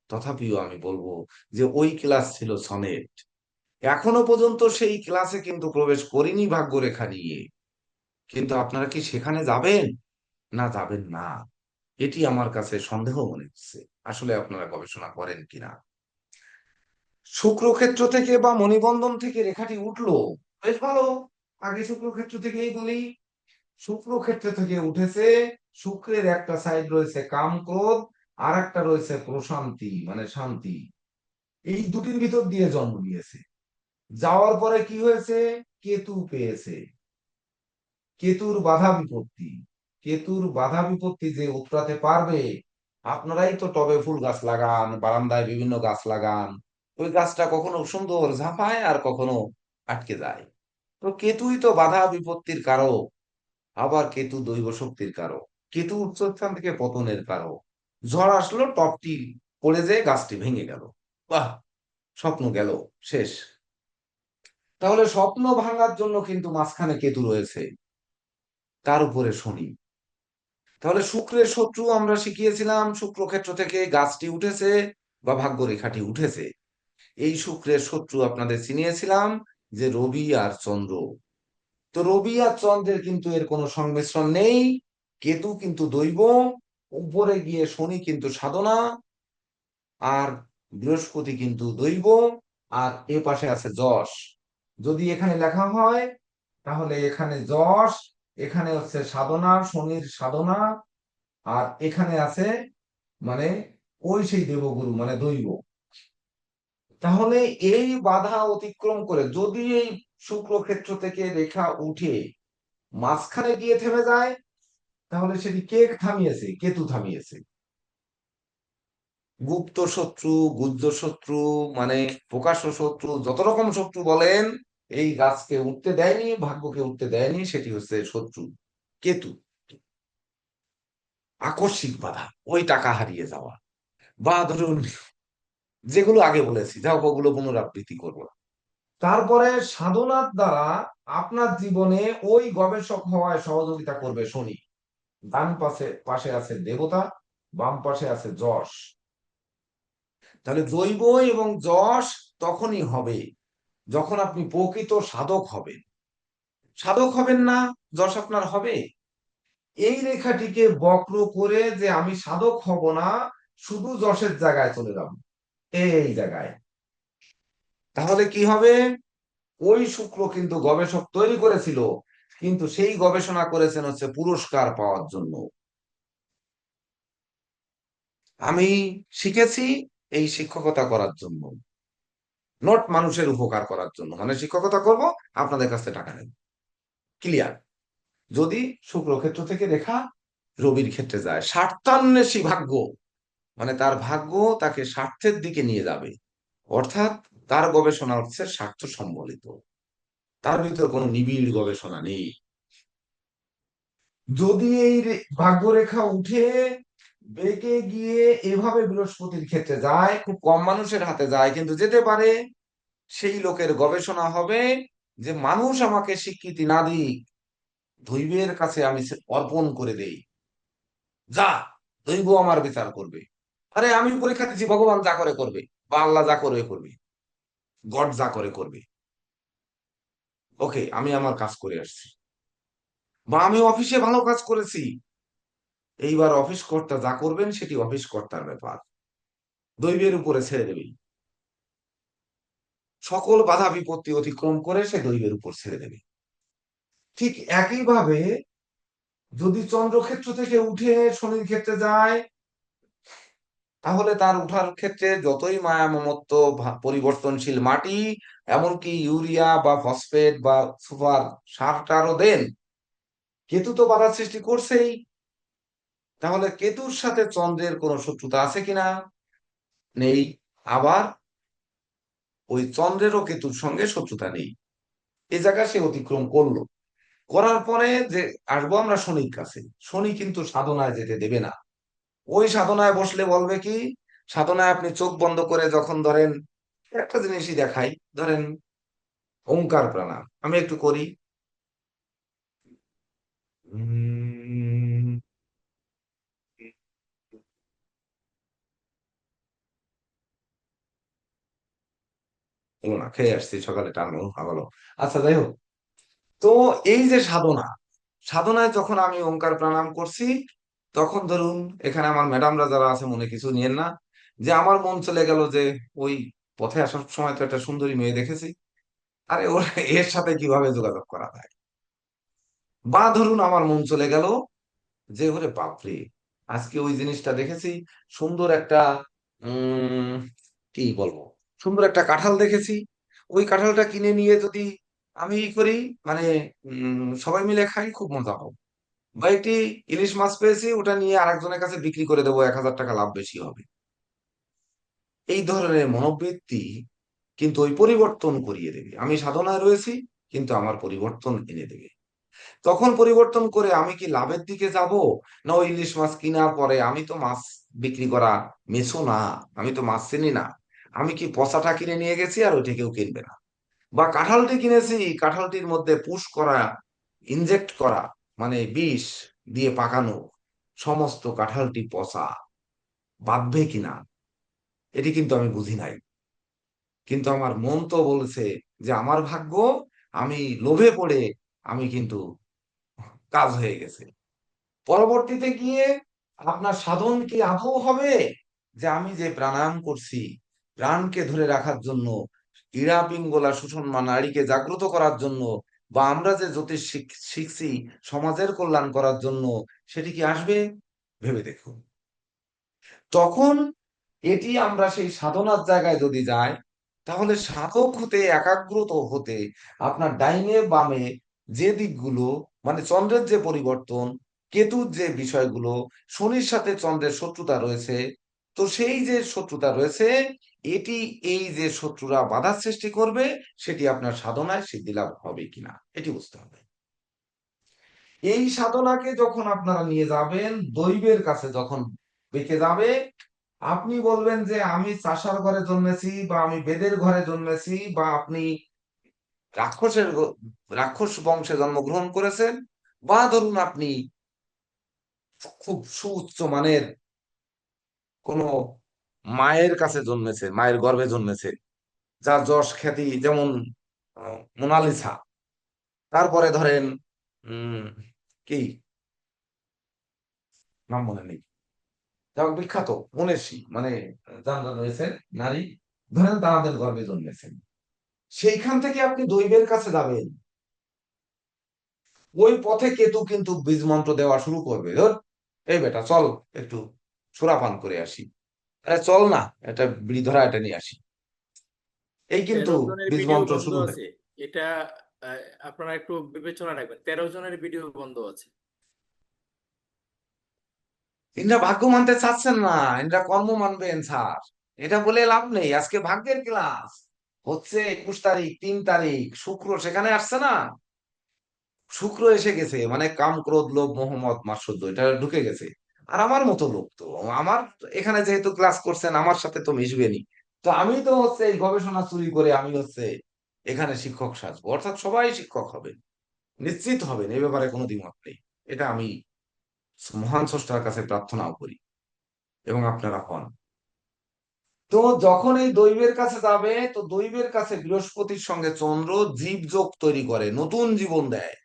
তথাপিও আমি বলবো যে ওই ক্লাস ছিল সনেট। এখনো পর্যন্ত সেই ক্লাসে কিন্তু প্রবেশ করিনি ভাগ্যরেখা নিয়ে, কিন্তু আপনারা কি সেখানে যাবেন না যাবেন না, এটি আমার কাছে সন্দেহ মনে হচ্ছে। আসলে আপনারা গবেষণা করেন কিনা। শুক্রক্ষেত্র থেকে বা মণিবন্ধন থেকে রেখাটি উঠলো, বেশ ভালো। আগে শুক্রক্ষেত্র থেকেই বলি। শুক্রক্ষেত্র থেকে উঠেছে, শুক্রের একটা সাইড রয়েছে কাম ক্রোধ, আর একটা রয়েছে প্রশান্তি মানে শান্তি। এই দুটির ভিতর দিয়ে জন্ম নিয়েছে। যাওয়ার পরে কি হয়েছে? কেতু পেয়েছে। কেতুর বাধা বিপত্তি, কেতুর বাধা বিপত্তি যে উতরাতে পারবে। আপনারাই তো টবে ফুল গাছ লাগান, বারান্দায় বিভিন্ন গাছ লাগান, ওই গাছটা কখনো সুন্দর ঝাঁপায় আর কখনো আটকে যায়। তো কেতুই তো বাধা বিপত্তির কারক। আবার কেতু দৈব শক্তির কারক। কেতু উচ্চস্থান থেকে পতনের কারক। ঝড় আসলো, টপটি পড়ে যেয়ে গাছটি ভেঙে গেল, বাহ, স্বপ্ন গেল, শেষ। তাহলে স্বপ্ন ভাঙার জন্য কিন্তু মাঝখানে কেতু রয়েছে, তার উপরে শনি। তাহলে শুক্রের শত্রু আমরা শিখিয়েছিলাম, শুক্রক্ষেত্র থেকে গাছটি উঠেছে বা ভাগ্যরেখাটি উঠেছে। এই শুক্রের শত্রু আপনাদের চিনিয়েছিলাম যে রবি আর চন্দ্র। তো রবি আর চন্দ্রের কিন্তু এর কোনো সংমিশ্রণ নেই। কেতু কিন্তু দৈব, উপরে গিয়ে শনি কিন্তু সাধনা, আর বৃহস্পতি কিন্তু দৈব, আর এ পাশে আছে যশ। যদি এখানে লেখা হয় তাহলে এখানে যশ, এখানে হচ্ছে সাধনা, শনির সাধনা, আর এখানে আছে মানে ওই সেই দেবগুরু মানে দৈব। তাহলে এই বাধা অতিক্রম করে যদি এই শুক্রক্ষেত্র থেকে রেখা উঠে মাঝখানে গিয়ে থেমে যায়, তাহলে সেটি কে থামিয়েছে? কেতু থামিয়েছে। গুপ্ত শত্রু, গুহ্য শত্রু, মানে প্রকাশ্য শত্রু, যত রকম শত্রু বলেন, এই গাছকে উঠতে দেয়নি, ভাগ্যকে উঠতে দেয়নি, সেটি হচ্ছে শত্রু কেতু। আকস্মিক বাধা, ওই টাকা হারিয়ে যাওয়া, বা ধরুন যেগুলো আগে বলেছি, যাও ওগুলো পুনরাবৃত্তি করবো না। তারপরে সাধনার দ্বারা আপনার জীবনে ওই গবেষক হওয়ায় সহযোগিতা করবে শনি। ডান পাশে পাশে আছে দেবতা, বাম পাশে আছে যশ। তাহলে দৈব এবং যশ তখনই হবে যখন আপনি প্রকৃত সাধক হবেন। সাধক হবেন না, যশ আপনার হবে? এই রেখাটিকে বক্র করে যে আমি সাধক হব না, শুধু যশের জায়গায় চলে যাব, এই জায়গায়, তাহলে কি হবে? ওই শুক্র কিন্তু গবেষক তৈরি করেছিল, কিন্তু সেই গবেষণা করেছেন হচ্ছে পুরস্কার পাওয়ার জন্য। আমি শিখেছি এই শিক্ষকতা করার জন্য, নট মানুষের উপকার করার জন্য। মানে শিক্ষকতা করব, আপনাদের কাছে টাকা নেব, ক্লিয়ার। যদি শুক্রক্ষেত্র থেকে রেখা রবির ক্ষেত্রে যায়, স্বার্থান্বেষী ভাগ্য, মানে তার ভাগ্য তাকে স্বার্থের দিকে নিয়ে যাবে। অর্থাৎ তার গবেষণা হচ্ছে স্বার্থ সম্বলিত, তার ভিতরে কোনো নিবিড় গবেষণা নেই। যদি এই ভাগ্যরেখা উঠে বেঁকে গিয়ে এভাবে বৃহস্পতির ক্ষেত্রে যায়, খুব কম মানুষের হাতে যায় কিন্তু যেতে পারে, সেই লোকের গবেষণা হবে যে মানুষ আমাকে স্বীকৃতি না দিক, দৈবের কাছে আমি অর্পণ করে দেই, যা দৈব আমার বিচার করবে। আরে আমি পরীক্ষা দিচ্ছি, ভগবান যা করে করবে, বা আল্লাহ যা করে করবে, গড যা করে করবে, ওকে আমি আমার কাজ করে আসছি। বা আমি অফিসে ভালো কাজ করেছি, এইবার অফিস কর্তা যা করবেন সেটি অফিস কর্তার ব্যাপার, দৈবের উপরে ছেড়ে দেবে। সকল বাধা বিপত্তি অতিক্রম করে সে দৈবের উপর ছেড়ে দেবে। ঠিক একইভাবে যদি চন্দ্রক্ষেত্র থেকে উঠে শনির ক্ষেত্রে যায়, তাহলে তার উঠার ক্ষেত্রে যতই মায়া মমত্ব, পরিবর্তনশীল মাটি, এমনকি ইউরিয়া বা ফসফেট বা সুপার সার টারও দেন, কেতু তো বাধার সৃষ্টি করছেই। তাহলে কেতুর সাথে চন্দ্রের কোনো শত্রুতা আছে কিনা? নেই। আবার ওই চন্দ্রেরও কেতুর সঙ্গে শত্রুতা নেই, এ জায়গা সে অতিক্রম করলো। করার পরে যে আসবো আমরা শনির কাছে, শনি কিন্তু সাধনায় যেতে দেবে না। ওই সাধনায় বসলে বলবে কি, সাধনায় আপনি চোখ বন্ধ করে যখন ধরেন, একটা জিনিসই দেখাই, ধরেন ওঙ্কার প্রাণায়াম আমি একটু করি। উম, হলো না, খেয়ে আসছি সকালে, টানো ভালো। আচ্ছা যাই হোক, তো এই যে সাধনা, সাধনায় যখন আমি ওঙ্কার প্রাণায়াম করছি, তখন ধরুন এখানে আমার ম্যাডামরা যারা আছে মনে কিছু নিয়েন না, যে আমার মন চলে গেল যে ওই পথে আসার সময় তো একটা সুন্দরী মেয়ে দেখেছি, আরে ওর এর সাথে কিভাবে যোগাযোগ করা যায়। বা ধরুন আমার মন চলে গেল যে ওরে বাপরে, আজকে ওই জিনিসটা দেখেছি, সুন্দর একটা উম কি বলবো, সুন্দর একটা কাঁঠাল দেখেছি, ওই কাঁঠালটা কিনে নিয়ে যদি আমি ই করি, মানে সবাই মিলে খাই, খুব মজা হবে। বা একটি ইলিশ মাছ পেয়েছি, ওটা নিয়ে আরেকজনের কাছে বিক্রি করে দেবো, 1,000 টাকা লাভ বেশি হবে। এই ধরনের মনোবৃত্তি কিন্তু ওই পরিবর্তন করিয়ে দেবে। আমি সাধনায় রয়েছি, কিন্তু আমার পরিবর্তন এনে দেবে। তখন পরিবর্তন করে আমি কি লাভের দিকে যাব, না ওই ইলিশ মাছ কেনার পরে, আমি তো মাছ বিক্রি করা মেছো না, আমি তো মাছ চিনি না, আমি কি পচাটা কিনে নিয়ে গেছি আর ওইটা কেউ কিনবে না। বা কাঁঠালটি কিনেছি, কাঁঠালটির মধ্যে পুশ করা, ইনজেক্ট করা, মানে বিষ দিয়ে পাকানো, সমস্ত কাঁঠালটি পচা, বাঁধবে কিনা এটি কিন্তু আমি বুঝি নাই। কিন্তু আমার মন তো বলেছে যে আমার ভাগ্য, আমি লোভে পড়ে আমি কিন্তু কাজ হয়ে গেছে। পরবর্তীতে গিয়ে আপনার সাধন কি আদৌ হবে, যে আমি যে প্রাণায়াম করছি প্রাণকে ধরে রাখার জন্য, ইড়া পিঙ্গলা সুষুম্না নাড়িকে জাগ্রত করার জন্য, বা আমরা যে জ্যোতিষ শিখছি সমাজের কল্যাণ করার জন্য, সেটি কি আসবে? ভেবে দেখুন। তখন এটি আমরা সেই সাধনার জায়গায় যদি যাই, তাহলে সাধক হতে, একাগ্রত হতে আপনার ডাইনে বামে যে দিকগুলো, মানে চন্দ্রের যে পরিবর্তন, কেতুর যে বিষয়গুলো, শনির সাথে চন্দ্রের শত্রুতা রয়েছে, তো সেই যে শত্রুতা রয়েছে, এটি, এই যে শত্রুরা বাধার সৃষ্টি করবে, সেটি আপনার সাধনায় সিদ্ধি লাভ হবে কিনা এটি বুঝতে হবে। এই সাধনাকে যখন আপনারা নিয়ে যাবেন দৈবের কাছে, যখন বেঁকে যাবে, আপনি বলবেন যে আমি চাষার ঘরে জন্মেছি, বা আমি বেদের ঘরে জন্মেছি, বা আপনি রাক্ষসের রাক্ষস বংশে জন্মগ্রহণ করেছেন, বা ধরুন আপনি খুব সুউচ্চ মানের কোন মায়ের কাছে জন্মেছে, মায়ের গর্ভে জন্মেছে, যার যশ খ্যাতি, যেমন মোনালিসা, তারপরে ধরেন উম কি নাম মনে নেই, যারা বিখ্যাত মনীষী, মানে যারা রয়েছেন নারী, ধরেন তাদের গর্ভে জন্মেছেন, সেইখান থেকে আপনি দৈবের কাছে যাবেন, ওই পথে কেতু কিন্তু বীজ মন্ত্র দেওয়া শুরু করবে, ধর এই বেটা চল একটু সুরাপান করে আসি, আরে চল না এটা বিড়ি ধরা এটা নিয়ে আসি, এই কিন্তু 13 জনের বীজ ভিডিও মন্ত্র বন্ধ শুরু হয়। আছে। এটা আপনারা একটু বিবেচনা রাখবেন, 13 জনের ভিডিও বন্ধ আছে। ইনরা ভাগ্য মানতে চাচ্ছেন না, ইনরা কর্ম মানবেন স্যার, এটা বলে লাভ নেই। আজকে ভাগ্যের ক্লাস হচ্ছে 21 তারিখ, 3 তারিখ, শুক্র সেখানে আসছে না, শুক্র এসে গেছে, মানে কাম ক্রোধ লোভ মোহ মদ মাৎসর্য এটা ঢুকে গেছে। আর আমার মতো লোক তো, আমার এখানে যেহেতু ক্লাস করছেন আমার সাথে তো মিশবেনি, তো আমি তো হচ্ছে এই গবেষণা চুরি করে আমি হচ্ছে এখানে শিক্ষক সাজবো, অর্থাৎ সবাই শিক্ষক হবেন, নিশ্চিত হবেন, এ ব্যাপারে কোনো দ্বিমত নেই। এটা আমি মহান স্রষ্টার কাছে প্রার্থনাও করি, এবং আপনারা হন। তো যখন এই দৈবের কাছে যাবে, তো দৈবের কাছে বৃহস্পতির সঙ্গে চন্দ্র জীব যোগ তৈরি করে, নতুন জীবন দেয়।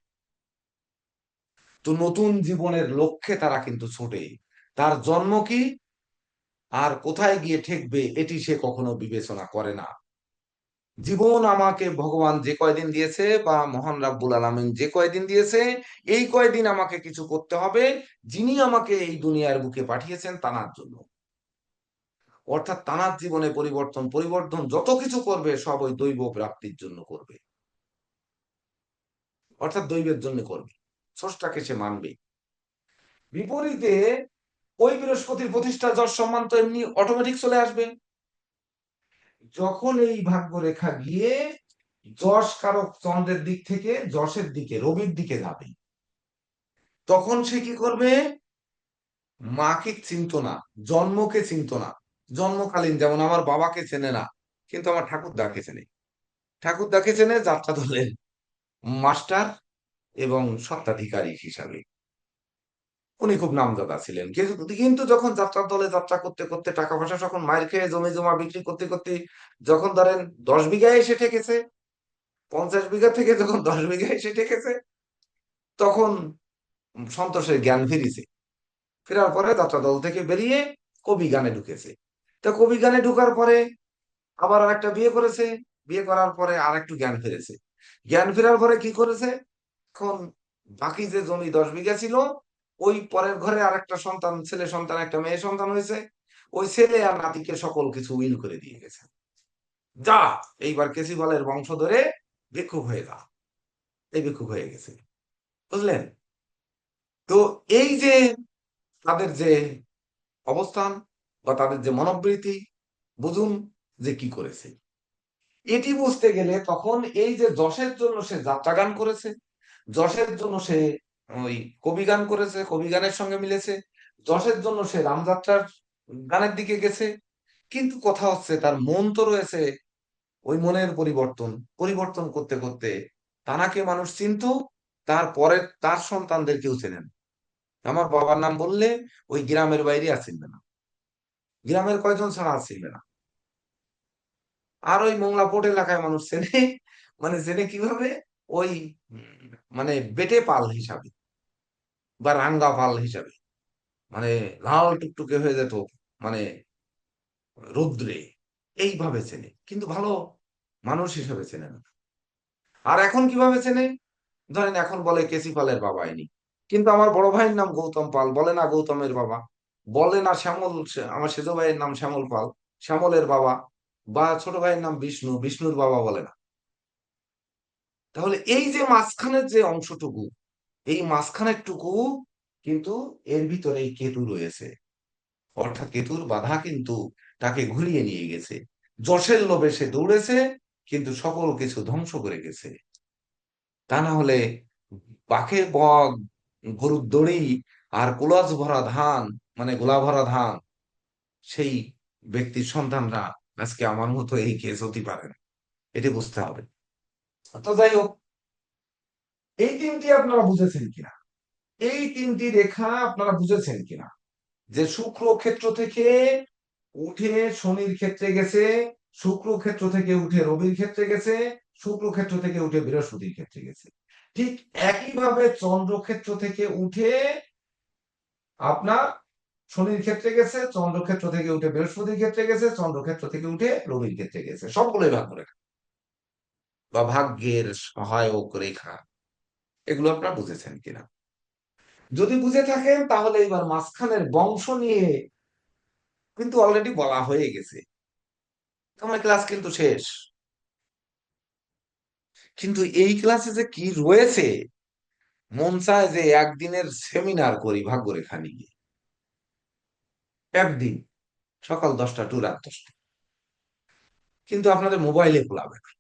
তো নতুন জীবনের লক্ষ্যে তারা কিন্তু ছোটে, তার জন্ম কি আর কোথায় গিয়ে ঠেকবে এটি সে কখনো বিবেচনা করে না। জীবন আমাকে ভগবান যে কয়দিন দিয়েছে, বা মহান রাব্বুল আলামিন যে কয়দিন দিয়েছে, এই কয়দিন আমাকে কিছু করতে হবে, যিনি আমাকে এই দুনিয়ার বুকে পাঠিয়েছেন তানার জন্য। অর্থাৎ তানার জীবনে পরিবর্তন, পরিবর্তন যত কিছু করবে সব ওই দৈব প্রাপ্তির জন্য করবে, অর্থাৎ দৈবের জন্য করবে, স্রষ্টাকে সে মানবে। বিপরীতে ওই বৃহস্পতির প্রতিষ্ঠা যশ সম্মান তো এমনি অটোমেটিক চলে আসবে। যখন এই ভাগ্য রেখা গিয়ে যশ কারক চন্দ্রের দিক থেকে যশের দিকে, রবির দিকে যাবে, তখন সে কি করবে, মাকে চিনত না, জন্মকে চিনত না, জন্মকালীন যেমন আমার বাবাকে চেনে না, কিন্তু আমার ঠাকুরদাকে চেনে, ঠাকুরদাকে চেনে যাত্রা দলের মাস্টার এবং স্বত্বাধিকারী হিসাবে, উনি খুব নামজাদা ছিলেন। কিন্তু কিন্তু যখন যাত্রার দলে যাত্রা করতে করতে টাকা পয়সা যখন মার খেয়ে জমি জমা বিক্রি করতে করতে যখন ধরেন 10 বিঘায় এসে ঠেকেছে, 50 বিঘা থেকে যখন 10 বিঘায় এসে ঠেকেছে, তখন সন্তোষের জ্ঞান ফিরেছে। ফেরার পরে যাত্রা দল থেকে বেরিয়ে কবি গানে ঢুকেছে। তা কবি গানে ঢুকার পরে আবার আরেকটা বিয়ে করেছে, বিয়ে করার পরে আর একটু জ্ঞান ফিরেছে, জ্ঞান ফেরার পরে কি করেছে, এখন বাকি যে জমি 10 বিঘা ছিল, ওই পরের ঘরে আরেকটা সন্তান, ছেলে সন্তান একটা মেয়ে সন্তান হয়েছে, ওই ছেলে আর নাতিকে সকল কিছু উইল করে দিয়ে গেছে, যা এইবার কেসিবালের বংশ ধরে ভিক্ষুক হয়ে যা, এই ভিক্ষুক হয়ে গেছে, বুঝলেন? তো এই যে তাদের যে অবস্থান বা তাদের যে মনোবৃত্তি, বুঝুন যে কি করেছে। এটি বুঝতে গেলে তখন এই যে যশের জন্য সে যাত্রা গান করেছে, যশের জন্য সে ওই কবি গান করেছে, কবি গানের সঙ্গে মিলেছে, যশের জন্য সে রামযাত্রার গানের দিকে গেছে, কিন্তু কথা হচ্ছে তার মন তো রয়েছে, ওই মনের পরিবর্তন, পরিবর্তন করতে করতে তানাকে মানুষ চিনত, তারপরে তার সন্তানদের কেউ চেনেন। আমার বাবার নাম বললে ওই গ্রামের বাইরে আর চিনবে না, গ্রামের কয়জন ছাড়া আর চিনবে না। আর ওই মোংলাপোট এলাকায় মানুষ চেনে, মানে চেনে কিভাবে, ওই মানে বেটে পাল হিসাবে বা রাঙ্গা পাল হিসাবে, মানে লাল টুকটুকে হয়ে যেত, মানে রৌদ্রে, এইভাবে চেনে, কিন্তু ভালো মানুষ হিসেবে চেনে না। আর এখন কিভাবে চেনে, ধরেন এখন বলে কেসি পালের বাবা ইনি, কিন্তু আমার বড় ভাইয়ের নাম গৌতম পাল, বলে না গৌতমের বাবা, বলে না শ্যামল, আমার সেজ ভাইয়ের নাম শ্যামল পাল, শ্যামলের বাবা, বা ছোট ভাইয়ের নাম বিষ্ণু, বিষ্ণুর বাবা বলে না। তাহলে এই যে মাঝখানের যে অংশটুকু, এই মাঝখানের টুকু কিন্তু এর ভিতরে এই কেতু রয়েছে, অর্থাৎ কেতুর বাধা কিন্তু তাকে ঘুরিয়ে নিয়ে গেছে, যশের লোভে সে দৌড়েছে, কিন্তু সকল কিছু ধ্বংস করে গেছে। তা না হলে বাঘের বগ, গরুর দড়ি, আর কুলাজ ভরা ধান, মানে গোলা ভরা ধান, সেই ব্যক্তির সন্তানরা আজকে আমার মতো এই কেস হতে পারে না, এটি বুঝতে হবে। তো যাই হোক, এই তিনটি আপনারা বুঝেছেন কিনা, এই তিনটি রেখা আপনারা বুঝেছেন কিনা, যে শুক্র ক্ষেত্র থেকে উঠে শনির ক্ষেত্রে গেছে, শুক্র ক্ষেত্র থেকে উঠে রবির ক্ষেত্রে গেছে, শুক্র ক্ষেত্র থেকে উঠে বৃহস্পতির ক্ষেত্রে গেছে, ঠিক একইভাবে চন্দ্র ক্ষেত্র থেকে উঠে আপনার শনির ক্ষেত্রে গেছে, চন্দ্র ক্ষেত্র থেকে উঠে বৃহস্পতির ক্ষেত্রে গেছে, চন্দ্র ক্ষেত্র থেকে উঠে রবির ক্ষেত্রে গেছে, সবগুলোই ভাগ্য রেখা বা ভাগ্যের সহায়ক রেখা। এগুলো আপনারা বুঝেছেন কিনা? যদি বুঝে থাকেন তাহলে এবার মাঝখানের বংশ নিয়ে কিন্তু অলরেডি বলা হয়ে গেছে, আমার ক্লাস কিন্তু শেষ, কিন্তু এই ক্লাসে যে কি রয়েছে, মন চায় যে একদিনের সেমিনার করি ভাগ্যরেখা নিয়ে, একদিন সকাল 10টা টু রাত 10টা, কিন্তু আপনাদের মোবাইলে কুলাবে না,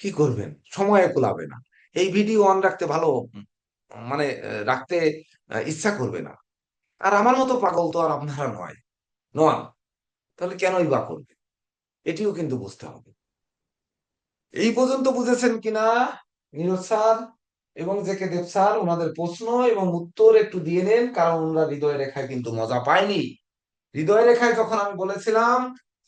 কি করবেন, সময়ে কুলাবে না, এই ভিডিও অন রাখতে ভালো মানে রাখতে ইচ্ছা করবে না, আর আমার মতো পাগল তো আর আপনারা নন, তাহলে কেনই বা করবে, এটিও কিন্তু বুঝতে হবে। এই পর্যন্ত বুঝেছেন কিনা নীরজ স্যার এবং জেকে দেব স্যার, ওনাদের প্রশ্ন এবং উত্তর একটু দিয়ে নেন, কারণ ওনারা হৃদয় রেখায় কিন্তু মজা পায়নি। হৃদয় রেখায় যখন আমি বলেছিলাম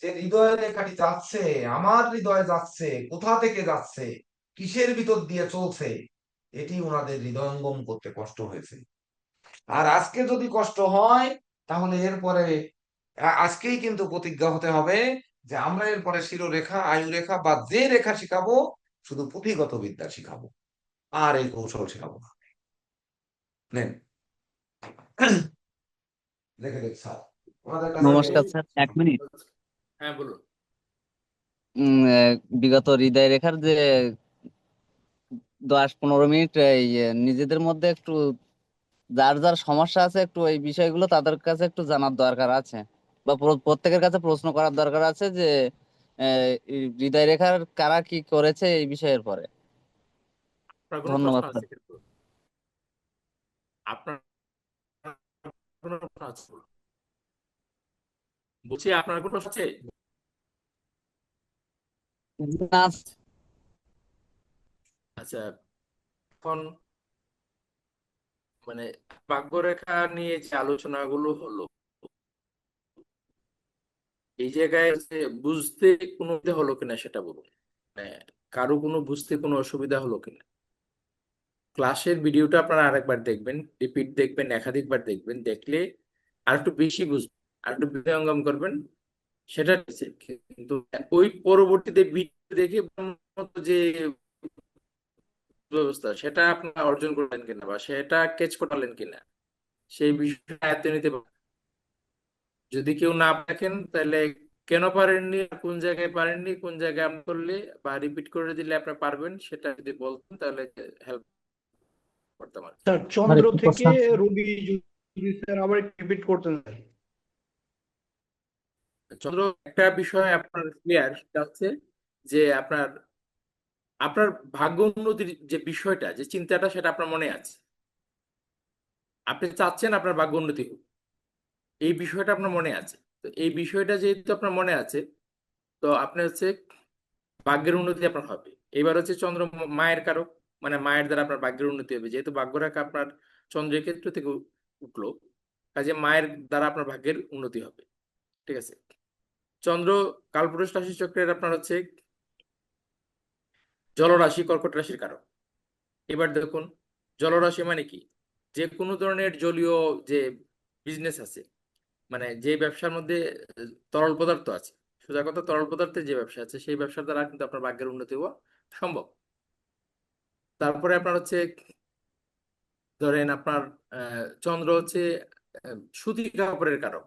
যে হৃদয় রেখাটি যাচ্ছে, আমার হৃদয়ে যাচ্ছে, কোথা থেকে যাচ্ছে, কিসের ভিতর দিয়ে চলছে, এটি ওনাদের হৃদয়ঙ্গম করতে কষ্ট হয়েছে। আর আজকে যদি কষ্ট হয়, তাহলে এরপরে আজকেই কিন্তু প্রতিজ্ঞা হতে হবে যে আমরা এরপরে শিরোরেখা, আয়ুরেখা বা যে রেখা শিখাবো, শুধু পুঁথিগত বিদ্যা শিখাবো, আর এই কৌশল শিখাবো না। নেন, দেখে দেখ স্যার, ওনাদের কাছে নমস্কার স্যার, 1 মিনিট। হ্যাঁ বলুন। বিগত হৃদয় রেখার যে 10-15 মিনিট এই নিজেদের মধ্যে একটু যার যার সমস্যা আছে একটু এই বিষয়গুলো তাদের কাছে একটু জানার দরকার আছে, বা প্রত্যেকের কাছে প্রশ্ন করার দরকার আছে যে এই হৃদয় রেখার কারা কি করেছে এই বিষয়ের পরে। আপনার কোনো প্রশ্ন ধন্যবাদ স্যার। আছে কিন্তু, আপনার কোনো প্রশ্ন আছে বলুন। বলছি আপনার কোনো প্রশ্ন আছে? না, আচ্ছা, এখন মানে ভাগ্যরেখা নিয়ে যে আলোচনাগুলো হলো, এই জায়গায় যে বুঝতে কোনো অসুবিধা হলো কিনা সেটা বলুন, মানে কারো কোনো বুঝতে কোনো অসুবিধা হলো কিনা। ক্লাসের ভিডিওটা আপনারা আরেকবার দেখবেন, রিপিট দেখবেন, একাধিকবার দেখবেন, দেখলে আর একটু বেশি বুঝবেন, আর একটু হৃদয়ঙ্গম করবেন, সেটা ঠিক, কিন্তু ওই পরবর্তীতে ভিডিও দেখে মতো যে ব্যবস্থা সেটা আপনি অর্জন করলেন কিনা বা সেটা ক্যাচ করলেন কিনা সেই বিষয়টা আয়ত্তে নিতে পারবেন। যদি কেউ না দেখেন তাহলে কেন পারেননি, কোন জায়গায় পারেননি, কোন জায়গায় আপনি করলে বা রিপিট করে দিলে আপনি পারবেন, সেটা যদি বলতেন তাহলে হেল্প করতাম আর কি। স্যার আর চন্দ্র একটু থেকে প্রশ্ন আছে। রবি, যদি স্যার আবার রিপিট করতেন স্যার। চন্দ্র, একটা বিষয় আপনার ক্লিয়ার, সেটা হচ্ছে যে আপনার আপনার ভাগ্য উন্নতির যে বিষয়টা, যে চিন্তাটা, সেটা আপনার মনে আছে। আপনি চাচ্ছেন আপনার ভাগ্য উন্নতি হোক, এই বিষয়টা আপনার মনে আছে। তো এই বিষয়টা যেহেতু আপনার মনে আছে, তো আপনি হচ্ছে ভাগ্যের উন্নতি আপনার হবে। এবার হচ্ছে চন্দ্র মায়ের কারক, মানে মায়ের দ্বারা আপনার ভাগ্যের উন্নতি হবে। যেহেতু ভাগ্যরেখা আপনার চন্দ্রের ক্ষেত্র থেকে উঠলো, কাজে মায়ের দ্বারা আপনার ভাগ্যের উন্নতি হবে। ঠিক আছে। চন্দ্র কালপুরুষ রাশি চক্রের আপনার হচ্ছে জলরাশি, কর্কট রাশির কারক। এবার দেখুন, জলরাশি মানে কি? যে কোনো ধরনের জলীয় যে বিজনেস আছে, মানে যে ব্যবসার মধ্যে তরল পদার্থ আছে, সোজা কথা তরল পদার্থের যে ব্যবসা আছে, সেই ব্যবসার দ্বারা কিন্তু আপনার ভাগ্যের উন্নতি হওয়া সম্ভব। তারপরে আপনার হচ্ছে ধরেন আপনার চন্দ্র হচ্ছে সুতি কাপড়ের কারক।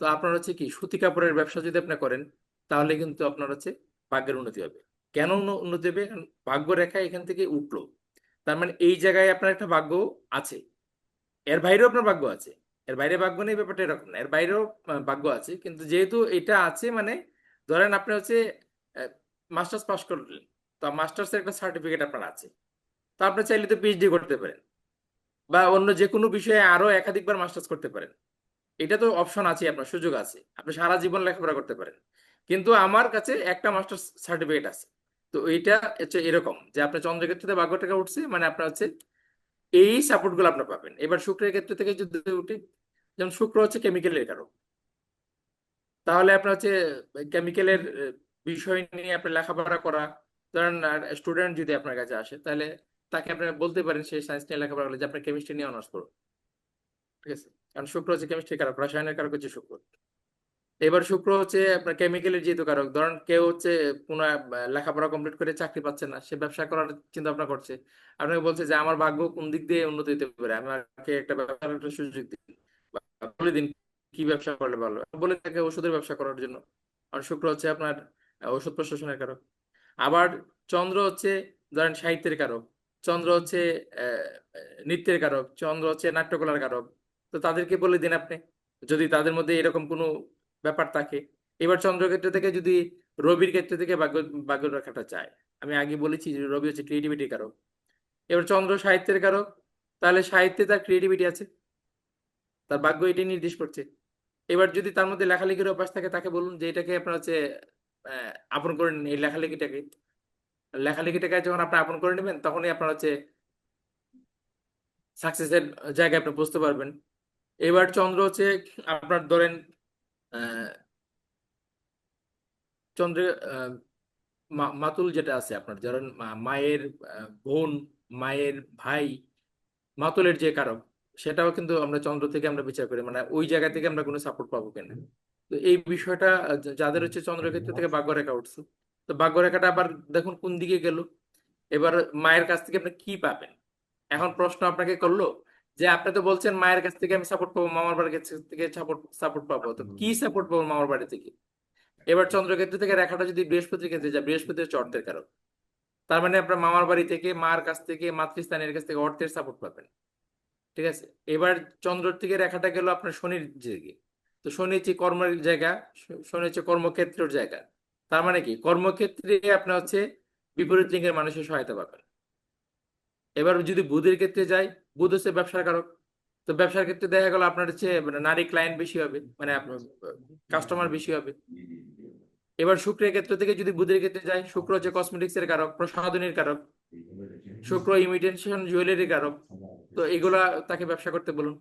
তো আপনার হচ্ছে কি, সুতি কাপড়ের ব্যবসা যদি আপনি করেন, তাহলে কিন্তু আপনার হচ্ছে ভাগ্যের উন্নতি হবে। কেন উন্নতি হবে? কারণ ভাগ্য রেখা এখান থেকে উঠলো, তার মানে এই জায়গায় আপনার একটা ভাগ্য আছে। এর বাইরেও আপনার ভাগ্য আছে, এর বাইরে ভাগ্য নেই ব্যাপারটা এরকম না, এর বাইরেও ভাগ্য আছে। কিন্তু যেহেতু এটা আছে, মানে ধরেন আপনি হচ্ছে মাস্টার্স পাস করলেন, তো মাস্টার্স এর একটা সার্টিফিকেট আপনার আছে, তো আপনি চাইলে তো পিএইচডি করতে পারেন, বা অন্য যে কোনো বিষয়ে আরো একাধিকবার মাস্টার্স করতে পারেন। এটা তো অপশন আছে, আপনার সুযোগ আছে, আপনি সারা জীবন লেখাপড়া করতে পারেন। কিন্তু আমার কাছে একটা মাস্টার্স সার্টিফিকেট আছে। তো এইটা হচ্ছে এরকম যে আপনার চন্দ্রক্ষেত্রে ভাগ্য টাকা উঠছে, মানে আপনার হচ্ছে এই সাপোর্ট গুলো আপনার পাবেন। এবার শুক্রের ক্ষেত্র থেকে যদি উঠে, যেমন শুক্র হচ্ছে কেমিক্যালের কারক, তাহলে আপনার হচ্ছে কেমিক্যালের বিষয় নিয়ে আপনার লেখাপড়া করা। ধরেন স্টুডেন্ট যদি আপনার কাছে আসে, তাহলে তাকে আপনি বলতে পারেন, সেই সায়েন্স নিয়ে লেখাপড়া করলে, যে আপনার কেমিস্ট্রি নিয়ে অনার্স করুন। ঠিক আছে, কারণ শুক্র হচ্ছে কেমিস্ট্রি কারক, রসায়নের কারক হচ্ছে শুক্র। এবার শুক্র হচ্ছে আপনার কেমিক্যালের যেহেতু কারক, ধরেন কেউ হচ্ছে কোনো লেখাপড়া কমপ্লিট করে চাকরি পাচ্ছে না, সে ব্যবসা করার চিন্তা ভাবনা করছে, আপনাকে বলছে যে আমার ভাগ্য কোন দিক দিয়ে উন্নতি হতে পারে, আমাকে একটা ব্যবসার একটা সুযোগ দিন বা বলে দিন কি ব্যবসা করলে ভালো হয়। বলে থাকে ওষুধের ব্যবসা করার জন্য, কারণ শুক্র হচ্ছে আপনার ওষুধ প্রশাসনের কারক। আবার চন্দ্র হচ্ছে ধরেন সাহিত্যের কারক, চন্দ্র হচ্ছে আহ, নৃত্যের কারক, চন্দ্র হচ্ছে নাট্যকলার কারক। তো তাদেরকে বলে দিন আপনি, যদি তাদের মধ্যে এরকম কোনো ব্যাপার থাকে। এবার চন্দ্রক্ষেত্র থেকে যদি রবির ক্ষেত্র থেকে ভাগ্য রেখাটা চায়, আমি আগে বলেছি যে রবি হচ্ছে ক্রিয়েটিভিটি কারক। এবার চন্দ্র সাহিত্যের কারক, তাহলে সাহিত্যে তার ক্রিয়েটিভিটি আছে, তার ভাগ্য এটি নির্দেশ করছে। এবার যদি তার মধ্যে লেখালেখির অভ্যাস থাকে, তাকে বলুন যে এটাকে আপনার হচ্ছে আপন করে নিন, এই লেখালেখিটাকে। লেখালেখিটাকে যখন আপনি আপন করে নেবেন, তখনই আপনার হচ্ছে সাকসেসের জায়গায় আপনি বুঝতে পারবেন। এবার চন্দ্র হচ্ছে আপনার ধরেন আহ, চন্দ্রে মাতুল যেটা আছে আপনার, ধরেন মায়ের বোন, মায়ের ভাই, মাতুলের যে কারক, সেটাও কিন্তু আমরা চন্দ্র থেকে আমরা বিচার করি, মানে ওই জায়গা থেকে আমরা কোনো সাপোর্ট পাবো কিনা। তো এই বিষয়টা যাদের হচ্ছে চন্দ্রক্ষেত্র থেকে ভাগ্যরেখা উঠছে, তো ভাগ্যরেখাটা আবার দেখুন কোন দিকে গেল। এবার মায়ের কাছ থেকে আপনি কি পাবেন? এখন প্রশ্ন আপনাকে করলো যে আপনি তো বলছেন মায়ের কাছ থেকে আমি সাপোর্ট পাবো, মামার বাড়ির কাছ থেকে সাপোর্ট সাপোর্ট পাবো, তো কি সাপোর্ট পাবো মামার বাড়ি থেকে? এবার চন্দ্রক্ষেত্র থেকে রেখাটা যদি বৃহস্পতির ক্ষেত্রে যায়, বৃহস্পতি হচ্ছে অর্থের কারক, তার মানে আপনার মামার বাড়ি থেকে, মার কাছ থেকে, মাতৃস্থানের কাছ থেকে অর্থের সাপোর্ট পাবেন। ঠিক আছে। এবার চন্দ্র থেকে রেখাটা গেল আপনার শনির দিকে, তো শনি হচ্ছে কর্মের জায়গা, শনি হচ্ছে কর্মক্ষেত্রের জায়গা। তার মানে কি, কর্মক্ষেত্রে আপনার হচ্ছে বিপরীত লিঙ্গের মানুষের সহায়তা পাবেন। এবার যদি বুধের ক্ষেত্রে যাই, বুধ হচ্ছে ব্যবসার কারক, তো ব্যবসার ক্ষেত্রে দেখা গেল আপনার হচ্ছে মানে নারী ক্লায়েন্ট বেশি হবে, মানে আপনার কাস্টমার বেশি হবে। এবার শুক্রের ক্ষেত্র থেকে যদি বুধের ক্ষেত্রে যাই, শুক্র হচ্ছে কসমেটিক্স এর কারক, প্রসাধনীর কারক, শুক্র ইমিটেশন জুয়েলারি কারক। তো এগুলা তাকে ব্যবসা করতে বলুন।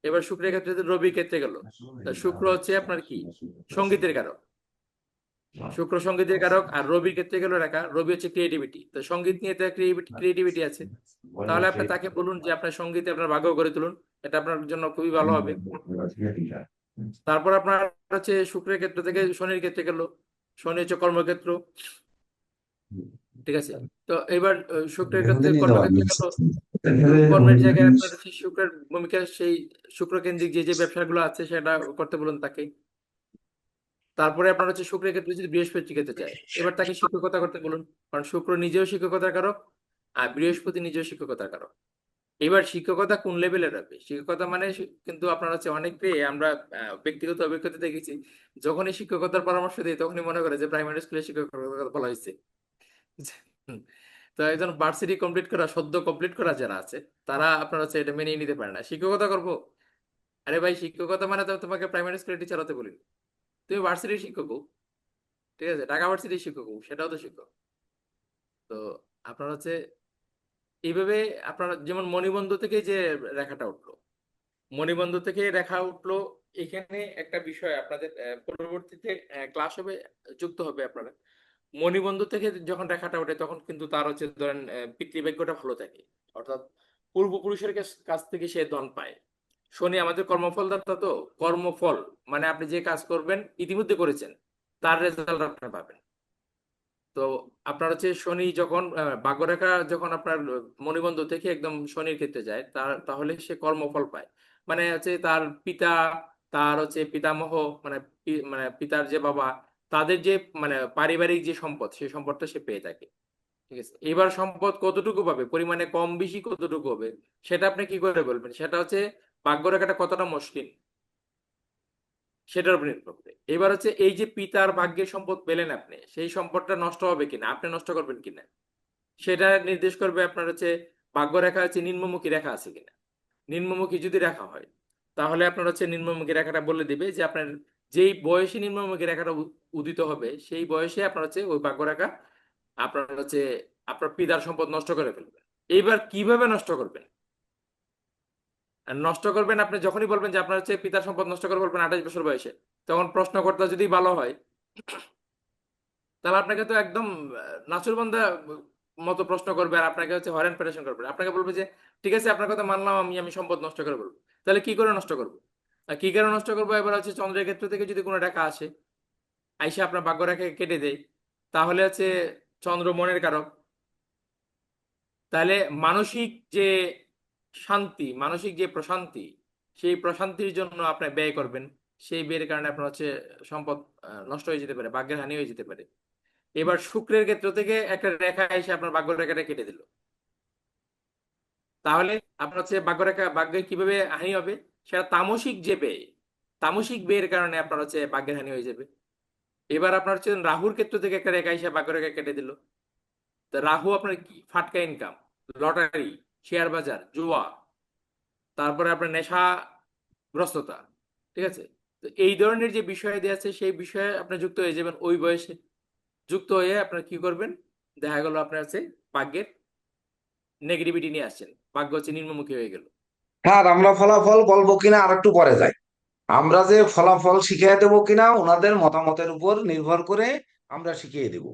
এবার শুক্রের ক্ষেত্রে যদি রবির ক্ষেত্রে গেল, তা শুক্র হচ্ছে আপনার কি, সঙ্গীতের কারক, শুক্র সঙ্গীতের কারক। আর রবির ক্ষেত্রে গেল রেখা, রবি হচ্ছে ক্রিয়েটিভিটি, তো সঙ্গীত নিয়ে তার ক্রিয়েটিভিটি আছে। তাহলে আপনি তাকে বলুন যে আপনার সঙ্গীতে আপনার ভাগ্য করে তুলুন, এটা আপনার জন্য খুবই ভালো হবে। তারপর আপনার হচ্ছে শুক্রের ক্ষেত্র থেকে শনির ক্ষেত্রে গেল। শনি হচ্ছে কর্মক্ষেত্র, ঠিক আছে। তো এবার শুক্রের ক্ষেত্রে কর্মক্ষেত্রে গেল। কর্মের জায়গায় আপনার হচ্ছে শুক্রের ভূমিকা, সেই শুক্রকেন্দ্রিক যে যে ব্যবসাগুলো আছে সেটা করতে বলুন তাকে। তারপরে আপনার হচ্ছে শুক্রের ক্ষেত্রে যদি বৃহস্পতি ক্ষেত্রে যায়, এবার তাকে শিক্ষকতা করতে বলুন, কারণ শুক্র নিজেও শিক্ষকতার কারক আর বৃহস্পতি নিজেও শিক্ষকতার কারক। এবার শিক্ষকতা কোন লেভেলের হবে? শিক্ষকতা মানে কিন্তু আপনার হচ্ছে অনেকে আমরা ব্যক্তিগত অভিজ্ঞতা দেখেছি, যখনই শিক্ষকতার পরামর্শ দিই তখনই মনে করে যে প্রাইমারি স্কুলে শিক্ষকতার কথা বলা হয়েছে। হুম। তো একজন ভার্সিটি কমপ্লিট করা, সদ্য কমপ্লিট করা যারা আছে, তারা আপনার হচ্ছে এটা মেনে নিতে পারে না। শিক্ষকতা করবো? আরে ভাই, শিক্ষকতা মানে তো তোমাকে প্রাইমারি স্কুলের টিচার হতে বলি, তুমি ভার্সিটির শিক্ষক হও, ঠিক আছে, ঢাকা ভার্সিটির শিক্ষক হও, সেটাও তো শিক্ষক। তো আপনার হচ্ছে এইভাবে আপনার যেমন মণিবন্ধু থেকে যে রেখাটা উঠলো, মণিবন্ধু থেকে রেখা উঠলো, এখানে একটা বিষয় আপনাদের পরবর্তীতে ক্লাস হবে, যুক্ত হবে আপনারা। মণিবন্ধু থেকে যখন রেখাটা ওঠে তখন কিন্তু তার হচ্ছে ধরেন পিতৃভাগ্যটা ভালো থাকে, অর্থাৎ পূর্বপুরুষের কাছ থেকে সে ধন পায়। শনি আমাদের কর্মফলদাতা, তো কর্মফল মানে আপনি যে কাজ করবেন ইতিমধ্যে করেছেন, তার রেজাল্ট আপনি পাবেন। তো আপনার হচ্ছে শনি যখন ভাগ্যরেখা যখন আপনার মণিবন্ধ থেকে একদম শনির ক্ষেত্রে যায়, তাহলে সে কর্মফল পায়। মানে হচ্ছে তার পিতা, তার হচ্ছে পিতামহ, মানে মানে পিতার যে বাবা, তাদের যে মানে পারিবারিক যে সম্পদ, সেই সম্পদটা সে পেয়ে থাকে, ঠিক আছে। এবার সম্পদ কতটুকু পাবে, পরিমাণে কম বেশি কতটুকু হবে, সেটা আপনি কি করে বলবেন? সেটা হচ্ছে ভাগ্যরেখাটা কতটা মসৃণ সেটার উপর নির্ভর করে। এবার হচ্ছে এই যে পিতার ভাগ্যের সম্পদ পেলেন আপনি, সেই সম্পদটা নষ্ট হবে কিনা, আপনি নষ্ট করবেন কিনা, সেটা নির্দেশ করবে আপনার হচ্ছে ভাগ্যরেখা হচ্ছে নিম্নমুখী রেখা আছে কিনা। নিম্নমুখী যদি রেখা হয়, তাহলে আপনার হচ্ছে নিম্নমুখী রেখাটা বলে দিবে যে আপনার যেই বয়সে নিম্নমুখী রেখাটা উদিত হবে, সেই বয়সে আপনার হচ্ছে ওই ভাগ্যরেখা আপনার হচ্ছে আপনার পিতার সম্পদ নষ্ট করে ফেলবে। এইবার কিভাবে নষ্ট করবেন? আর নষ্ট করবেন আপনি যখনই বলবেন যে আপনার হচ্ছে পিতার সম্পদ নষ্ট করে ফেলবেন 28 বছর বয়সে, তখন প্রশ্নকর্তা যদি ভালো হয়, তাহলে আপনাকে তো একদম নাছোড়বান্দা মতো প্রশ্ন করবে, আর আপনাকে হচ্ছে হয়রান পেরেশান করবে। আপনাকে বলবে যে ঠিক আছে, আপনার কথা মানলাম, আমি সম্পদ নষ্ট করে বলবো। তাহলে কি করে নষ্ট করবো? আর কি করে নষ্ট করবো? এবার হচ্ছে চন্দ্রের ক্ষেত্র থেকে যদি কোনো রেখা আসে, আইসা আপনার ভাগ্য রেখা কেটে দেয়, তাহলে হচ্ছে চন্দ্র মনের কারক। তাহলে মানসিক যে শান্তি, মানসিক যে প্রশান্তি, সেই প্রশান্তির জন্য আপনি ব্যয় করবেন, সেই ব্যয়ের কারণে আপনার হচ্ছে সম্পদ নষ্ট হয়ে যেতে পারে, ভাগ্যের হানি হয়ে যেতে পারে। এবার শুক্রের ক্ষেত্র থেকে একটা রেখা এসে আপনার ভাগ্য রেখাটা কেটে দিল, তাহলে আপনার হচ্ছে ভাগ্য রেখা, ভাগ্যের কিভাবে হানি হবে? সেটা তামসিক যে ব্যয়, তামসিক ব্যয়ের কারণে আপনার হচ্ছে ভাগ্যের হানি হয়ে যাবে। এবার আপনার হচ্ছে রাহুর ক্ষেত্র থেকে একটা রেখা এসে ভাগ্য রেখা কেটে দিল। তো রাহু আপনার কি ফাটকা ইনকাম, লটারি, শেয়ার বাজার, জুয়া, তারপরে আপনার নেশাগ্রস্ততা, ঠিক আছে। তো এই ধরনের যে বিষয় দিয়ে আছে, সেই বিষয়ে আপনি যুক্ত হয়ে যাবেন ওই বয়সে। যুক্ত হয়ে আপনার কি করবেন? দেখা গেল আপনার হচ্ছে ভাগ্যের নেগেটিভিটি নিয়ে আসছেন, ভাগ্য হচ্ছে নিম্নমুখী হয়ে গেল। হ্যাঁ, আর আমরা ফলাফল বলবো কিনা আর একটু পরে যাই। আমরা যে ফলাফল শিখিয়ে দেবো কিনা ওনাদের মতামতের উপর নির্ভর করে আমরা শিখিয়ে দেব।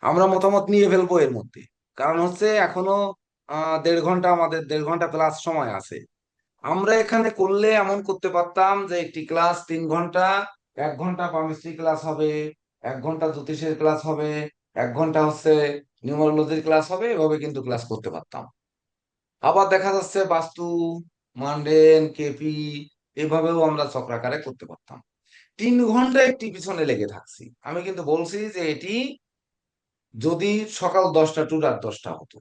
আমরা মতামত নিয়ে ফেলবো এর মধ্যে, কারণ হচ্ছে এখনো 1.5 ঘন্টা, আমাদের 1.5 ঘন্টা প্লাস সময় আছে। আমরা এখানে করলে এমন করতে পারতাম যে একটি ক্লাস 3 ঘন্টা, 1 ঘন্টা কেমিস্ট্রি ক্লাস হবে, 1 ঘন্টা জ্যোতিষের ক্লাস হবে, 1 ঘন্টা হচ্ছে নিউমারোলজির ক্লাস হবে, এভাবে কিন্তু ক্লাস করতে পারতাম। আবার দেখা যাচ্ছে বাস্তু, মান্ডেন, কেপি, এভাবেও আমরা চক্রাকারে করতে পারতাম। 3 ঘন্টা একটি পিছনে লেগে থাকছি। আমি কিন্তু বলছি যে এটি যদি সকাল 10টা টু রাত 10টা হতো,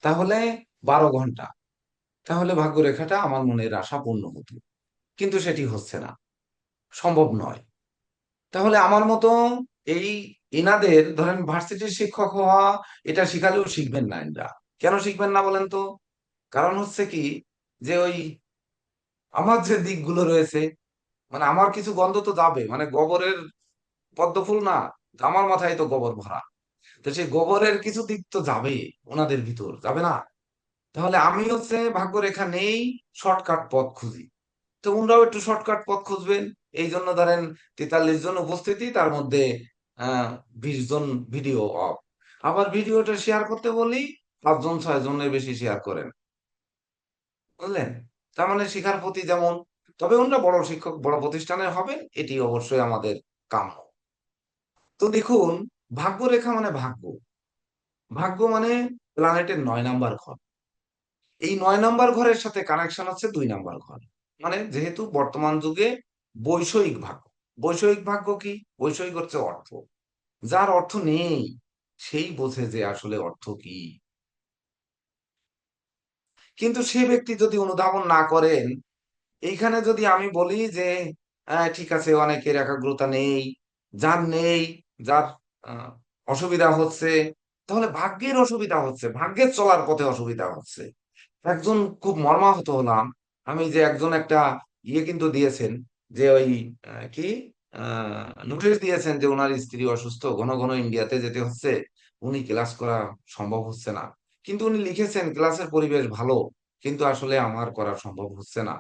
তাহলে 12 ঘন্টা, তাহলে ভাগ্যরেখাটা আমার মনের আশা পূর্ণ হতো। কিন্তু সেটি হচ্ছে না, সম্ভব নয়। তাহলে আমার মতো এই এনাদের ধরেন ভার্সিটির শিক্ষক হওয়া, এটা শিখালেও শিখবেন না এনরা। কেন শিখবেন না বলেন তো? কারণ হচ্ছে কি, যে ওই আমার যে দিকগুলো রয়েছে, মানে আমার কিছু গন্ধ তো যাবে, মানে গোবরের পদ্ম ফুল না, আমার মাথায় তো গোবর ভরা, তো সেই গোবরের কিছু দিক তো যাবে, ওনাদের ভিতর যাবে না। তাহলে আমি হচ্ছে ভাগ্যরেখা নেই, শর্টকাট পথ খুঁজি। তো উনরাও একটু শর্টকাট পথ খুঁজবেন। এই জন্য ধরেন 43 জন উপস্থিতি, তার মধ্যে 20 জন ভিডিও অফ। আবার ভিডিওটা শেয়ার করতে বলি, 5 জন 6 জনের বেশি শেয়ার করেন, বুঝলেন? তার মানে শিখার প্রতি যেমন তবে ওনারা বড় শিক্ষক, বড় প্রতিষ্ঠানের হবেন, এটি অবশ্যই আমাদের কাম্য। তো দেখুন, ভাগ্যরেখা মানে ভাগ্য, ভাগ্য মানে প্ল্যানেটের 9 নাম্বার ঘর। এই 9 নাম্বার ঘরের সাথে কানেকশন হচ্ছে 2 নাম্বার ঘর। মানে যেহেতু বর্তমান যুগে বৈষয়িক ভাগ্য, বৈষয়িক ভাগ্য কি? বৈষয়িক হচ্ছে অর্থ। যার অর্থ নেই সেই বোঝে যে আসলে অর্থ কি। কিন্তু সে ব্যক্তি যদি অনুধাবন না করেন, এইখানে যদি আমি বলি যে ঠিক আছে, অনেকের একাগ্রতা নেই, যার নেই, যার আহ, অসুবিধা হচ্ছে, তাহলে ভাগ্যের অসুবিধা হচ্ছে, ভাগ্যের চলার পথে অসুবিধা হচ্ছে। একজন খুব মর্মাহত হলাম, আমি যে একজন একটা কিন্তু দিয়েছেন, যে ওই কি নোটিশ দিয়েছেন যে ওনার স্ত্রী অসুস্থ, ঘন ঘন ইন্ডিয়াতে যেতে হচ্ছে, উনি ক্লাস করা সম্ভব হচ্ছে না। কিন্তু উনি লিখেছেন ক্লাসের পরিবেশ ভালো, কিন্তু আসলে আমার করা সম্ভব হচ্ছে না।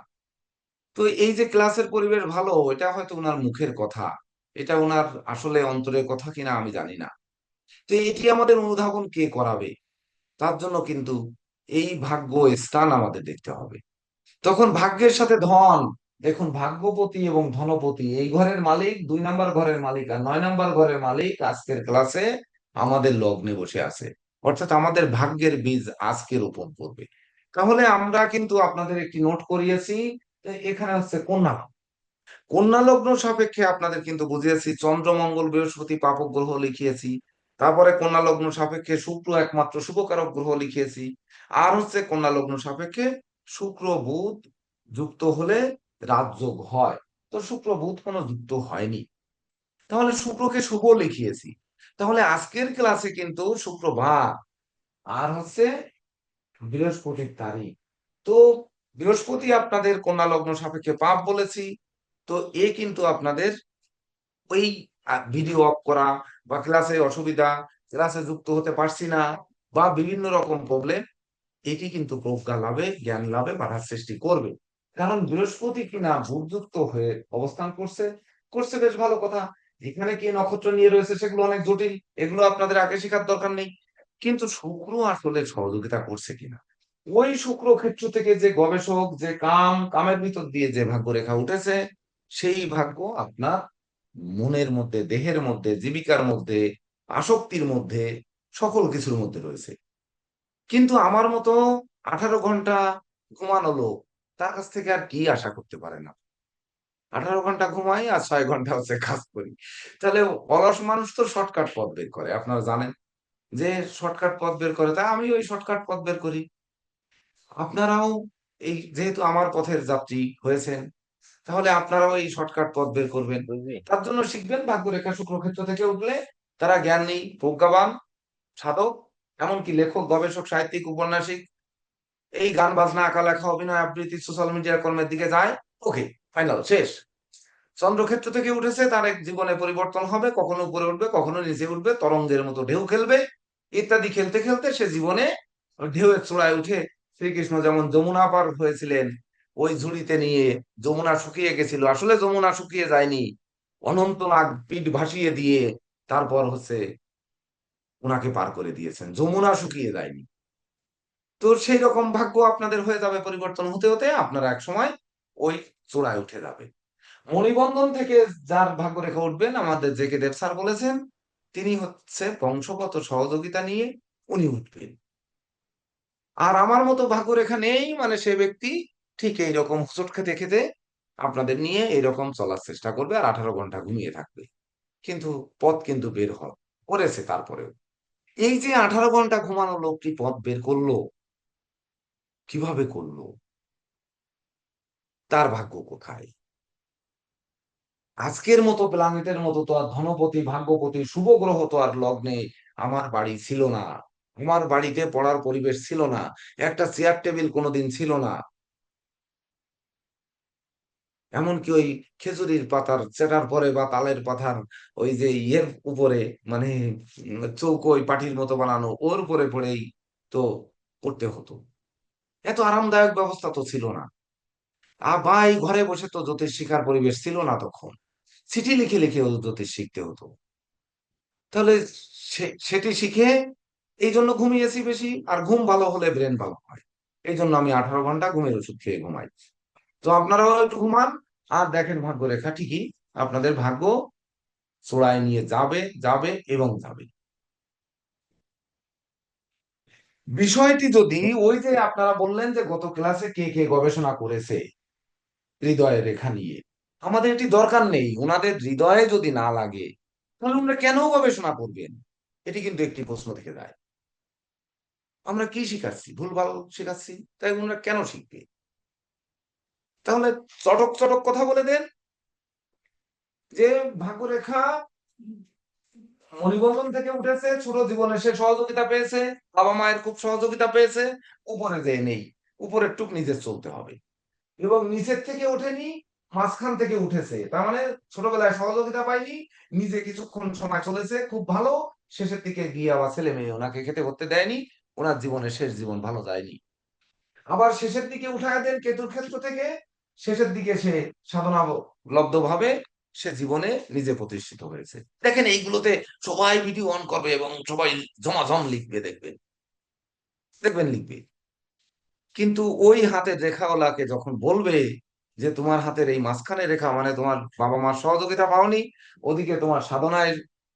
তো এই যে ক্লাসের পরিবেশ ভালো, এটা হয়তো ওনার মুখের কথা, এটা ওনার আসলে অন্তরের কথা কিনা আমি জানি না। তো এটি আমাদের অনুধাবন কে করাবে? তার জন্য কিন্তু এই ভাগ্য স্থান আমাদের দেখতে হবে। তখন ভাগ্যের সাথে ধন, দেখুন ভাগ্যপতি এবং ধনপতি এই ঘরের মালিক, 2 নাম্বার ঘরের মালিক আর 9 নাম্বার ঘরের মালিক আজকের ক্লাসে আমাদের লগ্নে বসে আছে। অর্থাৎ আমাদের ভাগ্যের বীজ আজকে রোপণ করবে। তাহলে আমরা কিন্তু আপনাদের একটি নোট করিয়েছি, এখানে হচ্ছে কন্যা, কন্যা লগ্ন সাপেক্ষে আপনাদের কিন্তু বুঝিয়েছি চন্দ্র মঙ্গল বৃহস্পতি পাপক গ্রহ লিখিয়েছি। তারপরে কন্যা লগ্ন সাপেক্ষে শুক্র একমাত্র শুভকারক গ্রহ লিখিয়েছি। আর হচ্ছে কন্যা লগ্ন সাপেক্ষে শুক্র বুধ যুক্ত হলে রাজযোগ হয়। তো শুক্র বুধ কোনো যুক্ত হয়নি, তাহলে শুক্রকে শুভ লিখিয়েছি। তাহলে আজকের ক্লাসে কিন্তু শুক্রবার আর হচ্ছে বৃহস্পতির তারিখ। তো বৃহস্পতি আপনাদের কন্যা লগ্ন সাপেক্ষে পাপ বলেছি। তো এ কিন্তু আপনাদের ওই ভিডিও অফ করা বা ক্লাসে অসুবিধা, ক্লাসে যুক্ত হতে পারছি না, বা বিভিন্ন রকম প্রবলেম, এটি কিন্তু প্রজ্ঞা লাভে, জ্ঞান লাভে বাধার সৃষ্টি করবে। কারণ বৃহস্পতি কিনা ভূযুক্ত হয়ে অবস্থান করছে, করছে বেশ ভালো কথা। এখানে কি নক্ষত্র নিয়ে রয়েছে সেগুলো অনেক জটিল, এগুলো আপনাদের আগে শেখার দরকার নেই। কিন্তু শুক্র আসলে সহযোগিতা করছে কিনা, ওই শুক্র ক্ষেত্র থেকে যে গবেষক, যে কামের ভিতর দিয়ে যে ভাগ্য রেখা উঠেছে, সেই ভাগ্য আপনার মনের মধ্যে, দেহের মধ্যে, জীবিকার মধ্যে, আসক্তির মধ্যে, সকল কিছুর মধ্যে রয়েছে। কিন্তু আমার মতো 18 ঘন্টা ঘুমানো লোক, তার কাছ থেকে আর কি আশা করতে পারে না? 18 ঘন্টা ঘুমাই আর 6 ঘন্টা হচ্ছে কাজ করি। তাহলে অলস মানুষ তো শর্টকাট পথ বের করে, আপনারা জানেন যে শর্টকাট পথ বের করে, তাই আমি ওই শর্টকাট পথ বের করি। আপনারাও এই যেহেতু আমার পথের যাত্রী হয়েছেন, তাহলে আপনারাও এই শর্টকাট পথ বের করবেন। বুঝলি? তার জন্য শিখবেন ভাগ্যরেখা শুক্রক্ষেত্র থেকে উঠলে তারা জ্ঞানী, প্রজ্ঞাবান, সাধক, এমনকি লেখক, গবেষক, সাহিত্যিক, উপন্যাসিক, এই গান বাজনা, আঁকা লেখা, অভিনয়, আবৃত্তি, সোশ্যাল মিডিয়ার কর্মের দিকে যায়। ওকে, ফাইনাল, শেষ। চন্দ্রক্ষেত্র থেকে উঠেছে, তার এক জীবনে পরিবর্তন হবে, কখনো উপরে উঠবে, কখনো নিচে উঠবে, তরঙ্গের মতো ঢেউ খেলবে, ইত্যাদি। খেলতে খেলতে সে জীবনে ঢেউয়ের চূড়ায় উঠে, শ্রীকৃষ্ণ যেমন যমুনা পার হয়েছিলেন ওই ঝুড়িতে নিয়ে, যমুনা শুকিয়ে গেছিল, আসলে যমুনা শুকিয়ে যায়নি, অনন্তনাগ পিঠ ভাসিয়ে দিয়ে তারপর হচ্ছে ওনাকে পার করে দিয়েছেন, যমুনা শুকিয়ে যায়নি। তো সেই রকম ভাগ্য আপনাদের হয়ে যাবে, পরিবর্তন হতে হতে আপনারা এক সময় ওই চূড়ায় উঠে যাবে। মণিবন্ধন থেকে যার ভাগ্য রেখা উঠবেন, আমাদের জে কে দেব স্যার বলেছেন, তিনি হচ্ছে বংশগত সহযোগিতা নিয়ে উনি উঠবেন। আর আমার মতো ভাগ্য রেখা নেই মানে সে ব্যক্তি ঠিক এইরকম হোঁচট খেতে খেতে আপনাদের নিয়ে এইরকম চলার চেষ্টা করবে আর 18 ঘন্টা ঘুমিয়ে থাকবে। কিন্তু পথ কিন্তু বের করেছে তারপরেও। এই যে 18 ঘন্টা ঘুমানো লোকটি পথ বের করলো, কিভাবে করলো? তার ভাগ্য কোথায়? আজকের মতো প্ল্যানেটের মতো তো আর ধনপতি, ভাগ্যপতি, শুভ গ্রহ তো আর লগ্নে আমার বাড়ি ছিল না। আমার বাড়িতে পড়ার পরিবেশ ছিল না, একটা চেয়ার টেবিল কোনোদিন ছিল না। এমনকি ওই খেজুরির পাতার চেটার পরে বা তালের পাতার ওই যে ইয়ের উপরে, মানে চৌকোই পাটির মতো বানানো, ওর উপরে পড়েই তো পড়তে হতো। এত আরামদায়ক ব্যবস্থা তো ছিল না। বা এই ঘরে বসে তো জ্যোতিষ শিখার পরিবেশ ছিল না তখন, চিঠি লিখে লিখে জ্যোতিষ শিখতে হতো। তাহলে সেটি শিখে এই জন্য ঘুমিয়েছি বেশি, আর ঘুম ভালো হলে ব্রেন ভালো হয়। এই জন্য আমি 18 ঘন্টা ঘুমের ওষুধ খেয়ে ঘুমাই। তো আপনারাও একটু ঘুমান আর দেখেন ভাগ্য রেখা ঠিকই আপনাদের ভাগ্য চূড়ায় নিয়ে যাবে যাবে এবং যাবে। বিষয়টি যদি ওই যে আপনারা বললেন যে গত ক্লাসে কে কে গবেষণা করেছে হৃদয়ের রেখা নিয়ে, আমাদের এটি দরকার নেই। ওনাদের হৃদয়ে যদি না লাগে তাহলে ওনারা কেন গবেষণা করবেন? এটি কিন্তু একটি প্রশ্ন থেকে যায়। আমরা কি শিখাচ্ছি? ভুলভাল শিখাচ্ছি, তাই ওনারা কেন শিখবে? তাহলে চটক চটক কথা বলে দেন যে ভাগ্যরেখা মণিবন্ধন থেকে উঠেছে, ছোট জীবনে সে সহযোগিতা পেয়েছে, বাবা মায়ের খুব সহযোগিতা পেয়েছে, উপরে যে নেই, উপরের টুক নিজের চলতে হবে। এবং নিচের থেকে ওঠেনি, মাঝখান থেকে উঠেছে, তার মানে ছোটবেলায় সহযোগিতা পাইনি, নিজে কিছুক্ষণ সময় চলেছে খুব ভালো, শেষের দিকে গিয়ে আবার ছেলে মেয়ে ওনাকে খেতে করতে দেয়নি, ওনার জীবনের শেষ জীবন ভালো যায়নি। আবার শেষের দিকে উঠায় দেন কেতুর ক্ষেত্র থেকে, শেষের দিকে সে সাধনা লব্ধ ভাবে সে জীবনে নিজে প্রতিষ্ঠিত হয়েছে। দেখেন এইগুলোতে সবাই ভিডিও অন করবে এবং সবাই জমাজম লিখবে, দেখবেন দেখবেন লিখবে। কিন্তু ওই হাতের রেখাওয়ালাকে যখন বলবে যে তোমার হাতের এই মাঝখানে রেখা মানে তোমার বাবা মার সহযোগিতা পাওনি, ওদিকে তোমার সাধনায়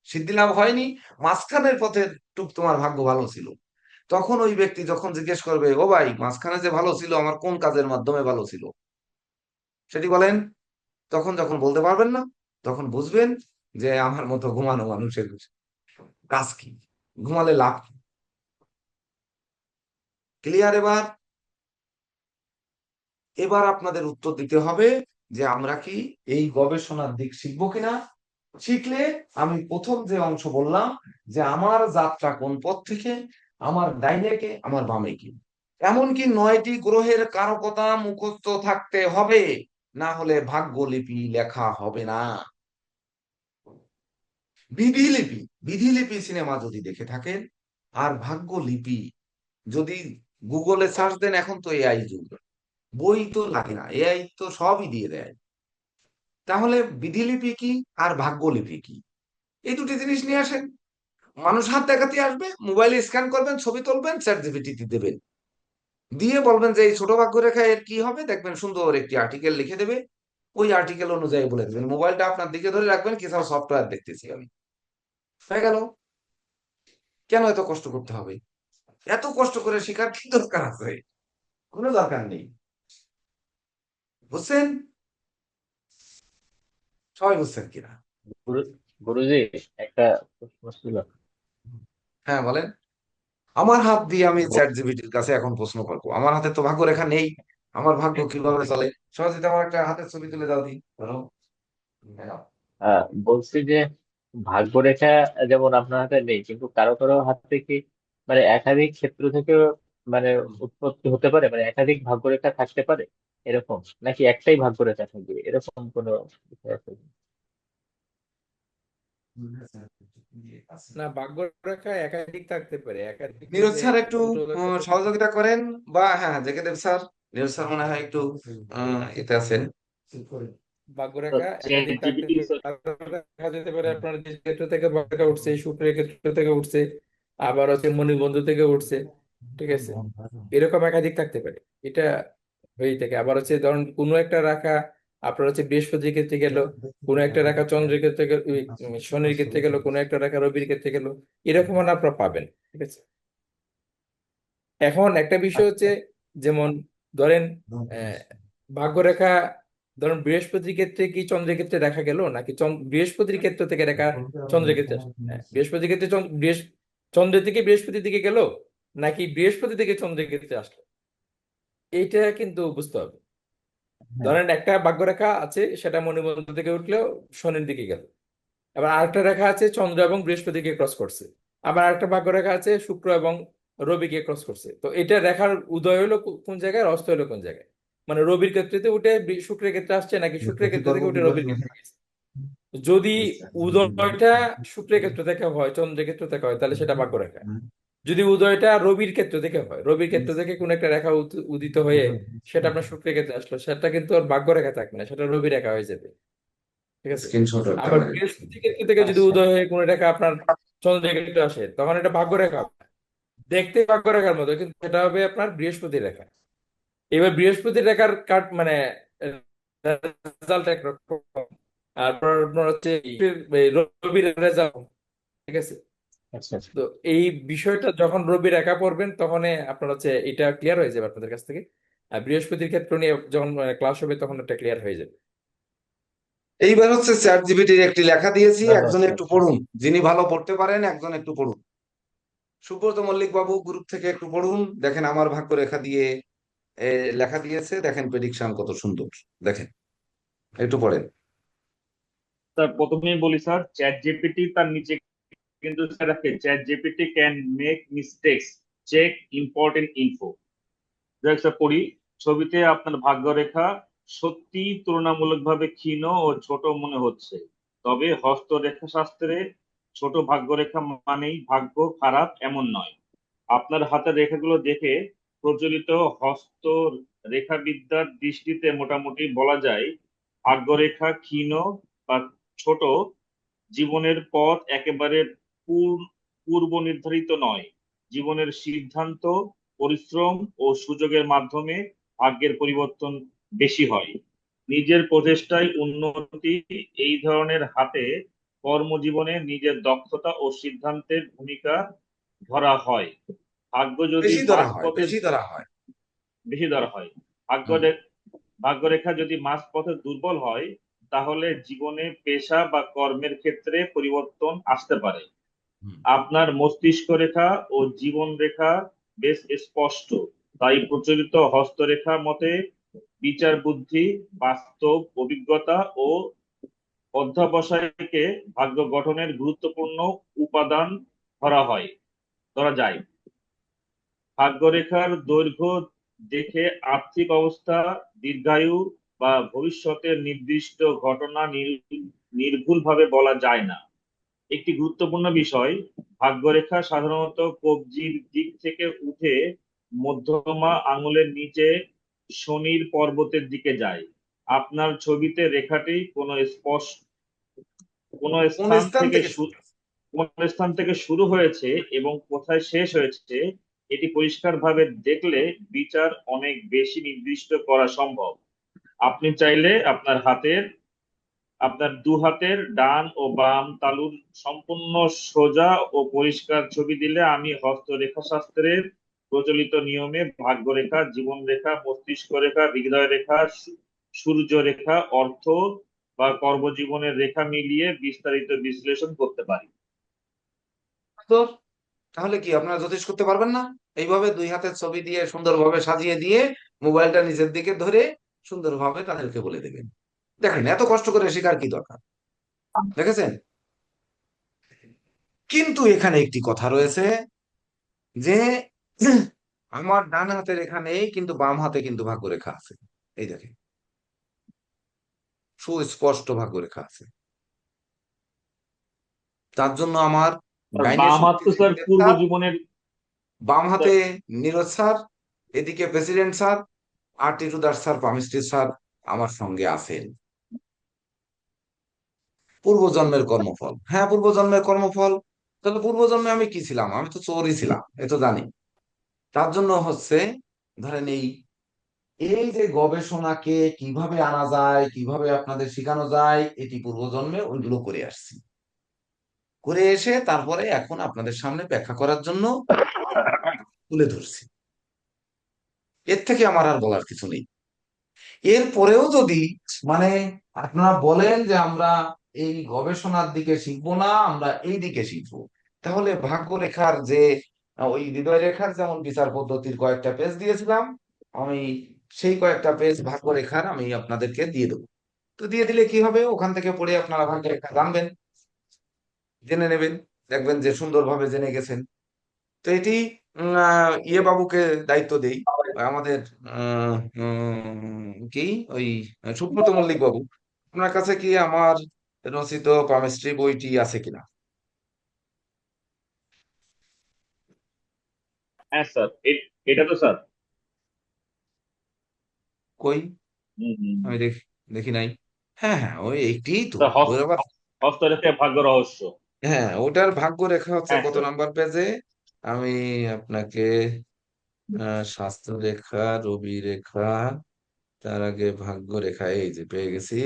সিদ্ধি লাভ হয়নি, মাঝখানের পথের টুক তোমার ভাগ্য ভালো ছিল, তখন ওই ব্যক্তি যখন জিজ্ঞেস করবে ও ভাই মাঝখানে যে ভালো ছিল আমার কোন কাজের মাধ্যমে ভালো ছিল সেটি বলেন, তখন যখন বলতে পারবেন না তখন বুঝবেন যে আমার মতো ঘুমানো মানুষের কাজ কি, ঘুমালে লাভ কি। ক্লিয়ার? এবার এবার আপনাদের উত্তর দিতে হবে যে আমরা কি এই গবেষণার দিক শিখবো কিনা। শিখলে আমি প্রথম যে অংশ বললাম যে আমার যাত্রা কোন পথ থেকে, আমার ডাইনে কে আমার বামে কি, এমনকি 9টি গ্রহের কারকতা মুখস্থ থাকতে হবে, না হলে ভাগ্যলিপি লেখা হবে না। বিধিলিপি, বিধিলিপি সিনেমা যদি দেখে থাকেন আর ভাগ্যলিপি যদি গুগলে সার্চ দেন, এখন তো এআই যুগ, বই তো লাগে না, এআই তো সবই দিয়ে দেয়। তাহলে বিধিলিপি কি আর ভাগ্যলিপি কি, এই দুটি জিনিস নিয়ে আসেন। মানুষ হাত দেখাতে আসবে, মোবাইলে স্ক্যান করবেন, ছবি তুলবেন, চ্যাট জিপিটি দেবেন, দিয়ে বলবেন যে এই ছোট ভাগ্যরেখা এর কি হবে, দেখবেন সুন্দর একটি আর্টিকেল লিখে দেবে, ওই আর্টিকেল অনুযায়ী বলে দেবেন। মোবাইলটা আপনার দিকে ধরে রাখবেন, কিছু সফটওয়্যার দেখতেছি আমি, হয়ে গেল। কেন এত কষ্ট করতে হবে? এত কষ্ট করে শেখার কি দরকার আছে? কোনো দরকার নেই। বুঝছেন? সবাই বুঝছেন কিনা? গুরু গুরুজি, একটা প্রশ্ন ছিল। হ্যাঁ বলেন। আমার হাত দিয়ে আমি ব- চ্যাট জিপিটির কাছে এখন প্রশ্ন করবো? আমার হাতে তো ভাগ্য রেখা নেই, আমার ভাগ্য কিভাবে চলে? সহজিত আমার একটা হাতের ছবি তুলে দাও দি, ধরো। দেখাও। বলছি যে ভাগ্যরেখা যেমন আপনার হাতে নেই, কিন্তু কারো কারো হাত থেকে মানে একাধিক ক্ষেত্র থেকে মানে উৎপত্তি হতে পারে, মানে একাধিক ভাগ্যরেখা থাকতে পারে এরকম, নাকি একটাই ভাগ্যরেখা থাকবে এরকম কোনো বিষয় আছে? না, ভাগ্য রেখা একাধিক থাকতে পারে, একাধিক নীরজ যে স্যার একটু দুটো থাকতে পারে। সহযোগিতা করেন, বা হ্যাঁ জেকে দেব স্যার, নীরজ স্যার মনে হয় একটু এতে আছেন। ভাগ্য তো রেখা চ্যাট একাধিক থাকতে জিপিটি। পারে। দেখা যেতে পারে আপনার যে ক্ষেত্র থেকে ভাগ্য রেখা উঠছে, শুক্রের ক্ষেত্র থেকে উঠছে, আবার হচ্ছে মণিবন্ধু থেকে উঠছে, ঠিক আছে, এরকম একাধিক থাকতে পারে। এটা হয়েই থাকে। আবার হচ্ছে ধরুন কোনো একটা রাখা আপনার হচ্ছে বৃহস্পতির ক্ষেত্রে গেল, কোনো একটা রাখা চন্দ্রের ক্ষেত্রে গেল, শনির ক্ষেত্রে গেল, কোনো একটা রাখা রবির ক্ষেত্রে গেল, এরকম আপনারা পাবেন, ঠিক আছে। এখন একটা বিষয় হচ্ছে, যেমন ধরেন আহ, ভাগ্যরেখা ধরুন বৃহস্পতির ক্ষেত্রে কি চন্দ্রের ক্ষেত্রে দেখা গেল, নাকি বৃহস্পতির ক্ষেত্র থেকে রেখা চন্দ্রের ক্ষেত্রে আসলো? হ্যাঁ, বৃহস্পতির ক্ষেত্রে চন্দ্রের থেকে বৃহস্পতির দিকে গেল, নাকি বৃহস্পতি থেকে চন্দ্রের ক্ষেত্রে আসলো, এইটা কিন্তু বুঝতে হবে। ধরেন একটা ভাগ্যরেখা আছে, সেটা মণিবন্ধ থেকে উঠলেও শনির দিকে গেল। আবার আরেকটা রেখা আছে চন্দ্র এবং বৃহস্পতিকে ক্রস করছে। আবার আরেকটা ভাগ্যরেখা আছে শুক্র এবং রবিকে ক্রস করছে। তো এটা রেখার উদয় হলো কোন জায়গায়, আর অস্ত হলো কোন জায়গায়, মানে রবির ক্ষেত্রে উঠে শুক্রের ক্ষেত্রে আসছে, নাকি শুক্রের ক্ষেত্র থেকে উঠে রবির ক্ষেত্রে গেছে। যদি উদয়টা শুক্রের ক্ষেত্র থেকে হয়, চন্দ্রের ক্ষেত্র থেকে হয়, তাহলে সেটা ভাগ্যরেখা। যদি উদয়টা রবির ক্ষেত্র থেকে হয়, রবির ক্ষেত্র থেকে কোন একটা রেখা উদিত হয়ে সেটা আপনার শুক্রের ক্ষেত্রে আসলো, সেটা কিন্তু আর ভাগ্যরেখা থাকবে না, সেটা রবি রেখা হয়ে যাবে, ঠিক আছে। স্ক্রিনশট রাখতে আবার পারেন। বৃহস্পতি ক্ষেত্র থেকে যদি উদয় হয়ে কোন রেখা আপনার চন্দ্রের ক্ষেত্রে আসে, তখন এটা ভাগ্য রেখা হবে না। দেখতে ভাগ্য রেখার মতো, কিন্তু এটা হবে আপনার বৃহস্পতি রেখা। এবার বৃহস্পতি রেখার কাট মানে রেজাল্ট একরকম, আর আপনার হচ্ছে রবির রেজাল্ট, ঠিক আছে। আচ্ছা আচ্ছা। তো এই বিষয়টা যখন রবির একা পড়বেন তখন আপনার হচ্ছে এটা ক্লিয়ার হয়ে যাবে আপনাদের কাছ থেকে, আর বৃহস্পতির ক্ষেত্রে নিয়ে যখন ক্লাস হবে তখন এটা ক্লিয়ার হয়ে যাবে। এইবার হচ্ছে চ্যাট জিপিটির একটি লেখা দিয়েছি, ধন্যবাদ একজন স্যার। একটু পড়ুন, যিনি ভালো পড়তে পারেন একজন একটু পড়ুন। সুব্রত মল্লিক বাবু গ্রুপ থেকে একটু পড়ুন, দেখেন আমার ভাগ্যরেখা দিয়ে লেখা দিয়েছে, দেখেন প্রেডিকশন কত সুন্দর, দেখেন একটু পড়েন। স্যার প্রথমেই বলি স্যার, চ্যাট জিপিটি তার নিচে কিন্তু স্যার আছে, chat GPT can make mistakes, check important info. যাই হোক স্যার পড়ি। ছবিতে আপনার ভাগ্যরেখা সত্যি তুলনামূলকভাবে ক্ষীণ ও ছোট মনে হচ্ছে, তবে হস্তরেখা শাস্ত্রে ছোট ভাগ্যরেখা মানেই ভাগ্য খারাপ এমন নয়। আপনার হাতের রেখাগুলো দেখে প্রচলিত হস্ত রেখাবিদ্যার দৃষ্টিতে মোটামুটি বলা যায় ভাগ্যরেখা ক্ষীণ বা ছোট। জীবনের পথ একেবারে পূর্ব নির্ধারিত নয়। জীবনের সিদ্ধান্ত, পরিশ্রম ও সুযোগের মাধ্যমে ভাগ্যের পরিবর্তন বেশি হয়। নিজের প্রচেষ্টায় উন্নতি, এই ধরনের হাতে কর্মজীবনে নিজের দক্ষতা ও সিদ্ধান্তের ভূমিকা ধরা হয়। ভাগ্য যদি বেশি ধরা হয়, মাঝপথে বেশি ধরা হয়। বেশি ধরা হয়। হুম, ভাগ্যরেখা যদি মাঝপথে দুর্বল হয়, তাহলে জীবনে পেশা বা কর্মের ক্ষেত্রে পরিবর্তন আসতে পারে। হুম। আপনার মস্তিষ্ক রেখা ও জীবন রেখা বেশ স্পষ্ট, তাই প্রচলিত হস্তরেখা মতে বিচার বুদ্ধি, বাস্তব অভিজ্ঞতা ও অধ্যবসায়কে ভাগ্য গঠনের গুরুত্বপূর্ণ উপাদান ধরা যায়। ভাগ্যরেখার দৈর্ঘ্য দেখে আর্থিক অবস্থা, দীর্ঘায়ু বা ভবিষ্যতের নির্দিষ্ট ঘটনা নির্ভুলভাবে বলা যায় না। একটি গুরুত্বপূর্ণ বিষয়, ভাগ্যরেখা সাধারণত কবজির দিক থেকে উঠে মধ্যমা আঙুলের নিচে শনির পর্বতের দিকে যায়। আপনার ছবিতে রেখাটি কোনো কোন স্থান স্থান থেকে থেকে শুরু? কোন স্থান থেকে শুরু হয়েছে এবং কোথায় শেষ হয়েছে এটি পরিষ্কারভাবে দেখলে বিচার অনেক বেশি নির্দিষ্ট করা সম্ভব। আপনি চাইলে আপনার দু হাতের ডান ও বাম তালুর সম্পূর্ণ সোজা ও পরিষ্কার ছবি দিলে আমি হস্তরেখা শাস্ত্রের প্রচলিত নিয়মে ভাগ্যরেখা, জীবন রেখা, মস্তিষ্ক রেখা, হৃদয় রেখা, সূর্য রেখা, অর্থ বা কর্মজীবনের রেখা মিলিয়ে বিস্তারিত বিশ্লেষণ করতে পারি। তো তাহলে কি আপনারা জ্যোতিষ করতে পারবেন না? এইভাবে দুই হাতের ছবি দিয়ে সুন্দরভাবে সাজিয়ে দিয়ে মোবাইলটা নিচের দিকে ধরে সুন্দরভাবে তাদেরকে বলে দেবেন। দেখেন এত কষ্ট করে শেখার কি দরকার, দেখেছেন? কিন্তু এখানে একটি কথা রয়েছে যে আমার ডান হাতের এখানে কিন্তু বাম হাতে কিন্তু ভাগ্যরেখা আছে, এই দেখেন সুস্পষ্ট ভাগ্যরেখা আছে। তার জন্য আমার আর ডাইনে বাম হাত তো শক্তিশালী স্যার দেব পূর্ব স্যার, জীবনের। বাম স্যার হাতে নীরজ স্যার, এদিকে প্রেসিডেন্ট স্যার আর টিটুদার স্যার, পামিস্ট্রি স্যার আমার সঙ্গে আছেন। পূর্বজন্মের কর্মফল, হ্যাঁ পূর্বজন্মের কর্মফল। তাহলে পূর্বজন্মে আমি কি ছিলাম? আমি তো চোরই ছিলাম, এ তো জানি। তার জন্য হচ্ছে ধরেন এই এই যে গবেষণাকে কিভাবে আনা যায়, কিভাবে আপনাদের শেখানো যায়, এটি পূর্বজন্মে ওইগুলো করে আসছি, করে এসে তারপরে এখন আপনাদের সামনে ব্যাখ্যা করার জন্য তুলে ধরছি। এর থেকে আমার আর বলার কিছু নেই। এরপরেও যদি মানে আপনারা বলেন যে আমরা এই গবেষণার দিকে শিখবো না, আমরা এই দিকে শিখবো, তাহলে ভাগ্যরেখার যে ওই হৃদয় রেখার যেমন বিচার পদ্ধতির কয়েকটা পেজ দিয়েছিলাম, আমি সেই কয়েকটা পেজ ভাগ্যরেখার আমি আপনাদেরকে দিয়ে দেবো। তো দিয়ে দিলে কি হবে, ওখান থেকে পড়ে আপনারা ভাগ্যরেখা জানবেন, জেনে নেবেন, দেখবেন যে সুন্দরভাবে জেনে গেছেন। তো এটি ইয়ে বাবুকে দায়িত্ব দেই, আমাদের কি ওই সুব্রত মল্লিক বাবু, আপনার কাছে কি আমার রচিত পামিস্ট্রি বইটি আছে কিনা? হ্যাঁ স্যার, এটা তো স্যার। কই, হুম, হুম, আমি হুম। দেখি নাই। হ্যাঁ হ্যাঁ, ওই একটি তো স্যার ওর আবার, হস্তরেখায় ভাগ্য রহস্য। হ্যাঁ ওটার ভাগ্য রেখা হচ্ছে হ্যাঁ কত স্যার। নাম্বার পেজে? আমি আপনাকে স্বাস্থ্য রেখা, রবি রেখা, তার আগে ভাগ্যরেখা, এই যে পেয়ে গেছি।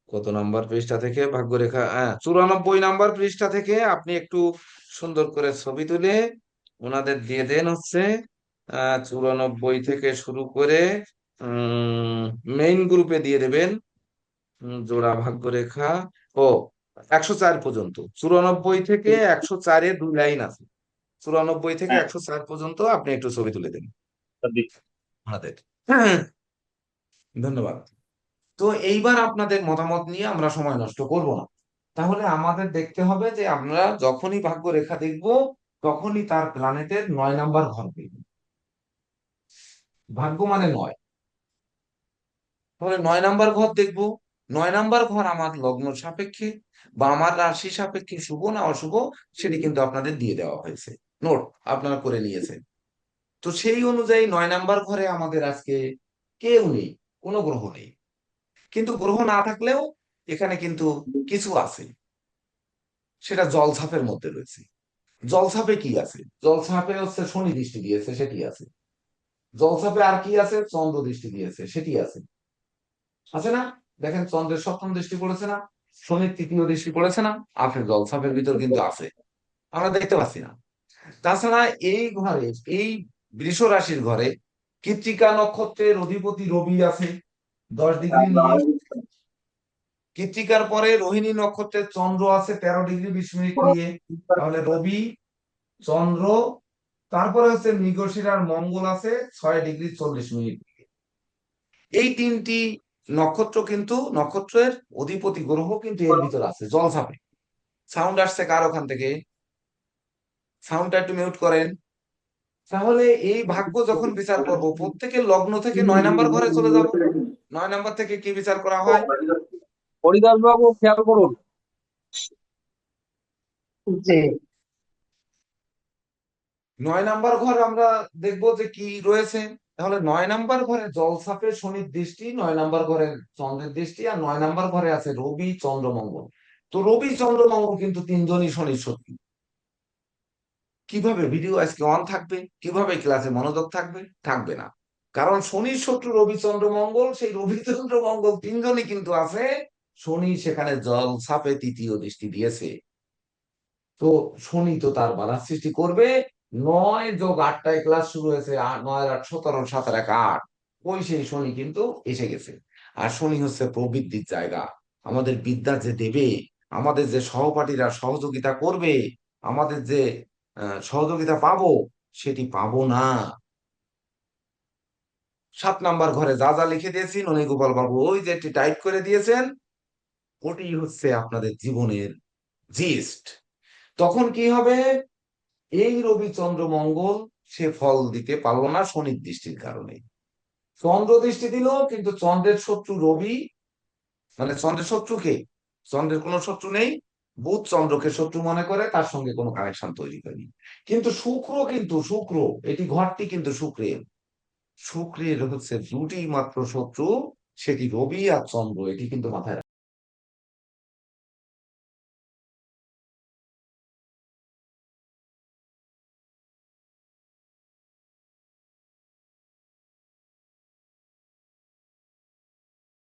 কত নাম্বার পৃষ্ঠা থেকে ভাগ্যরেখা? হ্যাঁ, 94 নাম্বার পৃষ্ঠা থেকে আপনি একটু সুন্দর করে ছবি তুলে ওনাদের দিয়ে দেন হচ্ছে 94 থেকে শুরু করে মেইন গ্রুপে দিয়ে দেবেন। জোড়া ভাগ্যরেখা ও 104 পর্যন্ত, 94 থেকে 104-এ 2 লাইন আছে। 94 থেকে হ্যাঁ 104 পর্যন্ত আপনি একটু ছবি তুলে দেন স্যার, দিচ্ছি। ওনাদের। ধন্যবাদ। তো এইবার আপনাদের মতামত নিয়ে আমরা সময় নষ্ট করব না। তাহলে আমাদের দেখতে হবে যে আমরা যখনই ভাগ্য রেখা দেখব তখনই তার প্ল্যানেটের 9 নাম্বার ঘর দেখব। ভাগ্য মানে 9, তাহলে 9 নাম্বার ঘর দেখব। 9 নাম্বার ঘর আমার লগ্ন সাপেক্ষে বা আমার রাশি সাপেক্ষে শুভ না অশুভ সেটি কিন্তু আপনাদের দিয়ে দেওয়া হয়েছে, নোট আপনারা করে নিয়েছেন। তো সেই অনুযায়ী 9 নাম্বার ঘরে আমাদের আজকে কেউ নেই, কোনো গ্রহ নেই। কিন্তু গ্রহ না থাকলেও এখানে কিন্তু কিছু আছে, সেটা জলছাপের মধ্যে রয়েছে। জলছাপে কি আছে? জলছাপে হচ্ছে শনি দৃষ্টি দিয়েছে, সেটি আছে। জলছাপে আর কি আছে? চন্দ্র দৃষ্টি দিয়েছে, সেটি আছে। আছে না? দেখেন, চন্দ্রের সপ্তম দৃষ্টি পড়েছে না, শনির তৃতীয় দৃষ্টি পড়েছে না, আছে, জলছাপের ভিতর কিন্তু আছে, আমরা দেখতে পাচ্ছি না। তাছাড়া এই ঘরে, এই বৃষ রাশির ঘরে কৃত্তিকা নক্ষত্রের অধিপতি রবি আছে 10 ডিগ্রি নিয়ে। কৃত্তিকার পরে রোহিণী নক্ষত্রের চন্দ্র আছে 13 ডিগ্রি 20 মিনিট নিয়ে। তাহলে রবি, চন্দ্র, তারপরে হচ্ছে মৃগশিরার মঙ্গল আছে 6 ডিগ্রি 40 মিনিট। এই 3টি নক্ষত্র কিন্তু, নক্ষত্রের অধিপতি গ্রহ কিন্তু এর ভিতর আছে জলছাপে। সাউন্ড আসছে কার ওখান থেকে? সাউন্ডটা একটু মিউট করেন। তাহলে এই ভাগ্য যখন বিচার করব প্রত্যেকের লগ্ন থেকে 9 নাম্বার ঘরে চলে যাব। 9 নাম্বার থেকে কি বিচার করা হয়? হরিদাস বাবু খেয়াল করুন। জি। 9 নাম্বার ঘর আমরা দেখবো যে কি রয়েছে। তাহলে 9 নাম্বার ঘরে জলছাপে শনির দৃষ্টি, 9 নাম্বার ঘরে চন্দ্রের দৃষ্টি, আর 9 নাম্বার ঘরে আছে রবি, চন্দ্র, মঙ্গল। তো রবি, চন্দ্র, মঙ্গল কিন্তু তিনজনই শনির শত্রু। কিভাবে ভিডিও আজকে অন থাকবে? কিভাবে ক্লাসে মনোযোগ থাকবে? থাকবে না। কারণ শনির শত্রু রবি, চন্দ্র, মঙ্গল, সেই রবি, চন্দ্র, মঙ্গল তিনজনই কিন্তু আছে। শনি সেখানে জলছাপে তৃতীয় দৃষ্টি দিয়েছে। তো শনি তো তার বাধা সৃষ্টি করবে। 9+8টায় ক্লাস শুরু হয়েছে, 9 আর 8 17, 7 আর 1 8, ওই সেই শনি কিন্তু এসে গেছে। আর শনি হচ্ছে প্রবৃদ্ধির জায়গা, আমাদের বিদ্যা যে দেবে, আমাদের যে সহপাঠীরা সহযোগিতা করবে, আমাদের যে সহযোগিতা পাবো, সেটি পাবো না। 7 নাম্বার ঘরে যা যা লিখে দিয়েছি ননী গোপাল বাবু ওই যে টাইপ করে দিয়েছেন, ওটি হচ্ছে আপনাদের জীবনের জিস্ট। তখন কি হবে? এই রবি, চন্দ্র, মঙ্গল সে ফল দিতে পারলো না শনির দৃষ্টির কারণে। চন্দ্র দৃষ্টি দিল, কিন্তু চন্দ্রের শত্রু রবি, মানে চন্দ্রের শত্রু কে? চন্দ্রের কোনো শত্রু নেই। বুধ চন্দ্রকে শত্রু মনে করে, তার সঙ্গে কোনো কানেকশন তৈরি করেনি। কিন্তু শুক্র এটি ঘরটি কিন্তু শুক্রের হচ্ছে দুটি মাত্র শত্রু, সেটি রবি আর চন্দ্র, এটি কিন্তু মাথায়